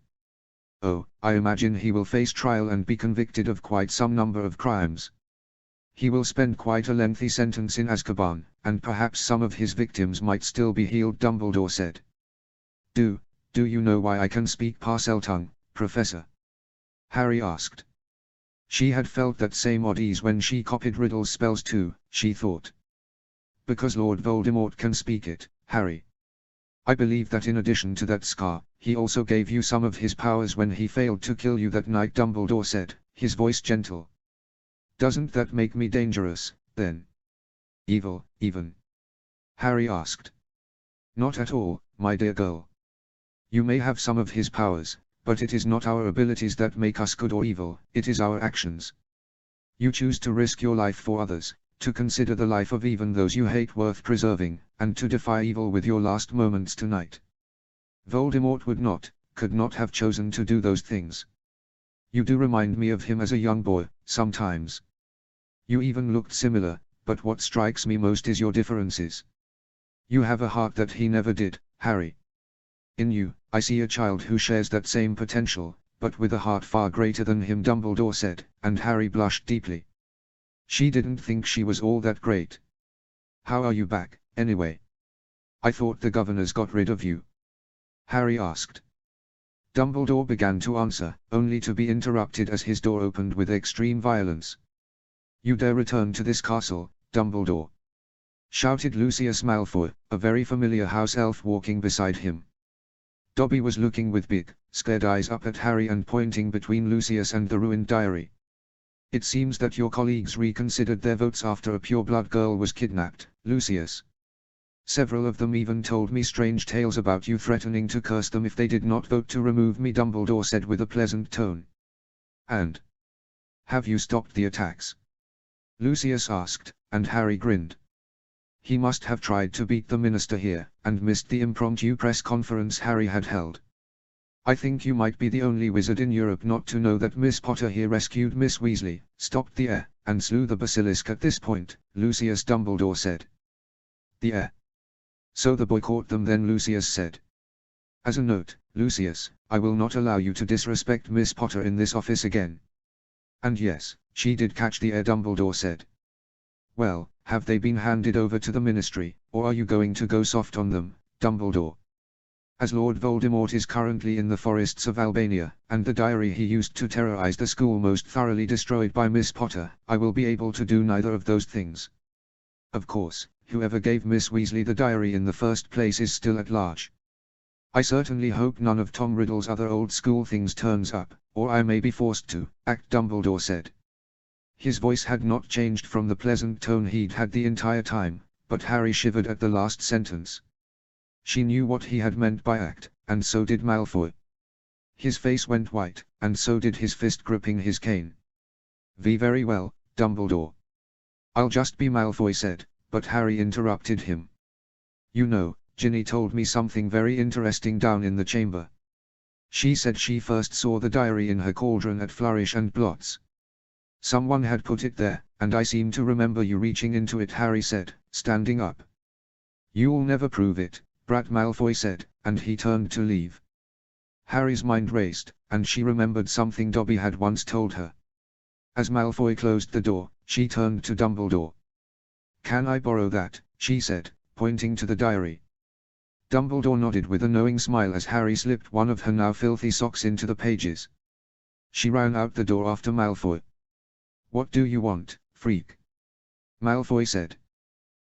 "Oh, I imagine he will face trial and be convicted of quite some number of crimes. He will spend quite a lengthy sentence in Azkaban, and perhaps some of his victims might still be healed," Dumbledore said. Do you know why I can speak Parseltongue, Professor?" Harry asked. She had felt that same odd ease when she copied Riddle's spells too, she thought. "Because Lord Voldemort can speak it, Harry. I believe that in addition to that scar, he also gave you some of his powers when he failed to kill you that night," Dumbledore said, his voice gentle. "Doesn't that make me dangerous, then? Evil, even?" Harry asked. "Not at all, my dear girl. You may have some of his powers, but it is not our abilities that make us good or evil, it is our actions. You choose to risk your life for others, to consider the life of even those you hate worth preserving, and to defy evil with your last moments tonight. Voldemort could not have chosen to do those things. You do remind me of him as a young boy, sometimes. You even looked similar, but what strikes me most is your differences. You have a heart that he never did, Harry. In you, I see a child who shares that same potential, but with a heart far greater than him," Dumbledore said, and Harry blushed deeply. She didn't think she was all that great. "How are you back, anyway? I thought the governors got rid of you?" Harry asked. Dumbledore began to answer, only to be interrupted as his door opened with extreme violence. "You dare return to this castle, Dumbledore?" shouted Lucius Malfoy, a very familiar house elf walking beside him. Dobby was looking with big, scared eyes up at Harry and pointing between Lucius and the ruined diary. "It seems that your colleagues reconsidered their votes after a pureblood girl was kidnapped, Lucius. Several of them even told me strange tales about you threatening to curse them if they did not vote to remove me," Dumbledore said with a pleasant tone. "And have you stopped the attacks?" Lucius asked, and Harry grinned. He must have tried to beat the minister here, and missed the impromptu press conference Harry had held. "I think you might be the only wizard in Europe not to know that Miss Potter here rescued Miss Weasley, stopped the heir, and slew the basilisk at this point," Lucius Dumbledore said. "The heir? So the boy caught them then," Lucius said. "As a note, Lucius, I will not allow you to disrespect Miss Potter in this office again." "And yes, she did catch the heir," Dumbledore said. "Well, have they been handed over to the ministry, or are you going to go soft on them, Dumbledore? As Lord Voldemort is currently in the forests of Albania, and the diary he used to terrorize the school most thoroughly destroyed by Miss Potter, I will be able to do neither of those things. Of course, whoever gave Miss Weasley the diary in the first place is still at large. I certainly hope none of Tom Riddle's other old school things turns up, or I may be forced to act," Dumbledore said. His voice had not changed from the pleasant tone he'd had the entire time, but Harry shivered at the last sentence. She knew what he had meant by act, and so did Malfoy. His face went white, and so did his fist gripping his cane. Very well, Dumbledore. I'll just be," Malfoy said, but Harry interrupted him. "You know, Ginny told me something very interesting down in the chamber. She said she first saw the diary in her cauldron at Flourish and Blots. Someone had put it there, and I seem to remember you reaching into it," Harry said, standing up. "You'll never prove it," Brat Malfoy said, and he turned to leave. Harry's mind raced, and she remembered something Dobby had once told her. As Malfoy closed the door, she turned to Dumbledore. "Can I borrow that?" she said, pointing to the diary. Dumbledore nodded with a knowing smile as Harry slipped one of her now filthy socks into the pages. She ran out the door after Malfoy. "What do you want, freak?" Malfoy said.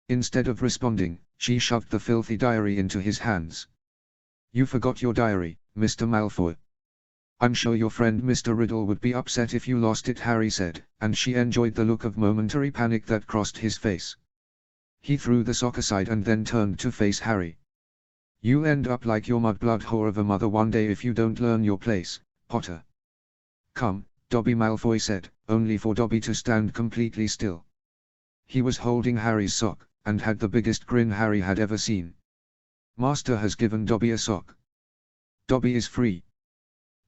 Instead of responding, she shoved the filthy diary into his hands. "You forgot your diary, Mr. Malfoy. I'm sure your friend Mr. Riddle would be upset if you lost it," Harry said, and she enjoyed the look of momentary panic that crossed his face. He threw the sock aside and then turned to face Harry. "You'll end up like your mudblood whore of a mother one day if you don't learn your place, Potter." "Come, Dobby," Malfoy said, only for Dobby to stand completely still. He was holding Harry's sock, and had the biggest grin Harry had ever seen. "Master has given Dobby a sock. Dobby is free,"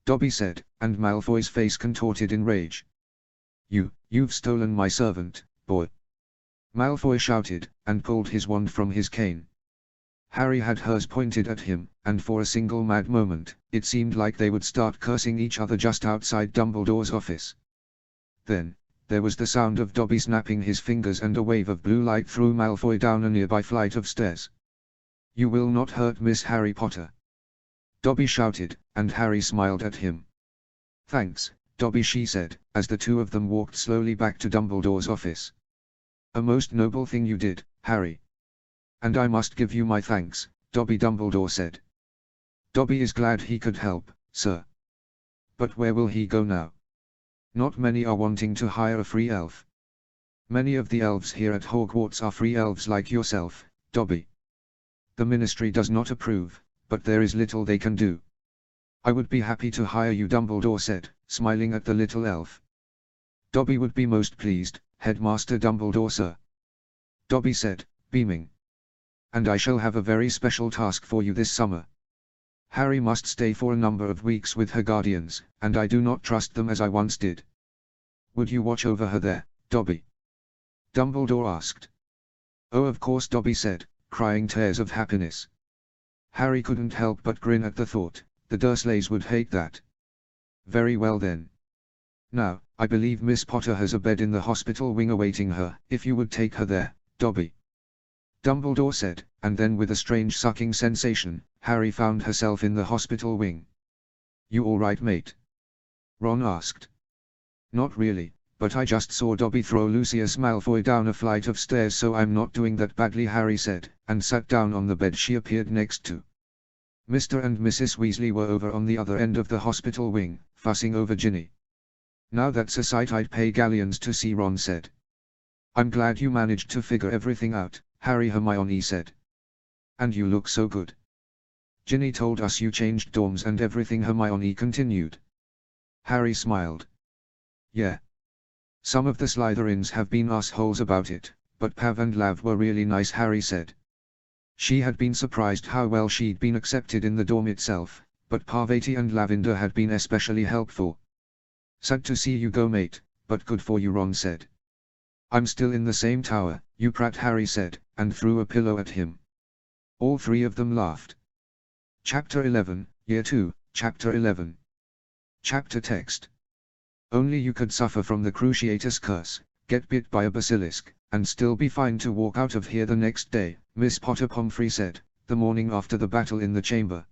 Dobby said, and Malfoy's face contorted in rage. You've stolen my servant, boy," Malfoy shouted, and pulled his wand from his cane. Harry had hers pointed at him, and for a single mad moment, it seemed like they would start cursing each other just outside Dumbledore's office. Then, there was the sound of Dobby snapping his fingers and a wave of blue light threw Malfoy down a nearby flight of stairs. "You will not hurt Miss Harry Potter," Dobby shouted, and Harry smiled at him. "Thanks, Dobby," she said, as the two of them walked slowly back to Dumbledore's office. "A most noble thing you did, Harry. And I must give you my thanks," Dobby Dumbledore said. "Dobby is glad he could help, sir. But where will he go now? Not many are wanting to hire a free elf. Many of the elves here at Hogwarts are free elves like yourself, Dobby. The Ministry does not approve, but there is little they can do." "I would be happy to hire you," Dumbledore said, smiling at the little elf. "Dobby would be most pleased, Headmaster Dumbledore, sir," Dobby said, beaming. "And I shall have a very special task for you this summer. Harry must stay for a number of weeks with her guardians, and I do not trust them as I once did. Would you watch over her there, Dobby?" Dumbledore asked. "Oh, of course," Dobby said, crying tears of happiness. Harry couldn't help but grin at the thought. The Dursleys would hate that. "Very well then. Now, I believe Miss Potter has a bed in the hospital wing awaiting her, if you would take her there, Dobby," Dumbledore said, and then with a strange sucking sensation, Harry found herself in the hospital wing. "You all right, mate?" Ron asked. "Not really, but I just saw Dobby throw Lucius Malfoy down a flight of stairs, so I'm not doing that badly," Harry said, and sat down on the bed she appeared next to. Mr. and Mrs. Weasley were over on the other end of the hospital wing, fussing over Ginny. "Now that's a sight I'd pay galleons to see," Ron said. "I'm glad you managed to figure everything out," Hermione said. "And you look so good. Ginny told us you changed dorms and everything," Hermione continued. Harry smiled. "Yeah. Some of the Slytherins have been assholes about it, but Pav and Lav were really nice," Harry said. She had been surprised how well she'd been accepted in the dorm itself, but Parvati and Lavender had been especially helpful. "Sad to see you go, mate, but good for you," Ron said. "I'm still in the same tower, you prat," Harry said, and threw a pillow at him. All three of them laughed. Chapter 11, Year 2, Chapter 11. Chapter text. Only you could suffer from the Cruciatus curse, get bit by a basilisk, and still be fine to walk out of here the next day, Miss Potter Pomfrey said, the morning after the battle in the chamber.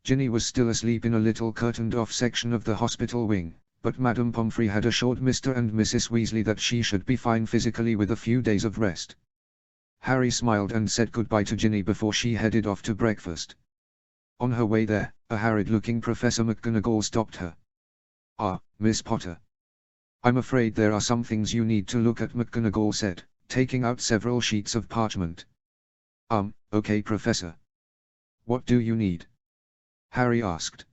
Ginny was still asleep in a little curtained-off section of the hospital wing, but Madame Pomfrey had assured Mr. and Mrs. Weasley that she should be fine physically with a few days of rest. Harry smiled and said goodbye to Ginny before she headed off to breakfast. On her way there, a harried-looking Professor McGonagall stopped her. "Ah, Miss Potter. I'm afraid there are some things you need to look at," McGonagall said, taking out several sheets of parchment. Okay, Professor. What do you need?" Harry asked.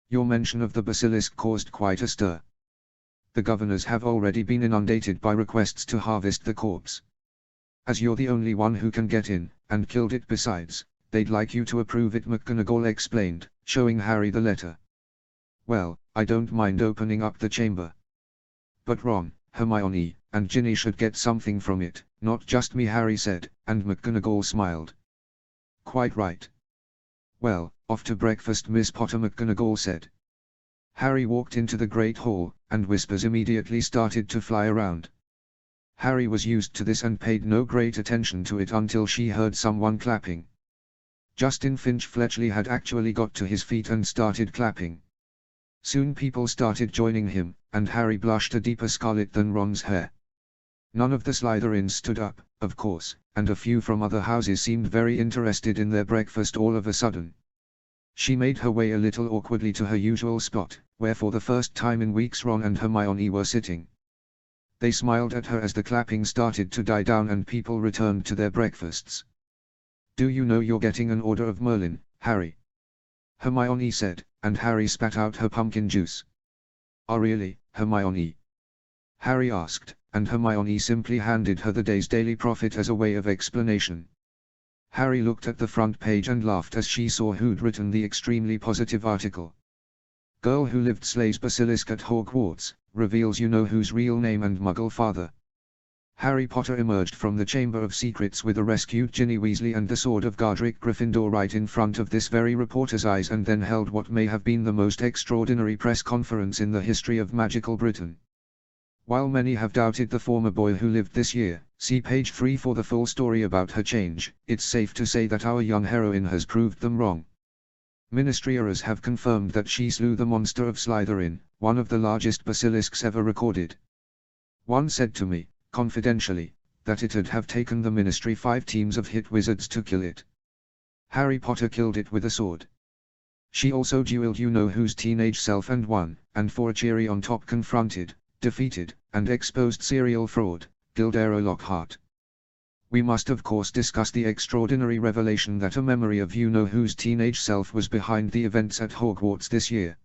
"Your mention of the basilisk caused quite a stir. The governors have already been inundated by requests to harvest the corpse. As you're the only one who can get in, and killed it besides, they'd like you to approve it," McGonagall explained, showing Harry the letter. "Well, I don't mind opening up the chamber. But Ron, Hermione, and Ginny should get something from it, not just me," Harry said, and McGonagall smiled. "Quite right. Well, off to breakfast, Miss Potter McGonagall said. Harry walked into the Great Hall, and whispers immediately started to fly around. Harry was used to this and paid no great attention to it until she heard someone clapping. Justin Finch-Fletchley had actually got to his feet and started clapping. Soon people started joining him, and Harry blushed a deeper scarlet than Ron's hair. None of the Slytherins stood up, of course, and a few from other houses seemed very interested in their breakfast all of a sudden. She made her way a little awkwardly to her usual spot, where for the first time in weeks Ron and Hermione were sitting. They smiled at her as the clapping started to die down and people returned to their breakfasts. "Do you know you're getting an Order of Merlin, Harry?" Hermione said, and Harry spat out her pumpkin juice. "Oh really, Hermione?" Harry asked, and Hermione simply handed her the day's Daily Prophet as a way of explanation. Harry looked at the front page and laughed as she saw who'd written the extremely positive article. "Girl who lived slays basilisk at Hogwarts, reveals you-know-who's real name and Muggle father." Harry Potter emerged from the Chamber of Secrets with a rescued Ginny Weasley and the sword of Godric Gryffindor right in front of this very reporter's eyes, and then held what may have been the most extraordinary press conference in the history of magical Britain. While many have doubted the former boy who lived this year, see page 3 for the full story about her change, it's safe to say that our young heroine has proved them wrong. Ministry errors have confirmed that she slew the monster of Slytherin, one of the largest basilisks ever recorded. One said to me, confidentially, that it'd have taken the Ministry 5 teams of hit wizards to kill it. Harry Potter killed it with a sword. She also dueled you-know-who's teenage self and won, and for a cherry on top confronted, defeated, and exposed serial fraud, Gilderoy Lockhart. We must of course discuss the extraordinary revelation that a memory of you-know-who's teenage self was behind the events at Hogwarts this year.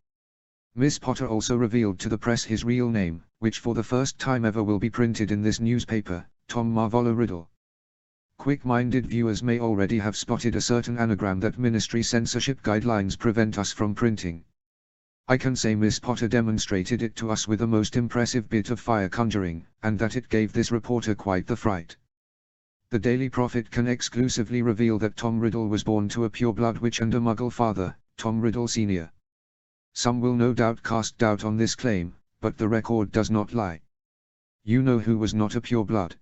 Miss Potter also revealed to the press his real name, which for the first time ever will be printed in this newspaper, Tom Marvolo Riddle. Quick-minded viewers may already have spotted a certain anagram that Ministry censorship guidelines prevent us from printing. I can say Miss Potter demonstrated it to us with a most impressive bit of fire conjuring, and that it gave this reporter quite the fright. The Daily Prophet can exclusively reveal that Tom Riddle was born to a pure-blood witch and a Muggle father, Tom Riddle Sr. Some will no doubt cast doubt on this claim, but the record does not lie. You know who was not a pure-blood.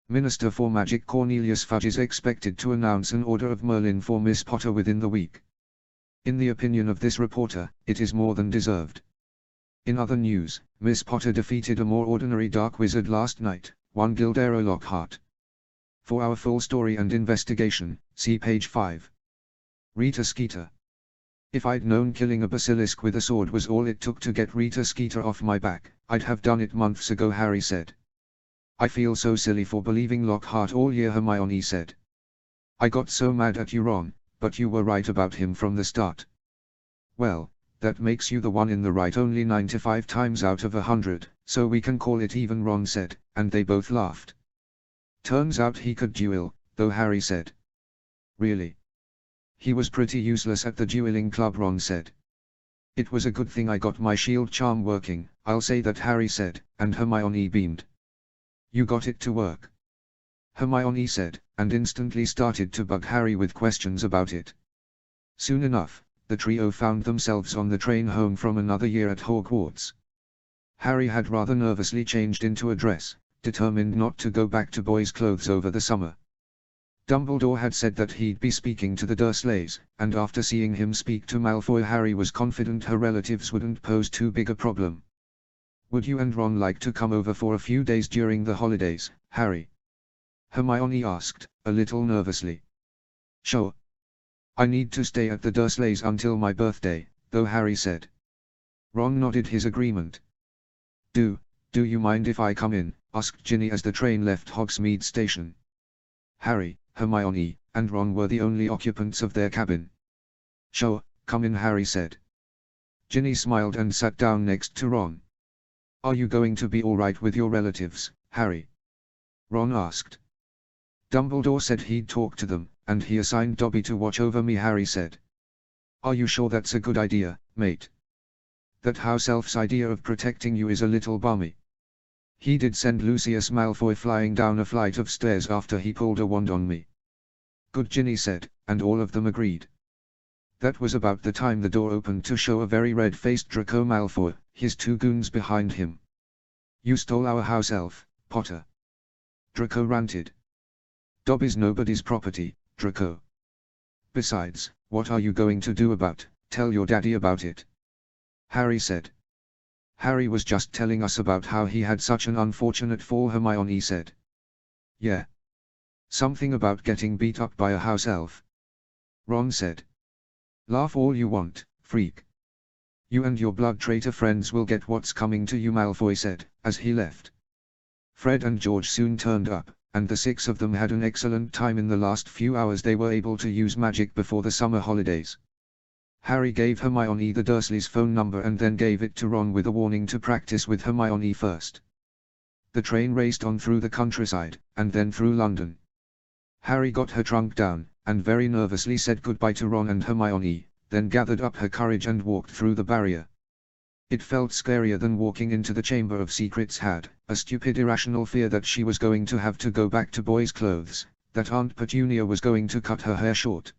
Minister for Magic Cornelius Fudge is expected to announce an Order of Merlin for Miss Potter within the week. In the opinion of this reporter, it is more than deserved. In other news, Miss Potter defeated a more ordinary dark wizard last night, one Gilderoy Lockhart. For our full story and investigation, see page 5. Rita Skeeter. If I'd known killing a basilisk with a sword was all it took to get Rita Skeeter off my back, I'd have done it months ago, Harry said. I feel so silly for believing Lockhart all year, Hermione said. I got so mad at you, Ron, but you were right about him from the start. Well, that makes you the one in the right only 95 times out of 100, so we can call it even, Ron said, and they both laughed. Turns out he could duel, though, Harry said. Really? He was pretty useless at the dueling club, Ron said. It was a good thing I got my shield charm working, I'll say that, Harry said, and Hermione beamed. You got it to work? Hermione said, and instantly started to bug Harry with questions about it. Soon enough, the trio found themselves on the train home from another year at Hogwarts. Harry had rather nervously changed into a dress, determined not to go back to boys' clothes over the summer. Dumbledore had said that he'd be speaking to the Dursleys, and after seeing him speak to Malfoy, Harry was confident her relatives wouldn't pose too big a problem. Would you and Ron like to come over for a few days during the holidays, Harry? Hermione asked, a little nervously. Sure. I need to stay at the Dursleys until my birthday, though, Harry said. Ron nodded his agreement. Do you mind if I come in? Asked Ginny as the train left Hogsmeade Station. Harry, Hermione, and Ron were the only occupants of their cabin. Sure, come in, Harry said. Ginny smiled and sat down next to Ron. Are you going to be all right with your relatives, Harry? Ron asked. Dumbledore said he'd talk to them, and he assigned Dobby to watch over me, Harry said. Are you sure that's a good idea, mate? That house elf's idea of protecting you is a little balmy. He did send Lucius Malfoy flying down a flight of stairs after he pulled a wand on me. Good, Ginny said, and all of them agreed. That was about the time the door opened to show a very red-faced Draco Malfoy, his two goons behind him. "You stole our house elf, Potter," Draco ranted. "Dobby is nobody's property, Draco. Besides, what are you going to do about, tell your daddy about it?" Harry said. "Harry was just telling us about how he had such an unfortunate fall," Hermione said. "Yeah. Something about getting beat up by a house elf," Ron said. "Laugh all you want, freak. You and your blood traitor friends will get what's coming to you," Malfoy said, as he left. Fred and George soon turned up, and the six of them had an excellent time in the last few hours they were able to use magic before the summer holidays. Harry gave Hermione the Dursleys' phone number and then gave it to Ron with a warning to practice with Hermione first. The train raced on through the countryside, and then through London. Harry got her trunk down, and very nervously said goodbye to Ron and Hermione, then gathered up her courage and walked through the barrier. It felt scarier than walking into the Chamber of Secrets had, a stupid irrational fear that she was going to have to go back to boys' clothes, that Aunt Petunia was going to cut her hair short.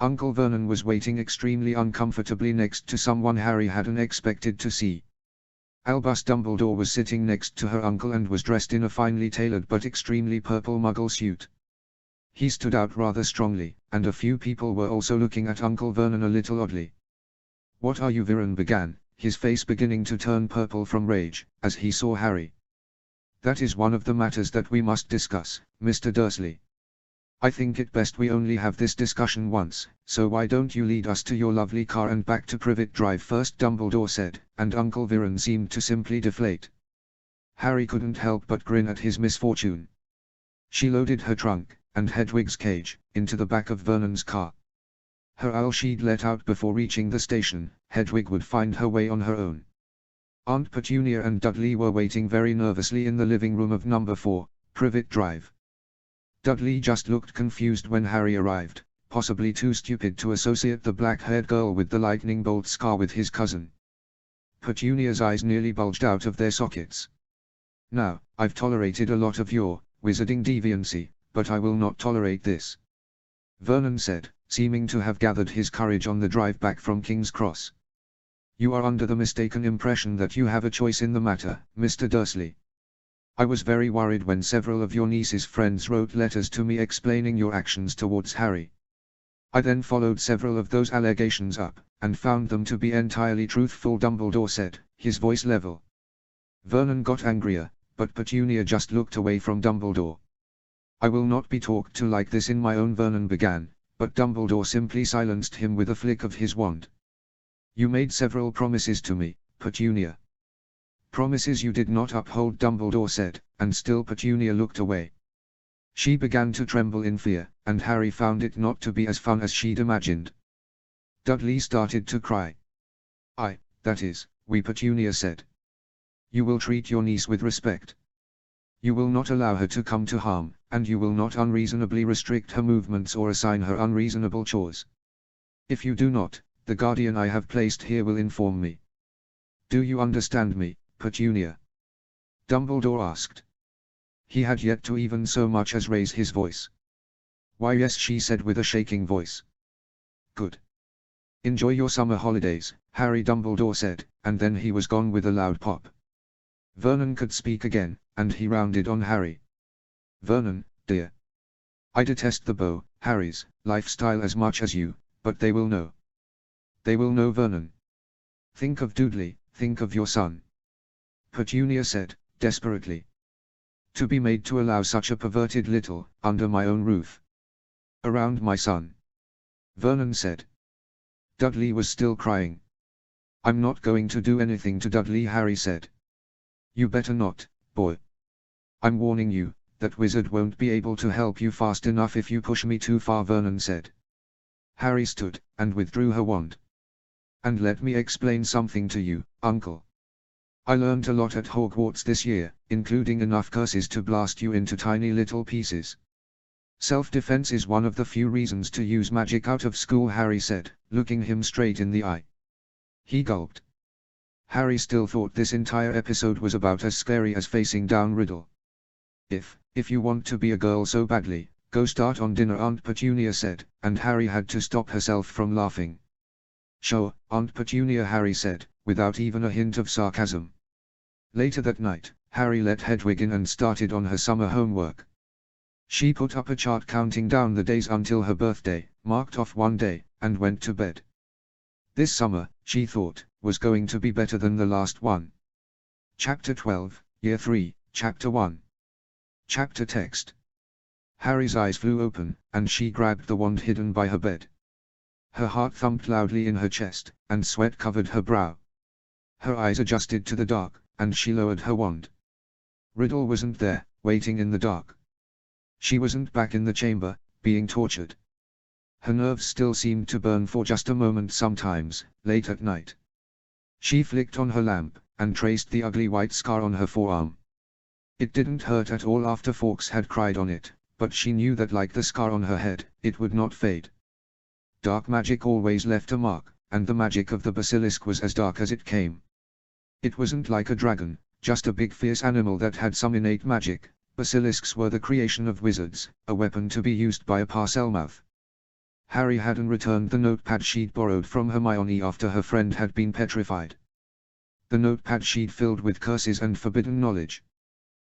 Uncle Vernon was waiting extremely uncomfortably next to someone Harry hadn't expected to see. Albus Dumbledore was sitting next to her uncle and was dressed in a finely tailored but extremely purple muggle suit. He stood out rather strongly, and a few people were also looking at Uncle Vernon a little oddly. "What are you?" Viren began, his face beginning to turn purple from rage, as he saw Harry. "That is one of the matters that we must discuss, Mr. Dursley. I think it best we only have this discussion once, so why don't you lead us to your lovely car and back to Privet Drive first?" Dumbledore said, and Uncle Viren seemed to simply deflate. Harry couldn't help but grin at his misfortune. She loaded her trunk, and Hedwig's cage, into the back of Vernon's car. Her owl she'd let out before reaching the station. Hedwig would find her way on her own. Aunt Petunia and Dudley were waiting very nervously in the living room of number 4, Privet Drive. Dudley just looked confused when Harry arrived, possibly too stupid to associate the black-haired girl with the lightning bolt scar with his cousin. Petunia's eyes nearly bulged out of their sockets. "Now, I've tolerated a lot of your wizarding deviancy, but I will not tolerate this," Vernon said, seeming to have gathered his courage on the drive back from King's Cross. "You are under the mistaken impression that you have a choice in the matter, Mr. Dursley. I was very worried when several of your niece's friends wrote letters to me explaining your actions towards Harry. I then followed several of those allegations up, and found them to be entirely truthful," Dumbledore said, his voice level. Vernon got angrier, but Petunia just looked away from Dumbledore. "I will not be talked to like this in my own," Vernon began, but Dumbledore simply silenced him with a flick of his wand. "You made several promises to me, Petunia." "Promises you did not uphold," Dumbledore said, and still Petunia looked away. She began to tremble in fear, and Harry found it not to be as fun as she'd imagined. Dudley started to cry. That is, we," Petunia said. "You will treat your niece with respect. You will not allow her to come to harm, and you will not unreasonably restrict her movements or assign her unreasonable chores. If you do not, the guardian I have placed here will inform me. Do you understand me, Petunia?" Dumbledore asked. He had yet to even so much as raise his voice. "Why, yes," she said with a shaking voice. "Good. Enjoy your summer holidays," Harry, Dumbledore said, and then he was gone with a loud pop. Vernon could speak again, and he rounded on Harry. "Vernon, dear. I detest the Beau Harry's lifestyle as much as you, but they will know. They will know, Vernon. Think of Dudley, think of your son," Petunia said, desperately. "To be made to allow such a perverted little, under my own roof. Around my son," Vernon said. Dudley was still crying. "I'm not going to do anything to Dudley," Harry said. "You better not, boy. I'm warning you, that wizard won't be able to help you fast enough if you push me too far," Vernon said. Harry stood, and withdrew her wand. "And let me explain something to you, Uncle. I learned a lot at Hogwarts this year, including enough curses to blast you into tiny little pieces. Self-defense is one of the few reasons to use magic out of school," Harry said, looking him straight in the eye. He gulped. Harry still thought this entire episode was about as scary as facing down Riddle. If you want to be a girl so badly, "Go start on dinner," Aunt Petunia said, and Harry had to stop herself from laughing. "Sure, Aunt Petunia," Harry said, without even a hint of sarcasm. Later that night, Harry let Hedwig in and started on her summer homework. She put up a chart counting down the days until her birthday, marked off one day, and went to bed. This summer, she thought, was going to be better than the last one. Chapter 12, Year 3, Chapter 1. Chapter Text. Harry's eyes flew open, and she grabbed the wand hidden by her bed. Her heart thumped loudly in her chest, and sweat covered her brow. Her eyes adjusted to the dark, and she lowered her wand. Riddle wasn't there, waiting in the dark. She wasn't back in the chamber, being tortured. Her nerves still seemed to burn for just a moment sometimes, late at night. She flicked on her lamp, and traced the ugly white scar on her forearm. It didn't hurt at all after Fawkes had cried on it, but she knew that like the scar on her head, it would not fade. Dark magic always left a mark, and the magic of the basilisk was as dark as it came. It wasn't like a dragon, just a big fierce animal that had some innate magic. Basilisks were the creation of wizards, a weapon to be used by a Parselmouth. Harry hadn't returned the notepad she'd borrowed from Hermione after her friend had been petrified. The notepad she'd filled with curses and forbidden knowledge.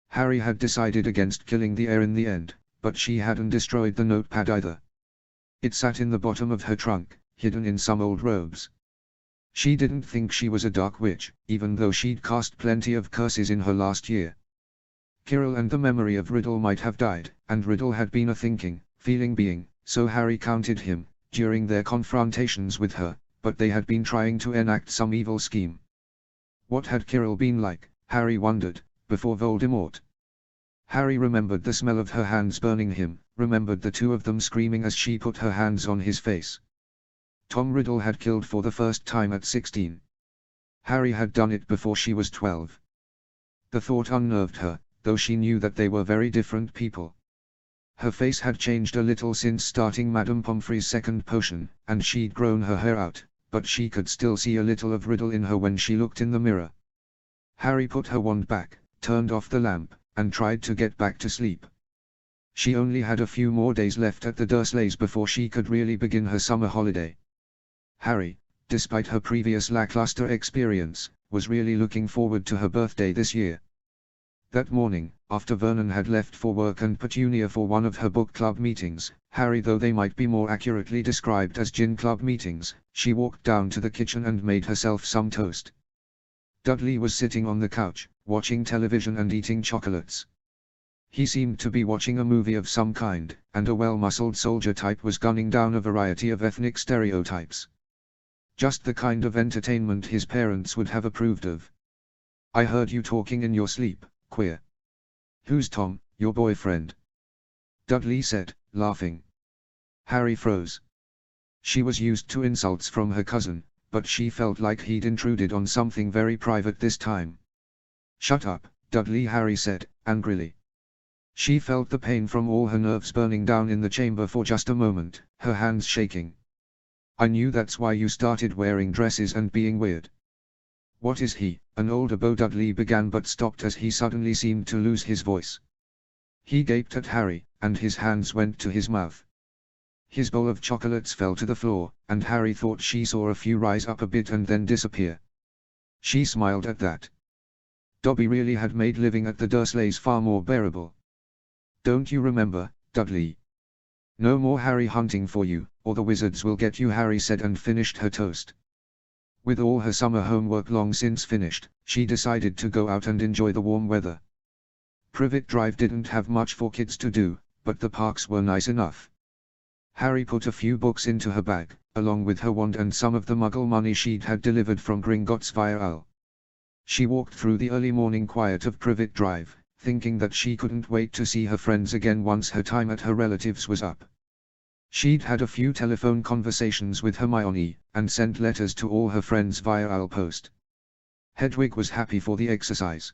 Harry had decided against killing the heir in the end, but she hadn't destroyed the notepad either. It sat in the bottom of her trunk, hidden in some old robes. She didn't think she was a dark witch, even though she'd cast plenty of curses in her last year. Quirrell and the memory of Riddle might have died, and Riddle had been a thinking, feeling being, so Harry counted him, during their confrontations with her, but they had been trying to enact some evil scheme. What had Quirrell been like, Harry wondered, before Voldemort? Harry remembered the smell of her hands burning him, remembered the two of them screaming as she put her hands on his face. Tom Riddle had killed for the first time at 16. Harry had done it before she was 12. The thought unnerved her, though she knew that they were very different people. Her face had changed a little since starting Madame Pomfrey's second potion, and she'd grown her hair out, but she could still see a little of Riddle in her when she looked in the mirror. Harry put her wand back, turned off the lamp, and tried to get back to sleep. She only had a few more days left at the Dursleys before she could really begin her summer holiday. Harry, despite her previous lackluster experience, was really looking forward to her birthday this year. That morning, after Vernon had left for work and Petunia for one of her book club meetings, Harry, though they might be more accurately described as gin club meetings, she walked down to the kitchen and made herself some toast. Dudley was sitting on the couch, watching television and eating chocolates. He seemed to be watching a movie of some kind, and a well-muscled soldier type was gunning down a variety of ethnic stereotypes. Just the kind of entertainment his parents would have approved of. "I heard you talking in your sleep, queer." "Who's Tom, your boyfriend?" Dudley said, laughing. Harry froze. She was used to insults from her cousin, but she felt like he'd intruded on something very private this time. "Shut up, Dudley," Harry said, angrily. She felt the pain from all her nerves burning down in the chamber for just a moment, her hands shaking. "I knew that's why you started wearing dresses and being weird." "What is he?" An older beau Dudley began but stopped as he suddenly seemed to lose his voice. He gaped at Harry, and his hands went to his mouth. His bowl of chocolates fell to the floor, and Harry thought she saw a few rise up a bit and then disappear. She smiled at that. Dobby really had made living at the Dursleys far more bearable. "Don't you remember, Dudley? No more Harry hunting for you, or the wizards will get you," Harry said and finished her toast. With all her summer homework long since finished, she decided to go out and enjoy the warm weather. Privet Drive didn't have much for kids to do, but the parks were nice enough. Harry put a few books into her bag, along with her wand and some of the Muggle money she'd had delivered from Gringotts via Owl. She walked through the early morning quiet of Privet Drive, thinking that she couldn't wait to see her friends again once her time at her relatives was up. She'd had a few telephone conversations with Hermione, and sent letters to all her friends via Owl Post. Hedwig was happy for the exercise.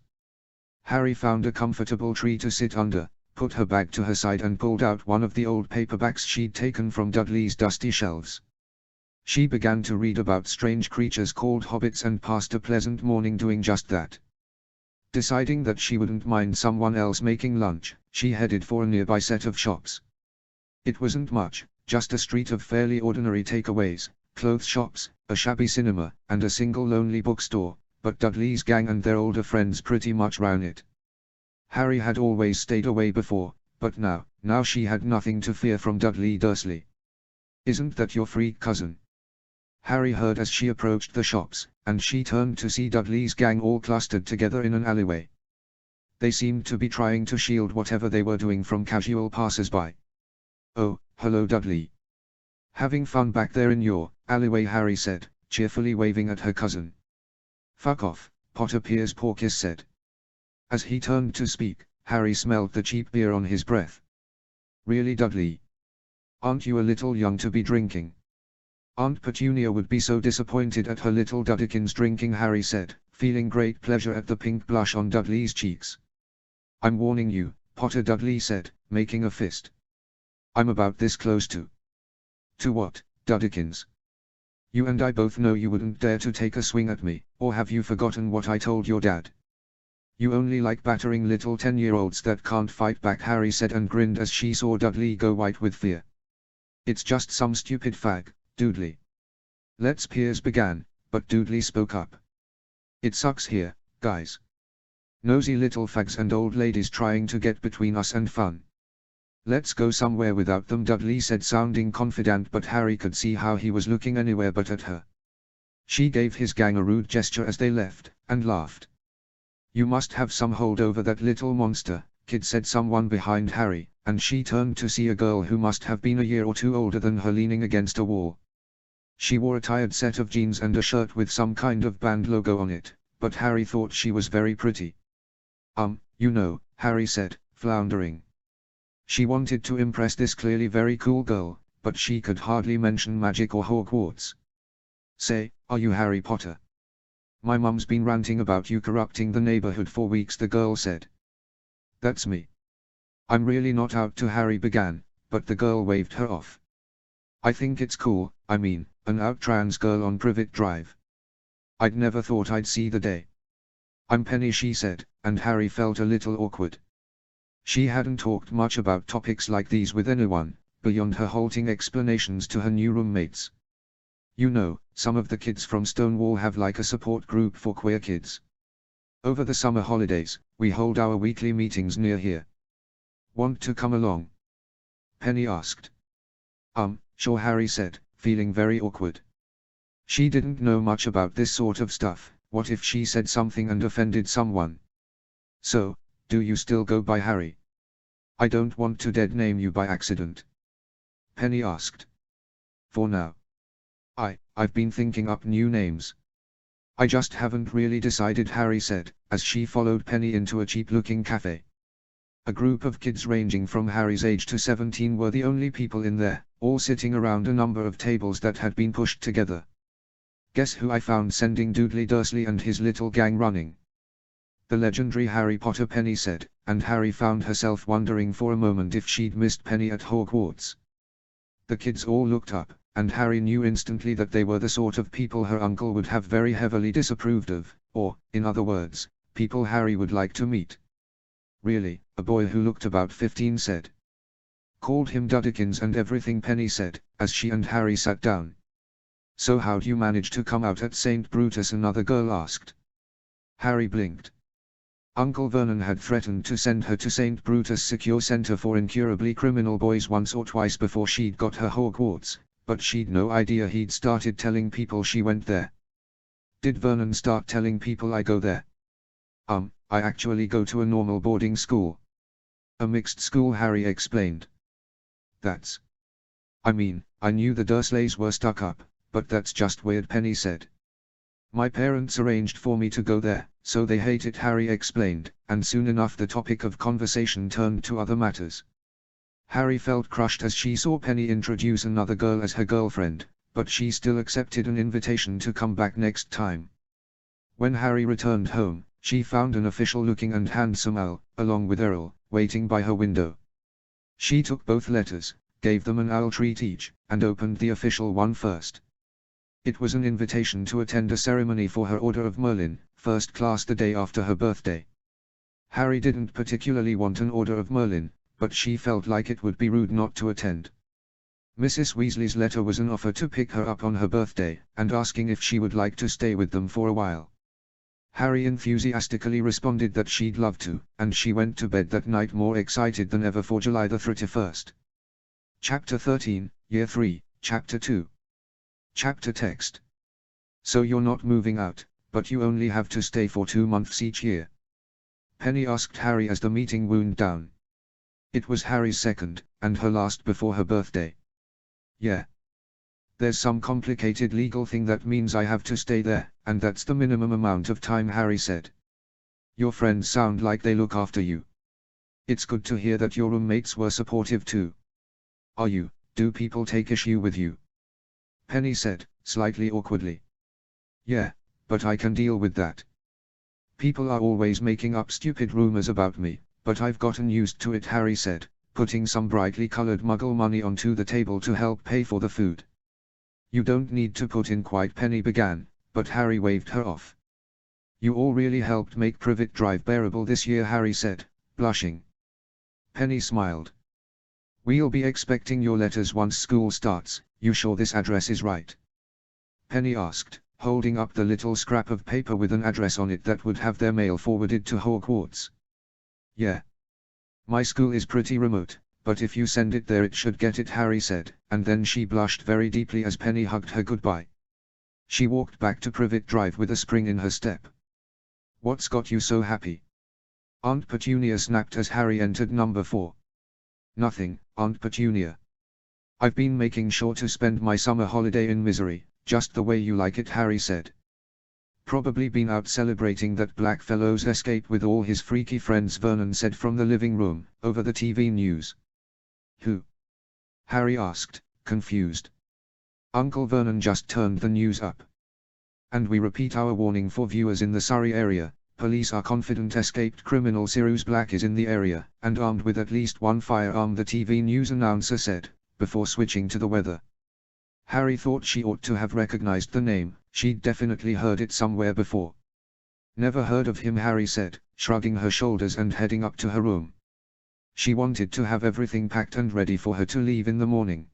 Harry found a comfortable tree to sit under, put her bag to her side and pulled out one of the old paperbacks she'd taken from Dudley's dusty shelves. She began to read about strange creatures called hobbits and passed a pleasant morning doing just that. Deciding that she wouldn't mind someone else making lunch, she headed for a nearby set of shops. It wasn't much, just a street of fairly ordinary takeaways, clothes shops, a shabby cinema, and a single lonely bookstore, but Dudley's gang and their older friends pretty much ran it. Harry had always stayed away before, but now she had nothing to fear from Dudley Dursley. "Isn't that your freak cousin?" Harry heard as she approached the shops, and she turned to see Dudley's gang all clustered together in an alleyway. They seemed to be trying to shield whatever they were doing from casual passers-by. "Oh, hello Dudley. Having fun back there in your alleyway," Harry said, cheerfully waving at her cousin. "Fuck off," Potter Piers Porkis said. As he turned to speak, Harry smelled the cheap beer on his breath. "Really Dudley? Aren't you a little young to be drinking?" "Aunt Petunia would be so disappointed at her little Duddekins drinking," Harry said, feeling great pleasure at the pink blush on Dudley's cheeks. "I'm warning you," Potter Dudley said, making a fist. "I'm about this close to..." "To what, Duddekins? You and I both know you wouldn't dare to take a swing at me, or have you forgotten what I told your dad? You only like battering little 10-year-olds that can't fight back," Harry said and grinned as she saw Dudley go white with fear. "It's just some stupid fag, Dudley." "Let's," Piers began, but Dudley spoke up. "It sucks here, guys. Nosy little fags and old ladies trying to get between us and fun. Let's go somewhere without them," Dudley said, sounding confident, but Harry could see how he was looking anywhere but at her. She gave his gang a rude gesture as they left, and laughed. "You must have some hold over that little monster, kid," said someone behind Harry, and she turned to see a girl who must have been a year or two older than her leaning against a wall. She wore a tired set of jeans and a shirt with some kind of band logo on it, but Harry thought she was very pretty. You know," Harry said, floundering. She wanted to impress this clearly very cool girl, but she could hardly mention magic or Hogwarts. "Say, are you Harry Potter? My mum's been ranting about you corrupting the neighborhood for weeks," the girl said. "That's me. I'm really not out to," Harry began, but the girl waved her off. "I think it's cool, I mean, an out trans girl on Privet Drive. I'd never thought I'd see the day." "I'm Penny," she said, and Harry felt a little awkward. She hadn't talked much about topics like these with anyone, beyond her halting explanations to her new roommates. "You know, some of the kids from Stonewall have like a support group for queer kids. Over the summer holidays, we hold our weekly meetings near here. Want to come along?" Penny asked. Sure," Harry said, feeling very awkward. She didn't know much about this sort of stuff. What if she said something and offended someone? "So, do you still go by Harry? I don't want to dead name you by accident," Penny asked. "For now. I've been thinking up new names. I just haven't really decided," Harry said, as she followed Penny into a cheap-looking cafe. A group of kids ranging from Harry's age to 17 were the only people in there, all sitting around a number of tables that had been pushed together. "Guess who I found sending Dudley Dursley and his little gang running?" "The legendary Harry Potter," Penny said, and Harry found herself wondering for a moment if she'd missed Penny at Hogwarts. The kids all looked up, and Harry knew instantly that they were the sort of people her uncle would have very heavily disapproved of, or, in other words, people Harry would like to meet. "Really?" a boy who looked about 15 said. "Called him Duddekins and everything," Penny said, as she and Harry sat down. "So how'd you manage to come out at St. Brutus?" another girl asked. Harry blinked. Uncle Vernon had threatened to send her to St. Brutus Secure Center for Incurably Criminal Boys once or twice before she'd got her Hogwarts, but she'd no idea he'd started telling people she went there. "Did Vernon start telling people I go there?" I actually go to a normal boarding school. A mixed school," Harry explained. I mean, I knew the Dursleys were stuck up, but that's just weird," Penny said. "My parents arranged for me to go there, so they hate it," Harry explained, and soon enough the topic of conversation turned to other matters. Harry felt crushed as she saw Penny introduce another girl as her girlfriend, but she still accepted an invitation to come back next time. When Harry returned home, she found an official-looking and handsome Al, along with Errol, waiting by her window. She took both letters, gave them an owl treat each, and opened the official one first. It was an invitation to attend a ceremony for her Order of Merlin, first class, the day after her birthday. Harry didn't particularly want an Order of Merlin, but she felt like it would be rude not to attend. Mrs. Weasley's letter was an offer to pick her up on her birthday, and asking if she would like to stay with them for a while. Harry enthusiastically responded that she'd love to, and she went to bed that night more excited than ever for July the 31st. Chapter 13, Year 3, Chapter 2. Chapter Text. So you're not moving out, but you only have to stay for 2 months each year? Penny asked Harry as the meeting wound down. It was Harry's second, and her last before her birthday. Yeah. There's some complicated legal thing that means I have to stay there, and that's the minimum amount of time, Harry said. Your friends sound like they look after you. It's good to hear that your roommates were supportive too. Are you? Do people take issue with you? Penny said, slightly awkwardly. Yeah, but I can deal with that. People are always making up stupid rumors about me, but I've gotten used to it, Harry said, putting some brightly colored Muggle money onto the table to help pay for the food. You don't need to put in quite, Penny began, but Harry waved her off. You all really helped make Privet Drive bearable this year, Harry said, blushing. Penny smiled. We'll be expecting your letters once school starts. You sure this address is right? Penny asked, holding up the little scrap of paper with an address on it that would have their mail forwarded to Hogwarts. Yeah. My school is pretty remote, but if you send it there it should get it, Harry said, and then she blushed very deeply as Penny hugged her goodbye. She walked back to Privet Drive with a spring in her step. What's got you so happy? Aunt Petunia snapped as Harry entered number 4. Nothing, Aunt Petunia. I've been making sure to spend my summer holiday in misery, just the way you like it, Harry said. Probably been out celebrating that Blackfellow's escape with all his freaky friends, Vernon said from the living room, over the TV news. Who? Harry asked, confused. Uncle Vernon just turned the news up. And we repeat our warning for viewers in the Surrey area, police are confident escaped criminal Sirius Black is in the area, and armed with at least one firearm, the TV news announcer said, before switching to the weather. Harry thought she ought to have recognized the name, she'd definitely heard it somewhere before. Never heard of him, Harry said, shrugging her shoulders and heading up to her room. She wanted to have everything packed and ready for her to leave in the morning.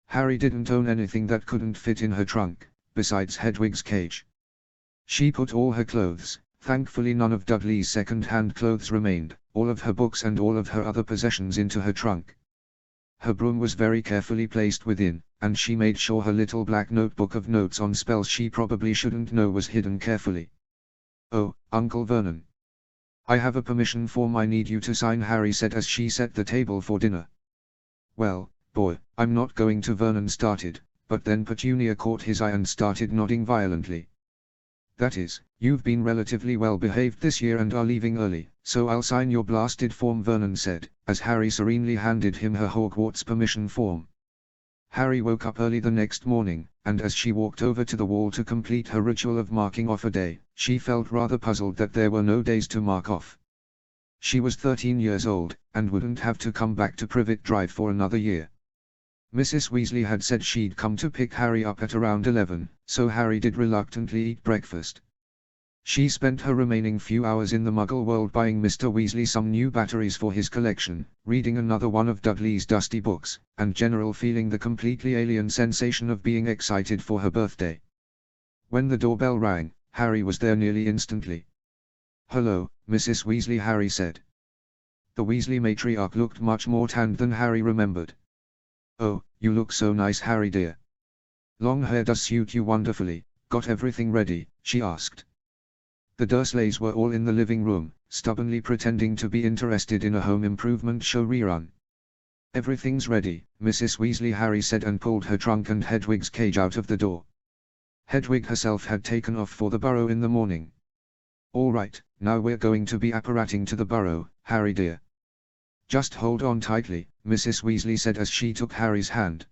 Harry didn't own anything that couldn't fit in her trunk, besides Hedwig's cage. She put all her clothes, thankfully none of Dudley's second-hand clothes remained, all of her books and all of her other possessions into her trunk. Her broom was very carefully placed within, and she made sure her little black notebook of notes on spells she probably shouldn't know was hidden carefully. Oh, Uncle Vernon. I have a permission form I need you to sign, Harry said as she set the table for dinner. Well, boy, I'm not going to, Vernon started, but then Petunia caught his eye and started nodding violently. That is, you've been relatively well behaved this year and are leaving early, so I'll sign your blasted form, Vernon said, as Harry serenely handed him her Hogwarts permission form. Harry woke up early the next morning, and as she walked over to the wall to complete her ritual of marking off a day, she felt rather puzzled that there were no days to mark off. She was 13 years old, and wouldn't have to come back to Privet Drive for another year. Mrs. Weasley had said she'd come to pick Harry up at around 11, so Harry did reluctantly eat breakfast. She spent her remaining few hours in the Muggle world buying Mr. Weasley some new batteries for his collection, reading another one of Dudley's dusty books, and general feeling the completely alien sensation of being excited for her birthday. When the doorbell rang, Harry was there nearly instantly. "Hello, Mrs. Weasley," Harry said. The Weasley matriarch looked much more tanned than Harry remembered. "Oh, you look so nice, Harry dear. Long hair does suit you wonderfully. Got everything ready?" she asked. The Dursleys were all in the living room, stubbornly pretending to be interested in a home improvement show rerun. "Everything's ready, Mrs. Weasley," Harry said and pulled her trunk and Hedwig's cage out of the door. Hedwig herself had taken off for the Burrow in the morning. "All right, now we're going to be apparating to the Burrow, Harry dear. Just hold on tightly," Mrs. Weasley said as she took Harry's hand.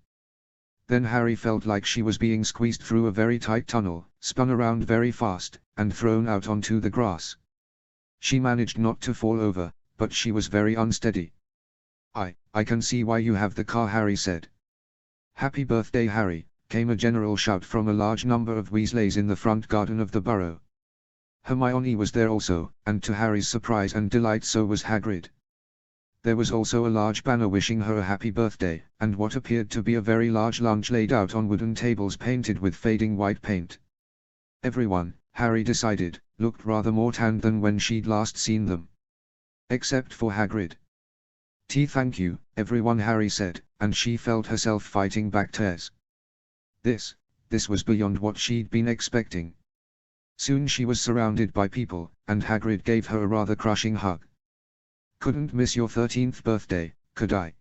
Then Harry felt like she was being squeezed through a very tight tunnel, spun around very fast, and thrown out onto the grass. She managed not to fall over, but she was very unsteady. I can see why you have the car," Harry said. "Happy birthday, Harry," came a general shout from a large number of Weasleys in the front garden of the Burrow. Hermione was there also, and to Harry's surprise and delight so was Hagrid. There was also a large banner wishing her a happy birthday, and what appeared to be a very large lunch laid out on wooden tables painted with fading white paint. Everyone, Harry decided, looked rather more tanned than when she'd last seen them. Except for Hagrid. Thank you, everyone, Harry said, and she felt herself fighting back tears. This was beyond what she'd been expecting. Soon she was surrounded by people, and Hagrid gave her a rather crushing hug. Couldn't miss your 13th birthday, could I?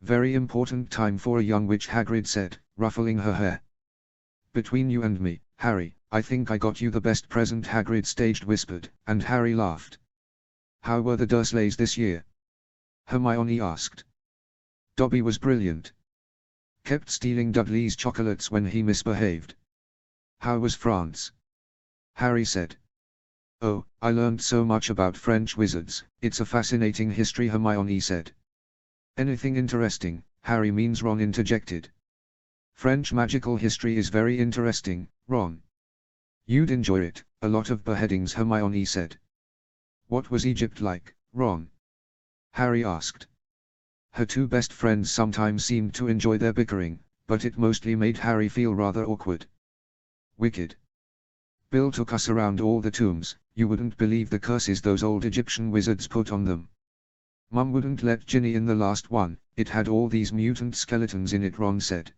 Very important time for a young witch, Hagrid said, ruffling her hair. Between you and me, Harry, I think I got you the best present, Hagrid staged whispered, and Harry laughed. How were the Dursleys this year? Hermione asked. Dobby was brilliant. Kept stealing Dudley's chocolates when he misbehaved. How was France? Harry said. Oh, I learned so much about French wizards, it's a fascinating history, Hermione said. Anything interesting, Harry means Ron interjected. French magical history is very interesting, Ron. You'd enjoy it, a lot of beheadings, Hermione said. What was Egypt like, Ron? Harry asked. Her two best friends sometimes seemed to enjoy their bickering, but it mostly made Harry feel rather awkward. Wicked. Bill took us around all the tombs, you wouldn't believe the curses those old Egyptian wizards put on them. Mum wouldn't let Ginny in the last one, it had all these mutant skeletons in it, Ron said.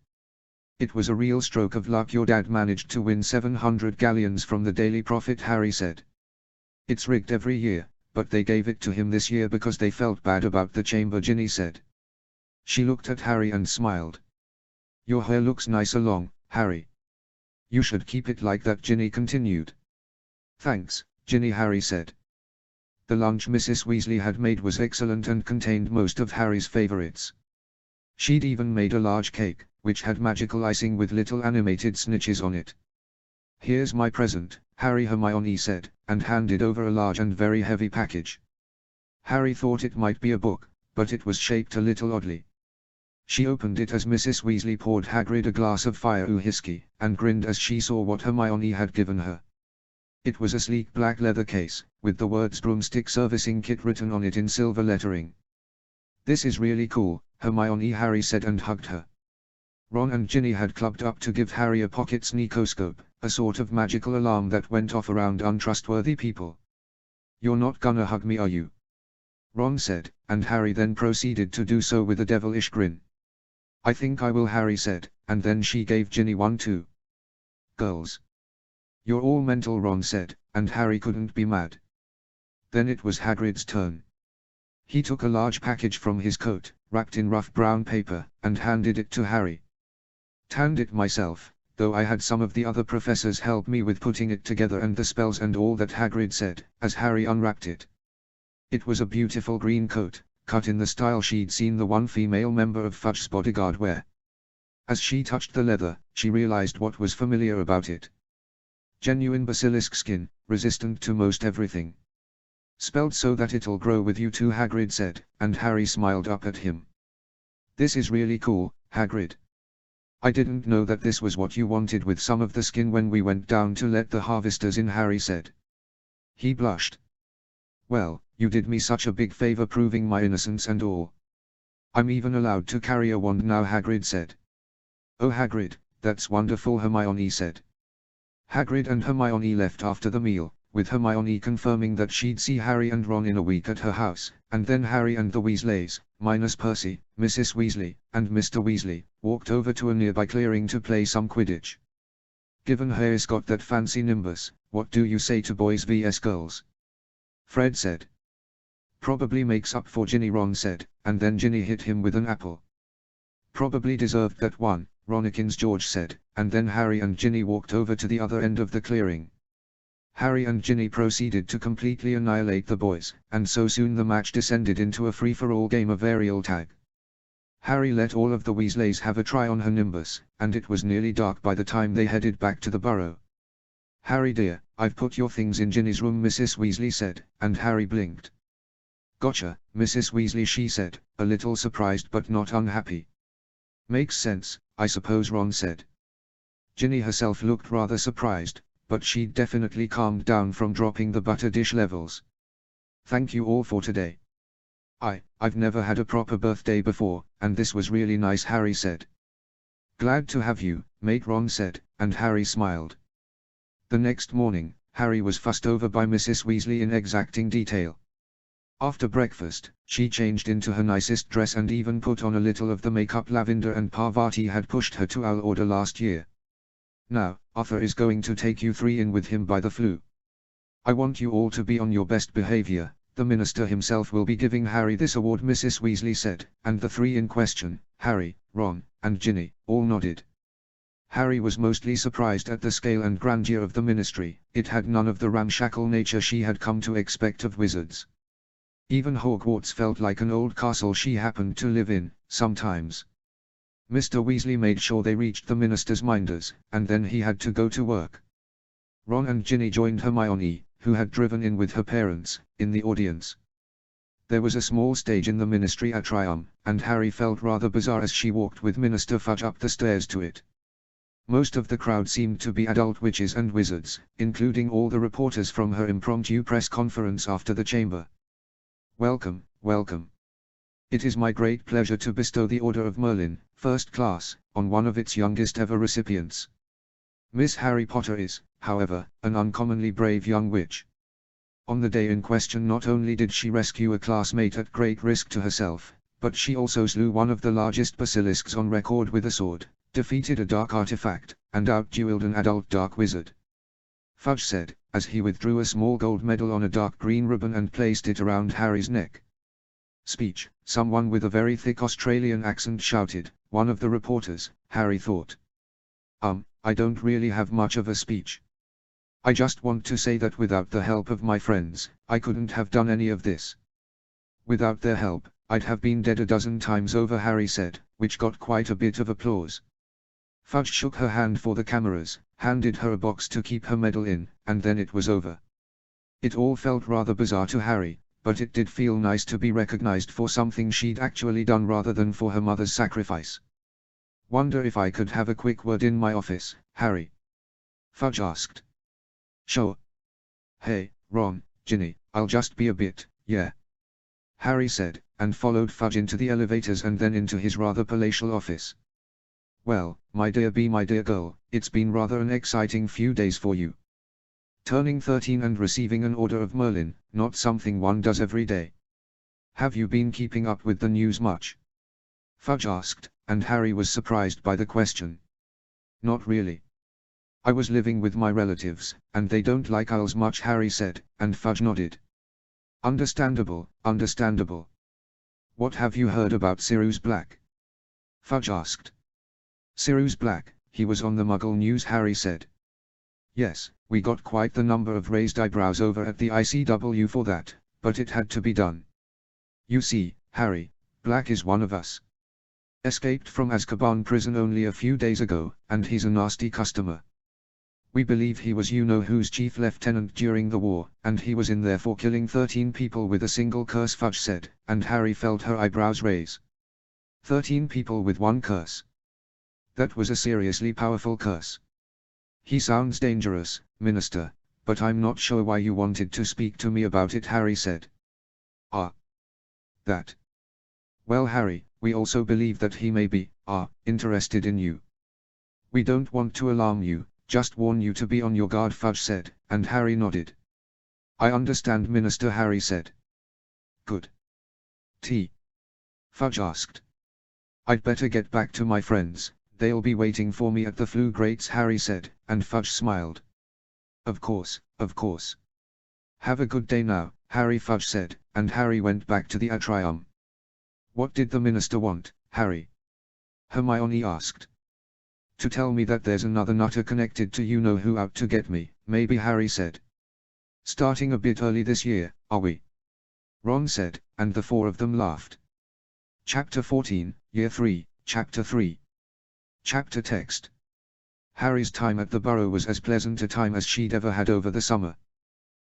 It was a real stroke of luck your dad managed to win 700 galleons from the Daily Prophet, Harry said. It's rigged every year, but they gave it to him this year because they felt bad about the chamber, Ginny said. She looked at Harry and smiled. Your hair looks nicer long, Harry. You should keep it like that, Ginny continued. Thanks, Ginny, Harry said. The lunch Mrs. Weasley had made was excellent and contained most of Harry's favorites. She'd even made a large cake, which had magical icing with little animated snitches on it. Here's my present, Harry, Hermione said, and handed over a large and very heavy package. Harry thought it might be a book, but it was shaped a little oddly. She opened it as Mrs. Weasley poured Hagrid a glass of fire whiskey, and grinned as she saw what Hermione had given her. It was a sleek black leather case, with the words Broomstick Servicing Kit written on it in silver lettering. This is really cool, Hermione, Harry said and hugged her. Ron and Ginny had clubbed up to give Harry a pocket sneakoscope, a sort of magical alarm that went off around untrustworthy people. You're not gonna hug me, are you? Ron said, and Harry then proceeded to do so with a devilish grin. I think I will, Harry said, and then she gave Ginny one too. Girls. You're all mental, Ron said, and Harry couldn't be mad. Then it was Hagrid's turn. He took a large package from his coat, wrapped in rough brown paper, and handed it to Harry. Tanned it myself, though I had some of the other professors help me with putting it together and the spells and all that, Hagrid said, as Harry unwrapped it. It was a beautiful green coat, cut in the style she'd seen the one female member of Fudge's bodyguard wear. As she touched the leather, she realized what was familiar about it. Genuine basilisk skin, resistant to most everything. Spelled so that it'll grow with you too, Hagrid said, and Harry smiled up at him. This is really cool, Hagrid. I didn't know that this was what you wanted with some of the skin when we went down to let the harvesters in, Harry said. He blushed. Well, you did me such a big favor proving my innocence and all. I'm even allowed to carry a wand now, Hagrid said. Oh Hagrid, that's wonderful, Hermione said. Hagrid and Hermione left after the meal, with Hermione confirming that she'd see Harry and Ron in a week at her house, and then Harry and the Weasleys, minus Percy, Mrs. Weasley, and Mr. Weasley, walked over to a nearby clearing to play some Quidditch. Given Harry's got that fancy nimbus, what do you say to boys vs girls? Fred said. Probably makes up for Ginny, Ron said, and then Ginny hit him with an apple. Probably deserved that one, Ronikins George said, and then Harry and Ginny walked over to the other end of the clearing. Harry and Ginny proceeded to completely annihilate the boys, and so soon the match descended into a free-for-all game of aerial tag. Harry let all of the Weasleys have a try on her nimbus, and it was nearly dark by the time they headed back to the burrow. Harry dear, I've put your things in Ginny's room, Mrs. Weasley said, and Harry blinked. Gotcha, Mrs. Weasley, she said, a little surprised but not unhappy. Makes sense, I suppose, Ron said. Ginny herself looked rather surprised, but she'd definitely calmed down from dropping the butter dish levels. Thank you all for today. I've never had a proper birthday before, and this was really nice, Harry said. Glad to have you, mate, Ron said, and Harry smiled. The next morning, Harry was fussed over by Mrs. Weasley in exacting detail. After breakfast, she changed into her nicest dress and even put on a little of the makeup Lavender and Parvati had pushed her to order last year. Now, Arthur is going to take you three in with him by the Floo. I want you all to be on your best behavior. The minister himself will be giving Harry this award, Mrs. Weasley said, and the three in question, Harry, Ron, and Ginny, all nodded. Harry was mostly surprised at the scale and grandeur of the ministry. It had none of the ramshackle nature she had come to expect of wizards. Even Hogwarts felt like an old castle she happened to live in, sometimes. Mr. Weasley made sure they reached the minister's minders, and then he had to go to work. Ron and Ginny joined Hermione, who had driven in with her parents, in the audience. There was a small stage in the ministry atrium, and Harry felt rather bizarre as she walked with Minister Fudge up the stairs to it. Most of the crowd seemed to be adult witches and wizards, including all the reporters from her impromptu press conference after the chamber. Welcome, welcome. It is my great pleasure to bestow the Order of Merlin, First Class, on one of its youngest ever recipients. Miss Harry Potter is, however, an uncommonly brave young witch. On the day in question, not only did she rescue a classmate at great risk to herself, but she also slew one of the largest basilisks on record with a sword, defeated a dark artifact, and outdueled an adult dark wizard. Fudge said, as he withdrew a small gold medal on a dark green ribbon and placed it around Harry's neck. Speech, someone with a very thick Australian accent shouted, one of the reporters, Harry thought. I don't really have much of a speech. I just want to say that without the help of my friends, I couldn't have done any of this. Without their help, I'd have been dead a dozen times over, Harry said, which got quite a bit of applause. Fudge shook her hand for the cameras, handed her a box to keep her medal in, and then it was over. It all felt rather bizarre to Harry, but it did feel nice to be recognized for something she'd actually done rather than for her mother's sacrifice. Wonder if I could have a quick word in my office, Harry? Fudge asked. Sure. Hey, Ron, Ginny, I'll just be a bit, yeah. Harry said, and followed Fudge into the elevators and then into his rather palatial office. Well, my dear girl, it's been rather an exciting few days for you. Turning 13 and receiving an Order of Merlin, not something one does every day. Have you been keeping up with the news much? Fudge asked, and Harry was surprised by the question. Not really. I was living with my relatives, and they don't like owls much, Harry said, and Fudge nodded. Understandable, understandable. What have you heard about Sirius Black? Fudge asked. Sirius Black, he was on the Muggle news, Harry said. Yes, we got quite the number of raised eyebrows over at the ICW for that, but it had to be done. You see, Harry, Black is one of us. Escaped from Azkaban prison only a few days ago, and he's a nasty customer. We believe he was you-know-who's chief lieutenant during the war, and he was in there for killing 13 people with a single curse, Fudge said, and Harry felt her eyebrows raise. 13 people with one curse. That was a seriously powerful curse. He sounds dangerous, Minister, but I'm not sure why you wanted to speak to me about it, Harry said. That. Well, Harry, we also believe that he may be, interested in you. We don't want to alarm you, just warn you to be on your guard, Fudge said, and Harry nodded. I understand, Minister, Harry said. Good. Fudge asked. I'd better get back to my friends, they'll be waiting for me at the Floo Grates, Harry said, and Fudge smiled. Of course, of course. Have a good day now, Harry, Fudge said, and Harry went back to the atrium. What did the minister want, Harry? Hermione asked. To tell me that there's another nutter connected to you-know-who out to get me, maybe, Harry said. Starting a bit early this year, are we? Ron said, and the four of them laughed. Chapter 14, Year 3, Chapter 3. Chapter text. Harry's time at the Burrow was as pleasant a time as she'd ever had over the summer.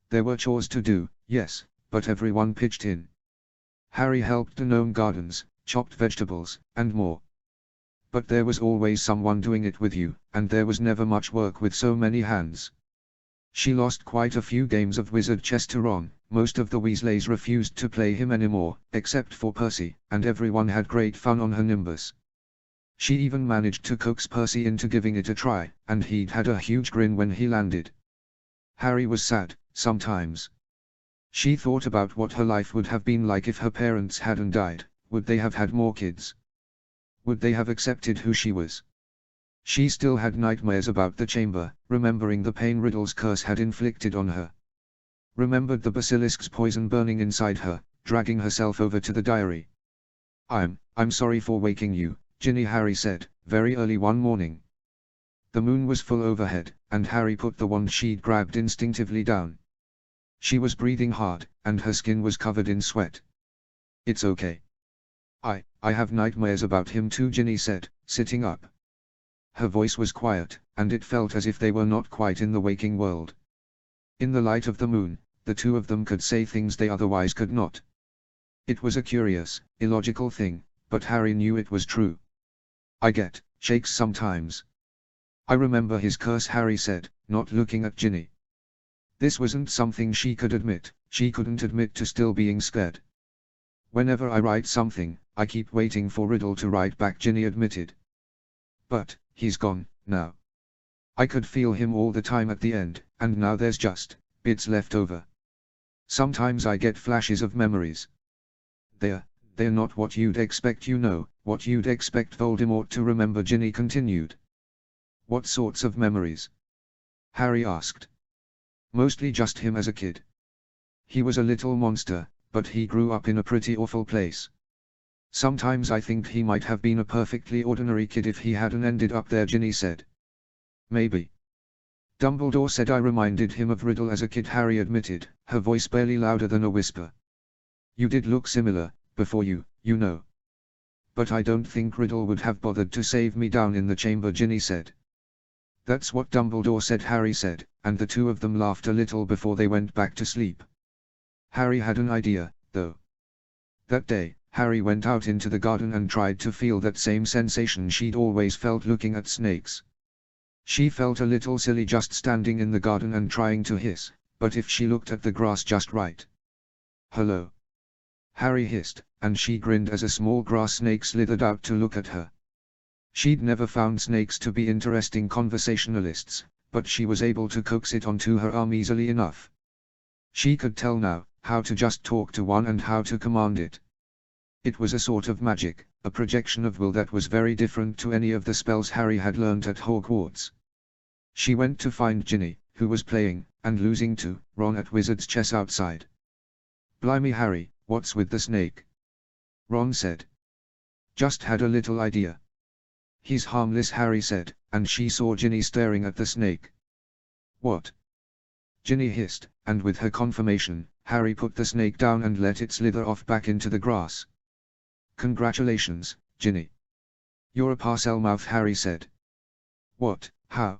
There were chores to do, yes, but everyone pitched in. Harry helped the gnome gardens, chopped vegetables, and more. But there was always someone doing it with you, and there was never much work with so many hands. She lost quite a few games of wizard chess to Ron. Most of the Weasleys refused to play him anymore, except for Percy, and everyone had great fun on her Nimbus. She even managed to coax Percy into giving it a try, and he'd had a huge grin when he landed. Harry was sad, sometimes. She thought about what her life would have been like if her parents hadn't died. Would they have had more kids? Would they have accepted who she was? She still had nightmares about the chamber, remembering the pain Riddle's curse had inflicted on her. Remembered the basilisk's poison burning inside her, dragging herself over to the diary. I'm sorry for waking you, Ginny, Harry said, very early one morning. The moon was full overhead, and Harry put the wand she'd grabbed instinctively down. She was breathing hard, and her skin was covered in sweat. It's okay. I have nightmares about him too, Ginny said, sitting up. Her voice was quiet, and it felt as if they were not quite in the waking world. In the light of the moon, the two of them could say things they otherwise could not. It was a curious, illogical thing, but Harry knew it was true. I get shakes sometimes. I remember his curse, Harry said, not looking at Ginny. This wasn't something she could admit. She couldn't admit to still being scared. Whenever I write something, I keep waiting for Riddle to write back, Ginny admitted. But he's gone now. I could feel him all the time at the end, and now there's just bits left over. Sometimes I get flashes of memories. They're not what you'd expect, what you'd expect Voldemort to remember, Ginny continued. What sorts of memories? Harry asked. Mostly just him as a kid. He was a little monster, but he grew up in a pretty awful place. Sometimes I think he might have been a perfectly ordinary kid if he hadn't ended up there, Ginny said. Maybe. Dumbledore said I reminded him of Riddle as a kid, Harry admitted, her voice barely louder than a whisper. You did look similar, before you know. But I don't think Riddle would have bothered to save me down in the chamber, Ginny said. That's what Dumbledore said, Harry said, and the two of them laughed a little before they went back to sleep. Harry had an idea, though. That day, Harry went out into the garden and tried to feel that same sensation she'd always felt looking at snakes. She felt a little silly just standing in the garden and trying to hiss, but if she looked at the grass just right. Hello. Harry hissed, and she grinned as a small grass snake slithered out to look at her. She'd never found snakes to be interesting conversationalists, but she was able to coax it onto her arm easily enough. She could tell now how to just talk to one and how to command it. It was a sort of magic, a projection of will that was very different to any of the spells Harry had learnt at Hogwarts. She went to find Ginny, who was playing, and losing to, Ron at Wizard's chess outside. Blimey, Harry, what's with the snake? Ron said. Just had a little idea. He's harmless, Harry said, and she saw Ginny staring at the snake. What? Ginny hissed, and with her confirmation, Harry put the snake down and let it slither off back into the grass. Congratulations, Ginny. You're a Parselmouth, Harry said. What, how?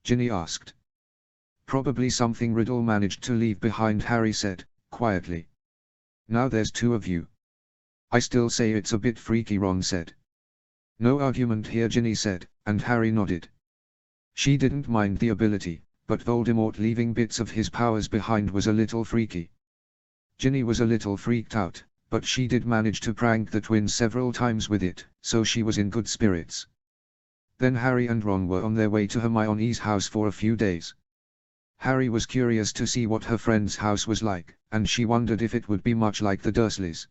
Ginny asked. Probably something Riddle managed to leave behind, Harry said, quietly. Now there's two of you. I still say it's a bit freaky, Ron said. No argument here, Ginny said, and Harry nodded. She didn't mind the ability, but Voldemort leaving bits of his powers behind was a little freaky. Ginny was a little freaked out, but she did manage to prank the twins several times with it, so she was in good spirits. Then Harry and Ron were on their way to Hermione's house for a few days. Harry was curious to see what her friend's house was like, and she wondered if it would be much like the Dursleys.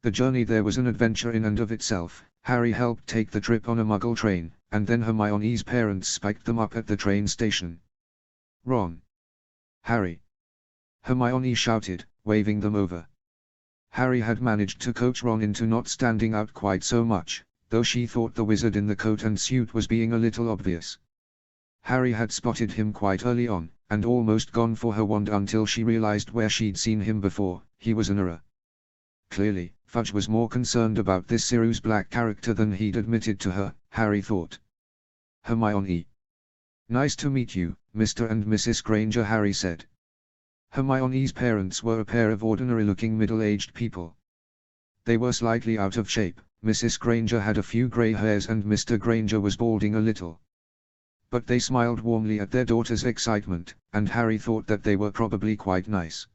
The journey there was an adventure in and of itself. Harry helped take the trip on a Muggle train, and then Hermione's parents spiked them up at the train station. Ron! Harry! Hermione shouted, waving them over. Harry had managed to coax Ron into not standing out quite so much, though she thought the wizard in the coat and suit was being a little obvious. Harry had spotted him quite early on, and almost gone for her wand until she realized where she'd seen him before. He was an Auror. Clearly, Fudge was more concerned about this Sirius Black character than he'd admitted to her, Harry thought. Hermione. Nice to meet you, Mr. and Mrs. Granger, Harry said. Hermione's parents were a pair of ordinary-looking middle-aged people. They were slightly out of shape. Mrs. Granger had a few grey hairs and Mr. Granger was balding a little. But they smiled warmly at their daughter's excitement, and Harry thought that they were probably quite nice.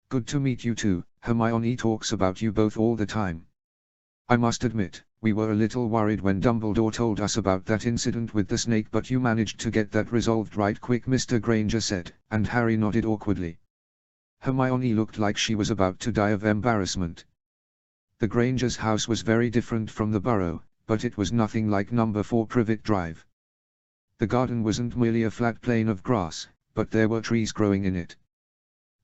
"Good to meet you too, Hermione talks about you both all the time. I must admit, we were a little worried when Dumbledore told us about that incident with the snake, but you managed to get that resolved right quick," Mr. Granger said, and Harry nodded awkwardly. Hermione looked like she was about to die of embarrassment. The Granger's house was very different from the Burrow, but it was nothing like number 4 Privet Drive. The garden wasn't merely a flat plain of grass, but there were trees growing in it.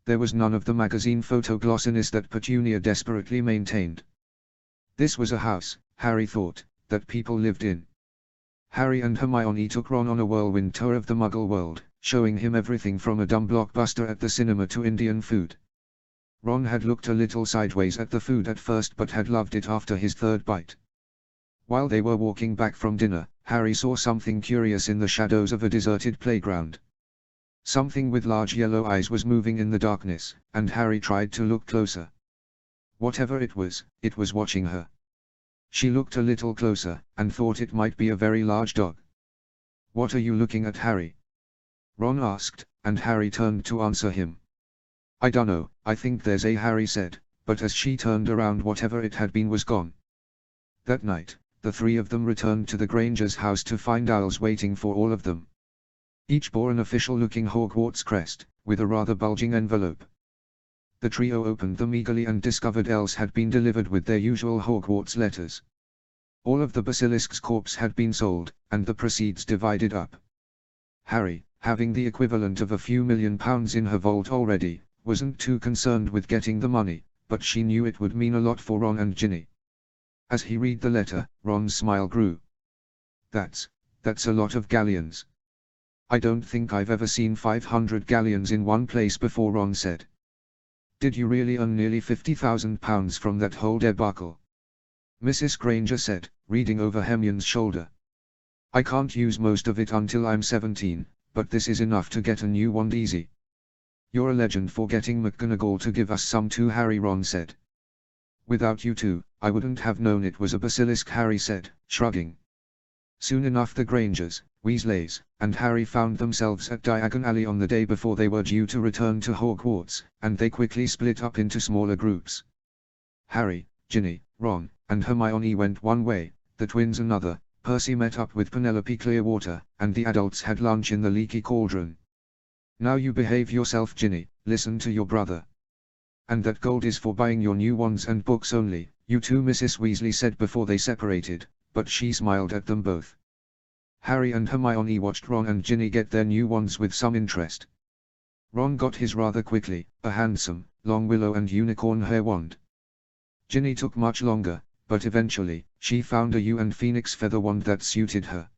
There was none of the magazine photoglossiness that Petunia desperately maintained. This was a house, Harry thought, that people lived in. Harry and Hermione took Ron on a whirlwind tour of the Muggle world, showing him everything from a dumb blockbuster at the cinema to Indian food. Ron had looked a little sideways at the food at first but had loved it after his third bite. While they were walking back from dinner, Harry saw something curious in the shadows of a deserted playground. Something with large yellow eyes was moving in the darkness, and Harry tried to look closer. Whatever it was watching her. She looked a little closer, and thought it might be a very large dog. "What are you looking at, Harry?" Ron asked, and Harry turned to answer him. "I dunno, I think there's a," Harry said, but as she turned around, whatever it had been was gone. That night, the three of them returned to the Granger's house to find owls waiting for all of them. Each bore an official-looking Hogwarts crest, with a rather bulging envelope. The trio opened them eagerly and discovered elves had been delivered with their usual Hogwarts letters. All of the Basilisk's corpse had been sold, and the proceeds divided up. Harry, having the equivalent of a few £1,000,000 in her vault already, wasn't too concerned with getting the money, but she knew it would mean a lot for Ron and Ginny. As he read the letter, Ron's smile grew. That's a lot of galleons. "I don't think I've ever seen 500 galleons in one place before," Ron said. "Did you really earn nearly £50,000 from that whole debacle?" Mrs. Granger said, reading over Hermione's shoulder. "I can't use most of it until I'm 17, but this is enough to get a new wand easy." "You're a legend for getting McGonagall to give us some too, Harry," Ron said. "Without you two, I wouldn't have known it was a basilisk," Harry said, shrugging. Soon enough the Grangers, Weasleys, and Harry found themselves at Diagon Alley on the day before they were due to return to Hogwarts, and they quickly split up into smaller groups. Harry, Ginny, Ron, and Hermione went one way, the twins another. Percy met up with Penelope Clearwater, and the adults had lunch in the Leaky Cauldron. "Now you behave yourself, Ginny, listen to your brother. And that gold is for buying your new wands and books only, you two," Mrs. Weasley said before they separated, but she smiled at them both. Harry and Hermione watched Ron and Ginny get their new wands with some interest. Ron got his rather quickly, a handsome, long willow and unicorn hair wand. Ginny took much longer, but eventually, she found a yew and phoenix feather wand that suited her.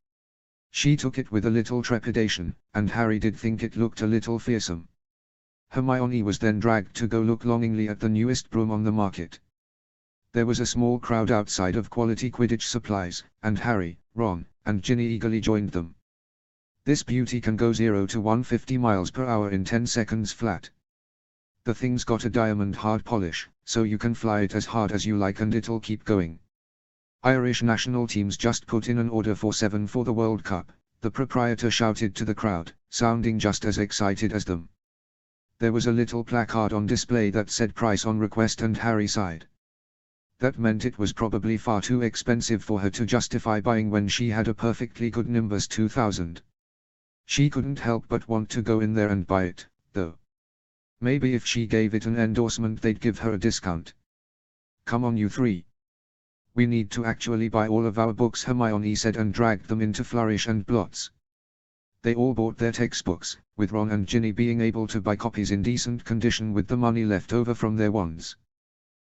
She took it with a little trepidation, and Harry did think it looked a little fearsome. Hermione was then dragged to go look longingly at the newest broom on the market. There was a small crowd outside of Quality Quidditch Supplies, and Harry, Ron, and Ginny eagerly joined them. "This beauty can go 0 to 150 miles per hour in 10 seconds flat. The thing's got a diamond hard polish, so you can fly it as hard as you like and it'll keep going. Irish national teams just put in an order for 7 for the World Cup," the proprietor shouted to the crowd, sounding just as excited as them. There was a little placard on display that said "Price on request," and Harry sighed. That meant it was probably far too expensive for her to justify buying when she had a perfectly good Nimbus 2000. She couldn't help but want to go in there and buy it, though. Maybe if she gave it an endorsement they'd give her a discount. "Come on, you three. We need to actually buy all of our books," Hermione said, and dragged them into Flourish and Blots. They all bought their textbooks, with Ron and Ginny being able to buy copies in decent condition with the money left over from their wands.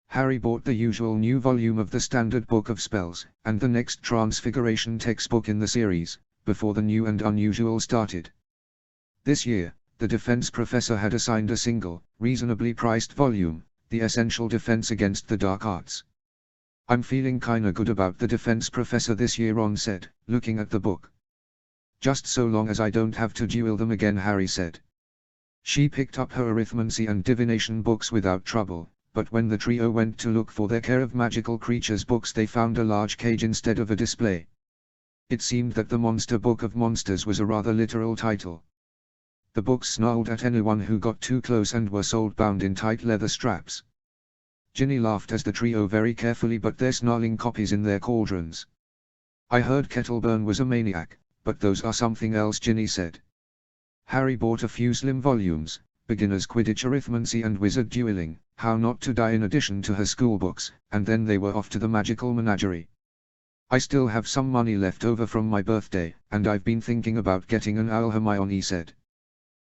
Harry bought the usual new volume of the Standard Book of Spells, and the next Transfiguration textbook in the series, before the new and unusual started. This year, the defense professor had assigned a single, reasonably priced volume, The Essential Defense Against the Dark Arts. "I'm feeling kinda good about the defense professor this year," Ron said, looking at the book. "Just so long as I don't have to duel them again," Harry said. She picked up her arithmancy and divination books without trouble, but when the trio went to look for their Care of Magical Creatures books they found a large cage instead of a display. It seemed that the Monster Book of Monsters was a rather literal title. The books snarled at anyone who got too close and were sold bound in tight leather straps. Ginny laughed as the trio very carefully put their snarling copies in their cauldrons. I heard Kettleburn was a maniac, but those are something else, Ginny said. Harry bought a few slim volumes, Beginner's Quidditch Arithmancy and Wizard Dueling, How Not to Die in addition to her schoolbooks, and then they were off to the magical menagerie. I still have some money left over from my birthday, and I've been thinking about getting an owl, Hermione said.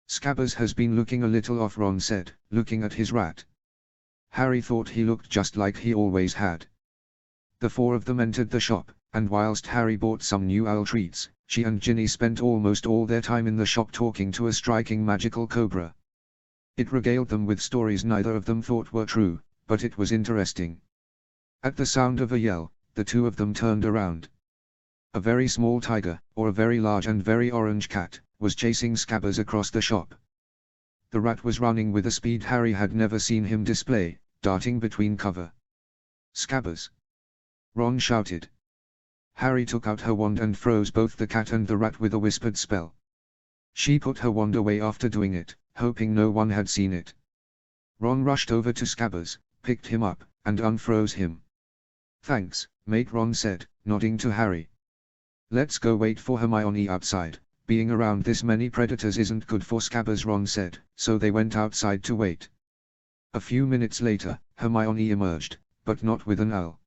Scabbers has been looking a little off, Ron said, looking at his rat. Harry thought he looked just like he always had. The four of them entered the shop, and whilst Harry bought some new owl treats, she and Ginny spent almost all their time in the shop talking to a striking magical cobra. It regaled them with stories neither of them thought were true, but it was interesting. At the sound of a yell, the two of them turned around. A very small tiger, or a very large and very orange cat, was chasing Scabbers across the shop. The rat was running with a speed Harry had never seen him display, darting between cover. Scabbers! Ron shouted. Harry took out her wand and froze both the cat and the rat with a whispered spell. She put her wand away after doing it, hoping no one had seen it. Ron rushed over to Scabbers, picked him up, and unfroze him. Thanks, mate, Ron said, nodding to Harry. Let's go wait for Hermione outside. Being around this many predators isn't good for Scabbers, Ron said, so they went outside to wait. A few minutes later, Hermione emerged, but not with an owl.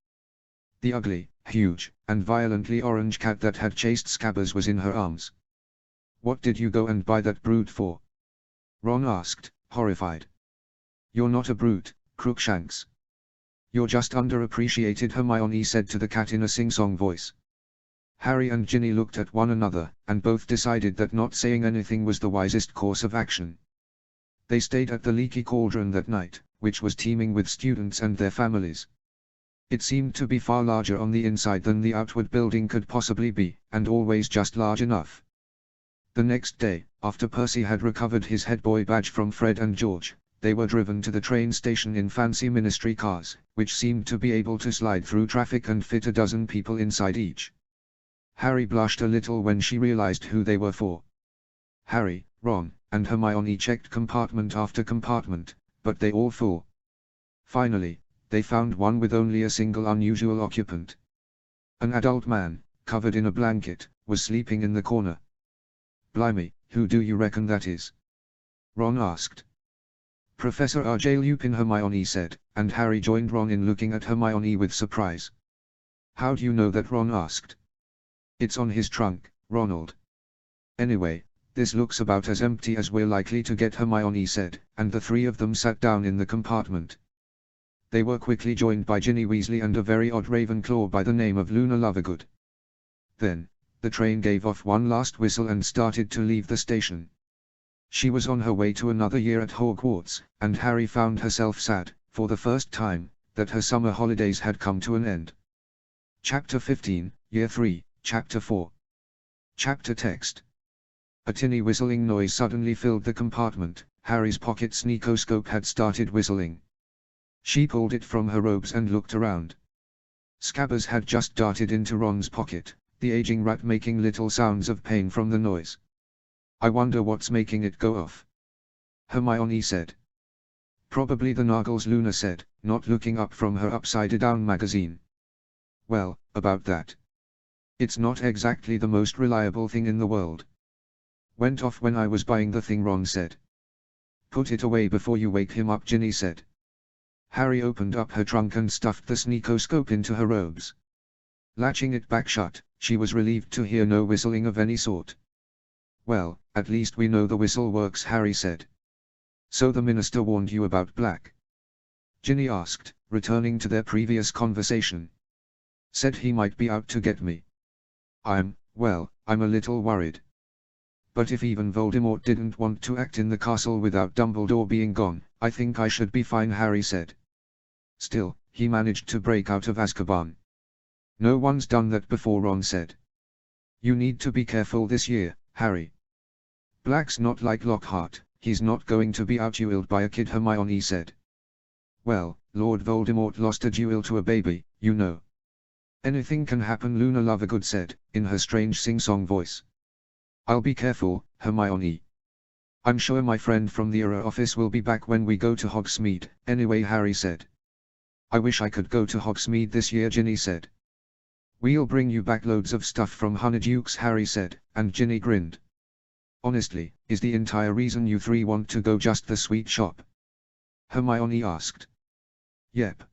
The ugly, huge, and violently orange cat that had chased Scabbers was in her arms. What did you go and buy that brute for? Ron asked, horrified. You're not a brute, Crookshanks. You're just underappreciated, Hermione said to the cat in a sing-song voice. Harry and Ginny looked at one another, and both decided that not saying anything was the wisest course of action. They stayed at the Leaky Cauldron that night, which was teeming with students and their families. It seemed to be far larger on the inside than the outward building could possibly be, and always just large enough. The next day, after Percy had recovered his head boy badge from Fred and George, they were driven to the train station in fancy ministry cars, which seemed to be able to slide through traffic and fit a dozen people inside each. Harry blushed a little when she realized who they were for. Harry, Ron, and Hermione checked compartment after compartment, but they all full. Finally, they found one with only a single unusual occupant. An adult man, covered in a blanket, was sleeping in the corner. Blimey, who do you reckon that is? Ron asked. Professor R.J. Lupin, Hermione said, and Harry joined Ron in looking at Hermione with surprise. How do you know that? Ron asked. It's on his trunk, Ronald. Anyway, this looks about as empty as we're likely to get, Hermione said, and the three of them sat down in the compartment. They were quickly joined by Ginny Weasley and a very odd Ravenclaw by the name of Luna Lovegood. Then, the train gave off one last whistle and started to leave the station. She was on her way to another year at Hogwarts, and Harry found herself sad, for the first time, that her summer holidays had come to an end. Chapter 15, Year 3, Chapter 4. Chapter Text. A tinny whistling noise suddenly filled the compartment. Harry's pocket sneakoscope had started whistling. She pulled it from her robes and looked around. Scabbers had just darted into Ron's pocket, the aging rat making little sounds of pain from the noise. I wonder what's making it go off, Hermione said. Probably the Naggles, Luna said, not looking up from her upside-down magazine. Well, about that. It's not exactly the most reliable thing in the world. Went off when I was buying the thing, Ron said. Put it away before you wake him up, Ginny said. Harry opened up her trunk and stuffed the sneakoscope into her robes. Latching it back shut, she was relieved to hear no whistling of any sort. Well, at least we know the whistle works, Harry said. So the minister warned you about Black? Ginny asked, returning to their previous conversation. Said he might be out to get me. I'm a little worried. But if even Voldemort didn't want to act in the castle without Dumbledore being gone, I think I should be fine, Harry said. Still, he managed to break out of Azkaban. No one's done that before, Ron said. You need to be careful this year, Harry. Black's not like Lockhart, he's not going to be outdueled by a kid, Hermione said. Well, Lord Voldemort lost a duel to a baby, you know. Anything can happen, Luna Lovegood said, in her strange sing-song voice. I'll be careful, Hermione. I'm sure my friend from the Auror office will be back when we go to Hogsmeade, anyway, Harry said. I wish I could go to Hogsmeade this year, Ginny said. We'll bring you back loads of stuff from Honeydukes, Harry said, and Ginny grinned. Honestly, is the entire reason you three want to go just the sweet shop? Hermione asked. Yep.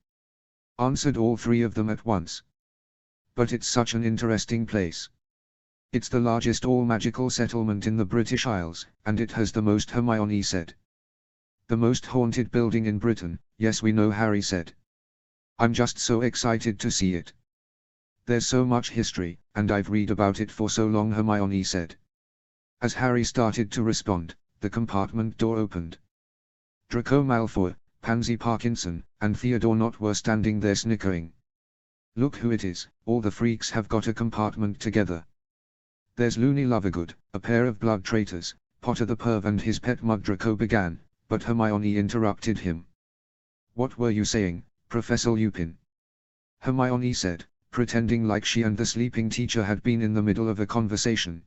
Answered all three of them at once. But it's such an interesting place. It's the largest all-magical settlement in the British Isles, and it has the most, Hermione said. The most haunted building in Britain, yes we know, Harry said. I'm just so excited to see it. There's so much history, and I've read about it for so long, Hermione said. As Harry started to respond, the compartment door opened. Draco Malfoy, Pansy Parkinson, and Theodore Nott were standing there snickering. Look who it is, all the freaks have got a compartment together. There's Loony Lovegood, a pair of blood traitors, Potter the Perv and his pet mug, Draco began, but Hermione interrupted him. What were you saying, Professor Lupin? Hermione said, pretending like she and the sleeping teacher had been in the middle of a conversation.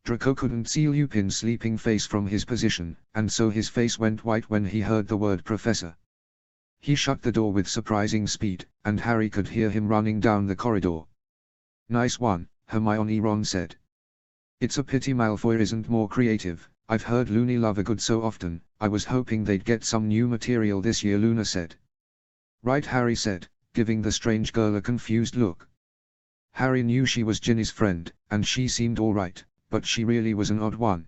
Draco couldn't see Lupin's sleeping face from his position, and so his face went white when he heard the word professor. He shut the door with surprising speed, and Harry could hear him running down the corridor. Nice one, Hermione, Ron said. It's a pity Malfoy isn't more creative. I've heard Loony Lovegood so often. I was hoping they'd get some new material this year, Luna said. Right, Harry said, giving the strange girl a confused look. Harry knew she was Ginny's friend, and she seemed all right, but she really was an odd one.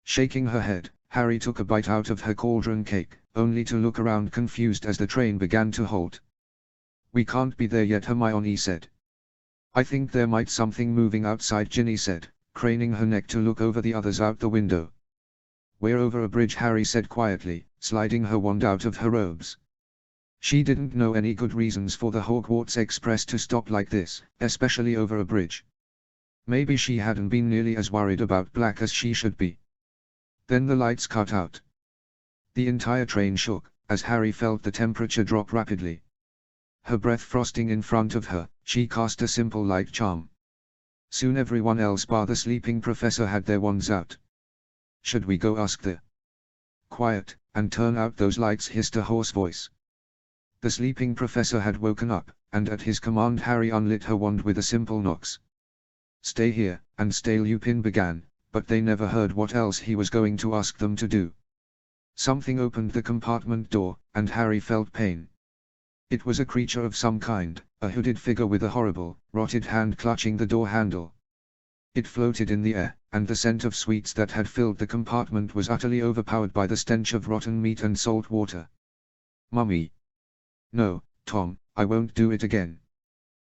Shaking her head, Harry took a bite out of her cauldron cake, only to look around confused as the train began to halt. We can't be there yet, Hermione said. I think there might something moving outside, Ginny said, craning her neck to look over the others out the window. We're over a bridge, Harry said quietly, sliding her wand out of her robes. She didn't know any good reasons for the Hogwarts Express to stop like this, especially over a bridge. Maybe she hadn't been nearly as worried about Black as she should be. Then the lights cut out. The entire train shook, as Harry felt the temperature drop rapidly. Her breath frosting in front of her, she cast a simple light charm. Soon everyone else bar the sleeping professor had their wands out. Should we go, asked the quiet, and turn out those lights, hissed a hoarse voice. The sleeping professor had woken up, and at his command Harry unlit her wand with a simple nox. Stay here, and stay, Lupin began, but they never heard what else he was going to ask them to do. Something opened the compartment door, and Harry felt pain. It was a creature of some kind, a hooded figure with a horrible, rotted hand clutching the door handle. It floated in the air, and the scent of sweets that had filled the compartment was utterly overpowered by the stench of rotten meat and salt water. Mummy. No, Tom, I won't do it again.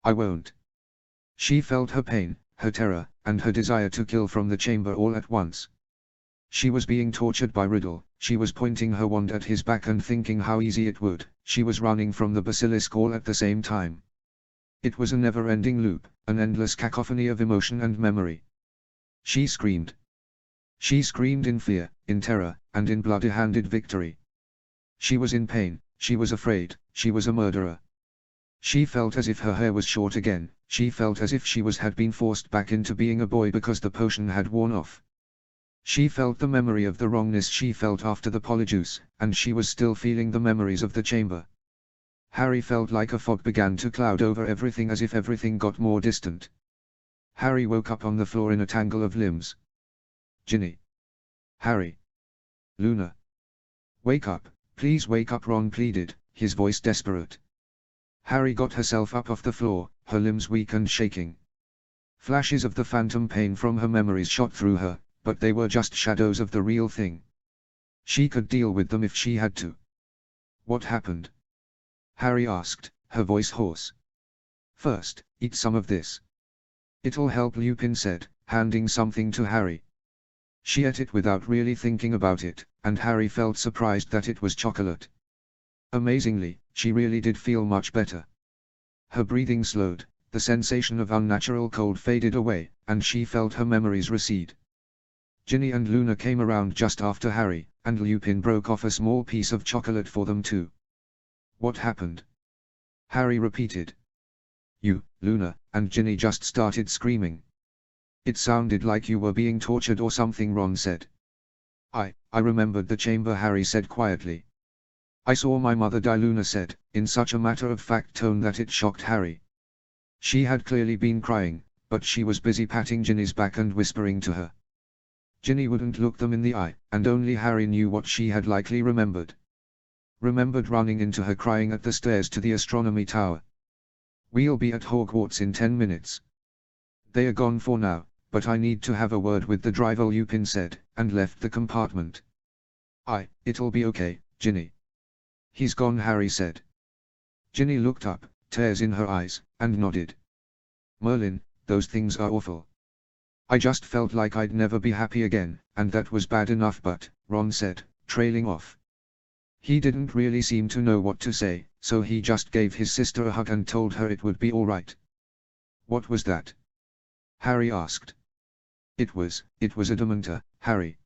I won't. She felt her pain, her terror, and her desire to kill from the chamber all at once. She was being tortured by Riddle, she was pointing her wand at his back and thinking how easy it would, she was running from the basilisk all at the same time. It was a never-ending loop, an endless cacophony of emotion and memory. She screamed. She screamed in fear, in terror, and in bloody-handed victory. She was in pain, she was afraid, she was a murderer. She felt as if her hair was short again, she felt as if she had been forced back into being a boy because the potion had worn off. She felt the memory of the wrongness she felt after the polyjuice, and she was still feeling the memories of the chamber. Harry felt like a fog began to cloud over everything, as if everything got more distant. Harry woke up on the floor in a tangle of limbs. Ginny. Harry. Luna. Wake up, please wake up, Ron pleaded, his voice desperate. Harry got herself up off the floor, her limbs weak and shaking. Flashes of the phantom pain from her memories shot through her, but they were just shadows of the real thing. She could deal with them if she had to. What happened? Harry asked, her voice hoarse. First, eat some of this. It'll help, Lupin said, handing something to Harry. She ate it without really thinking about it, and Harry felt surprised that it was chocolate. Amazingly, she really did feel much better. Her breathing slowed, the sensation of unnatural cold faded away, and she felt her memories recede. Ginny and Luna came around just after Harry, and Lupin broke off a small piece of chocolate for them too. What happened? Harry repeated. You, Luna, and Ginny just started screaming. It sounded like you were being tortured or something, Ron said. I remembered the chamber, Harry said quietly. I saw my mother die, Luna said, in such a matter-of-fact tone that it shocked Harry. She had clearly been crying, but she was busy patting Ginny's back and whispering to her. Ginny wouldn't look them in the eye, and only Harry knew what she had likely remembered. Remembered running into her crying at the stairs to the astronomy tower. We'll be at Hogwarts in 10 minutes. They are gone for now, but I need to have a word with the driver, Lupin said, and left the compartment. It'll be okay, Ginny. He's gone, Harry said. Ginny looked up, tears in her eyes, and nodded. Merlin, those things are awful. I just felt like I'd never be happy again, and that was bad enough, but, Ron said, trailing off. He didn't really seem to know what to say, so he just gave his sister a hug and told her it would be all right. What was that? Harry asked. It was a Dementor, Harry.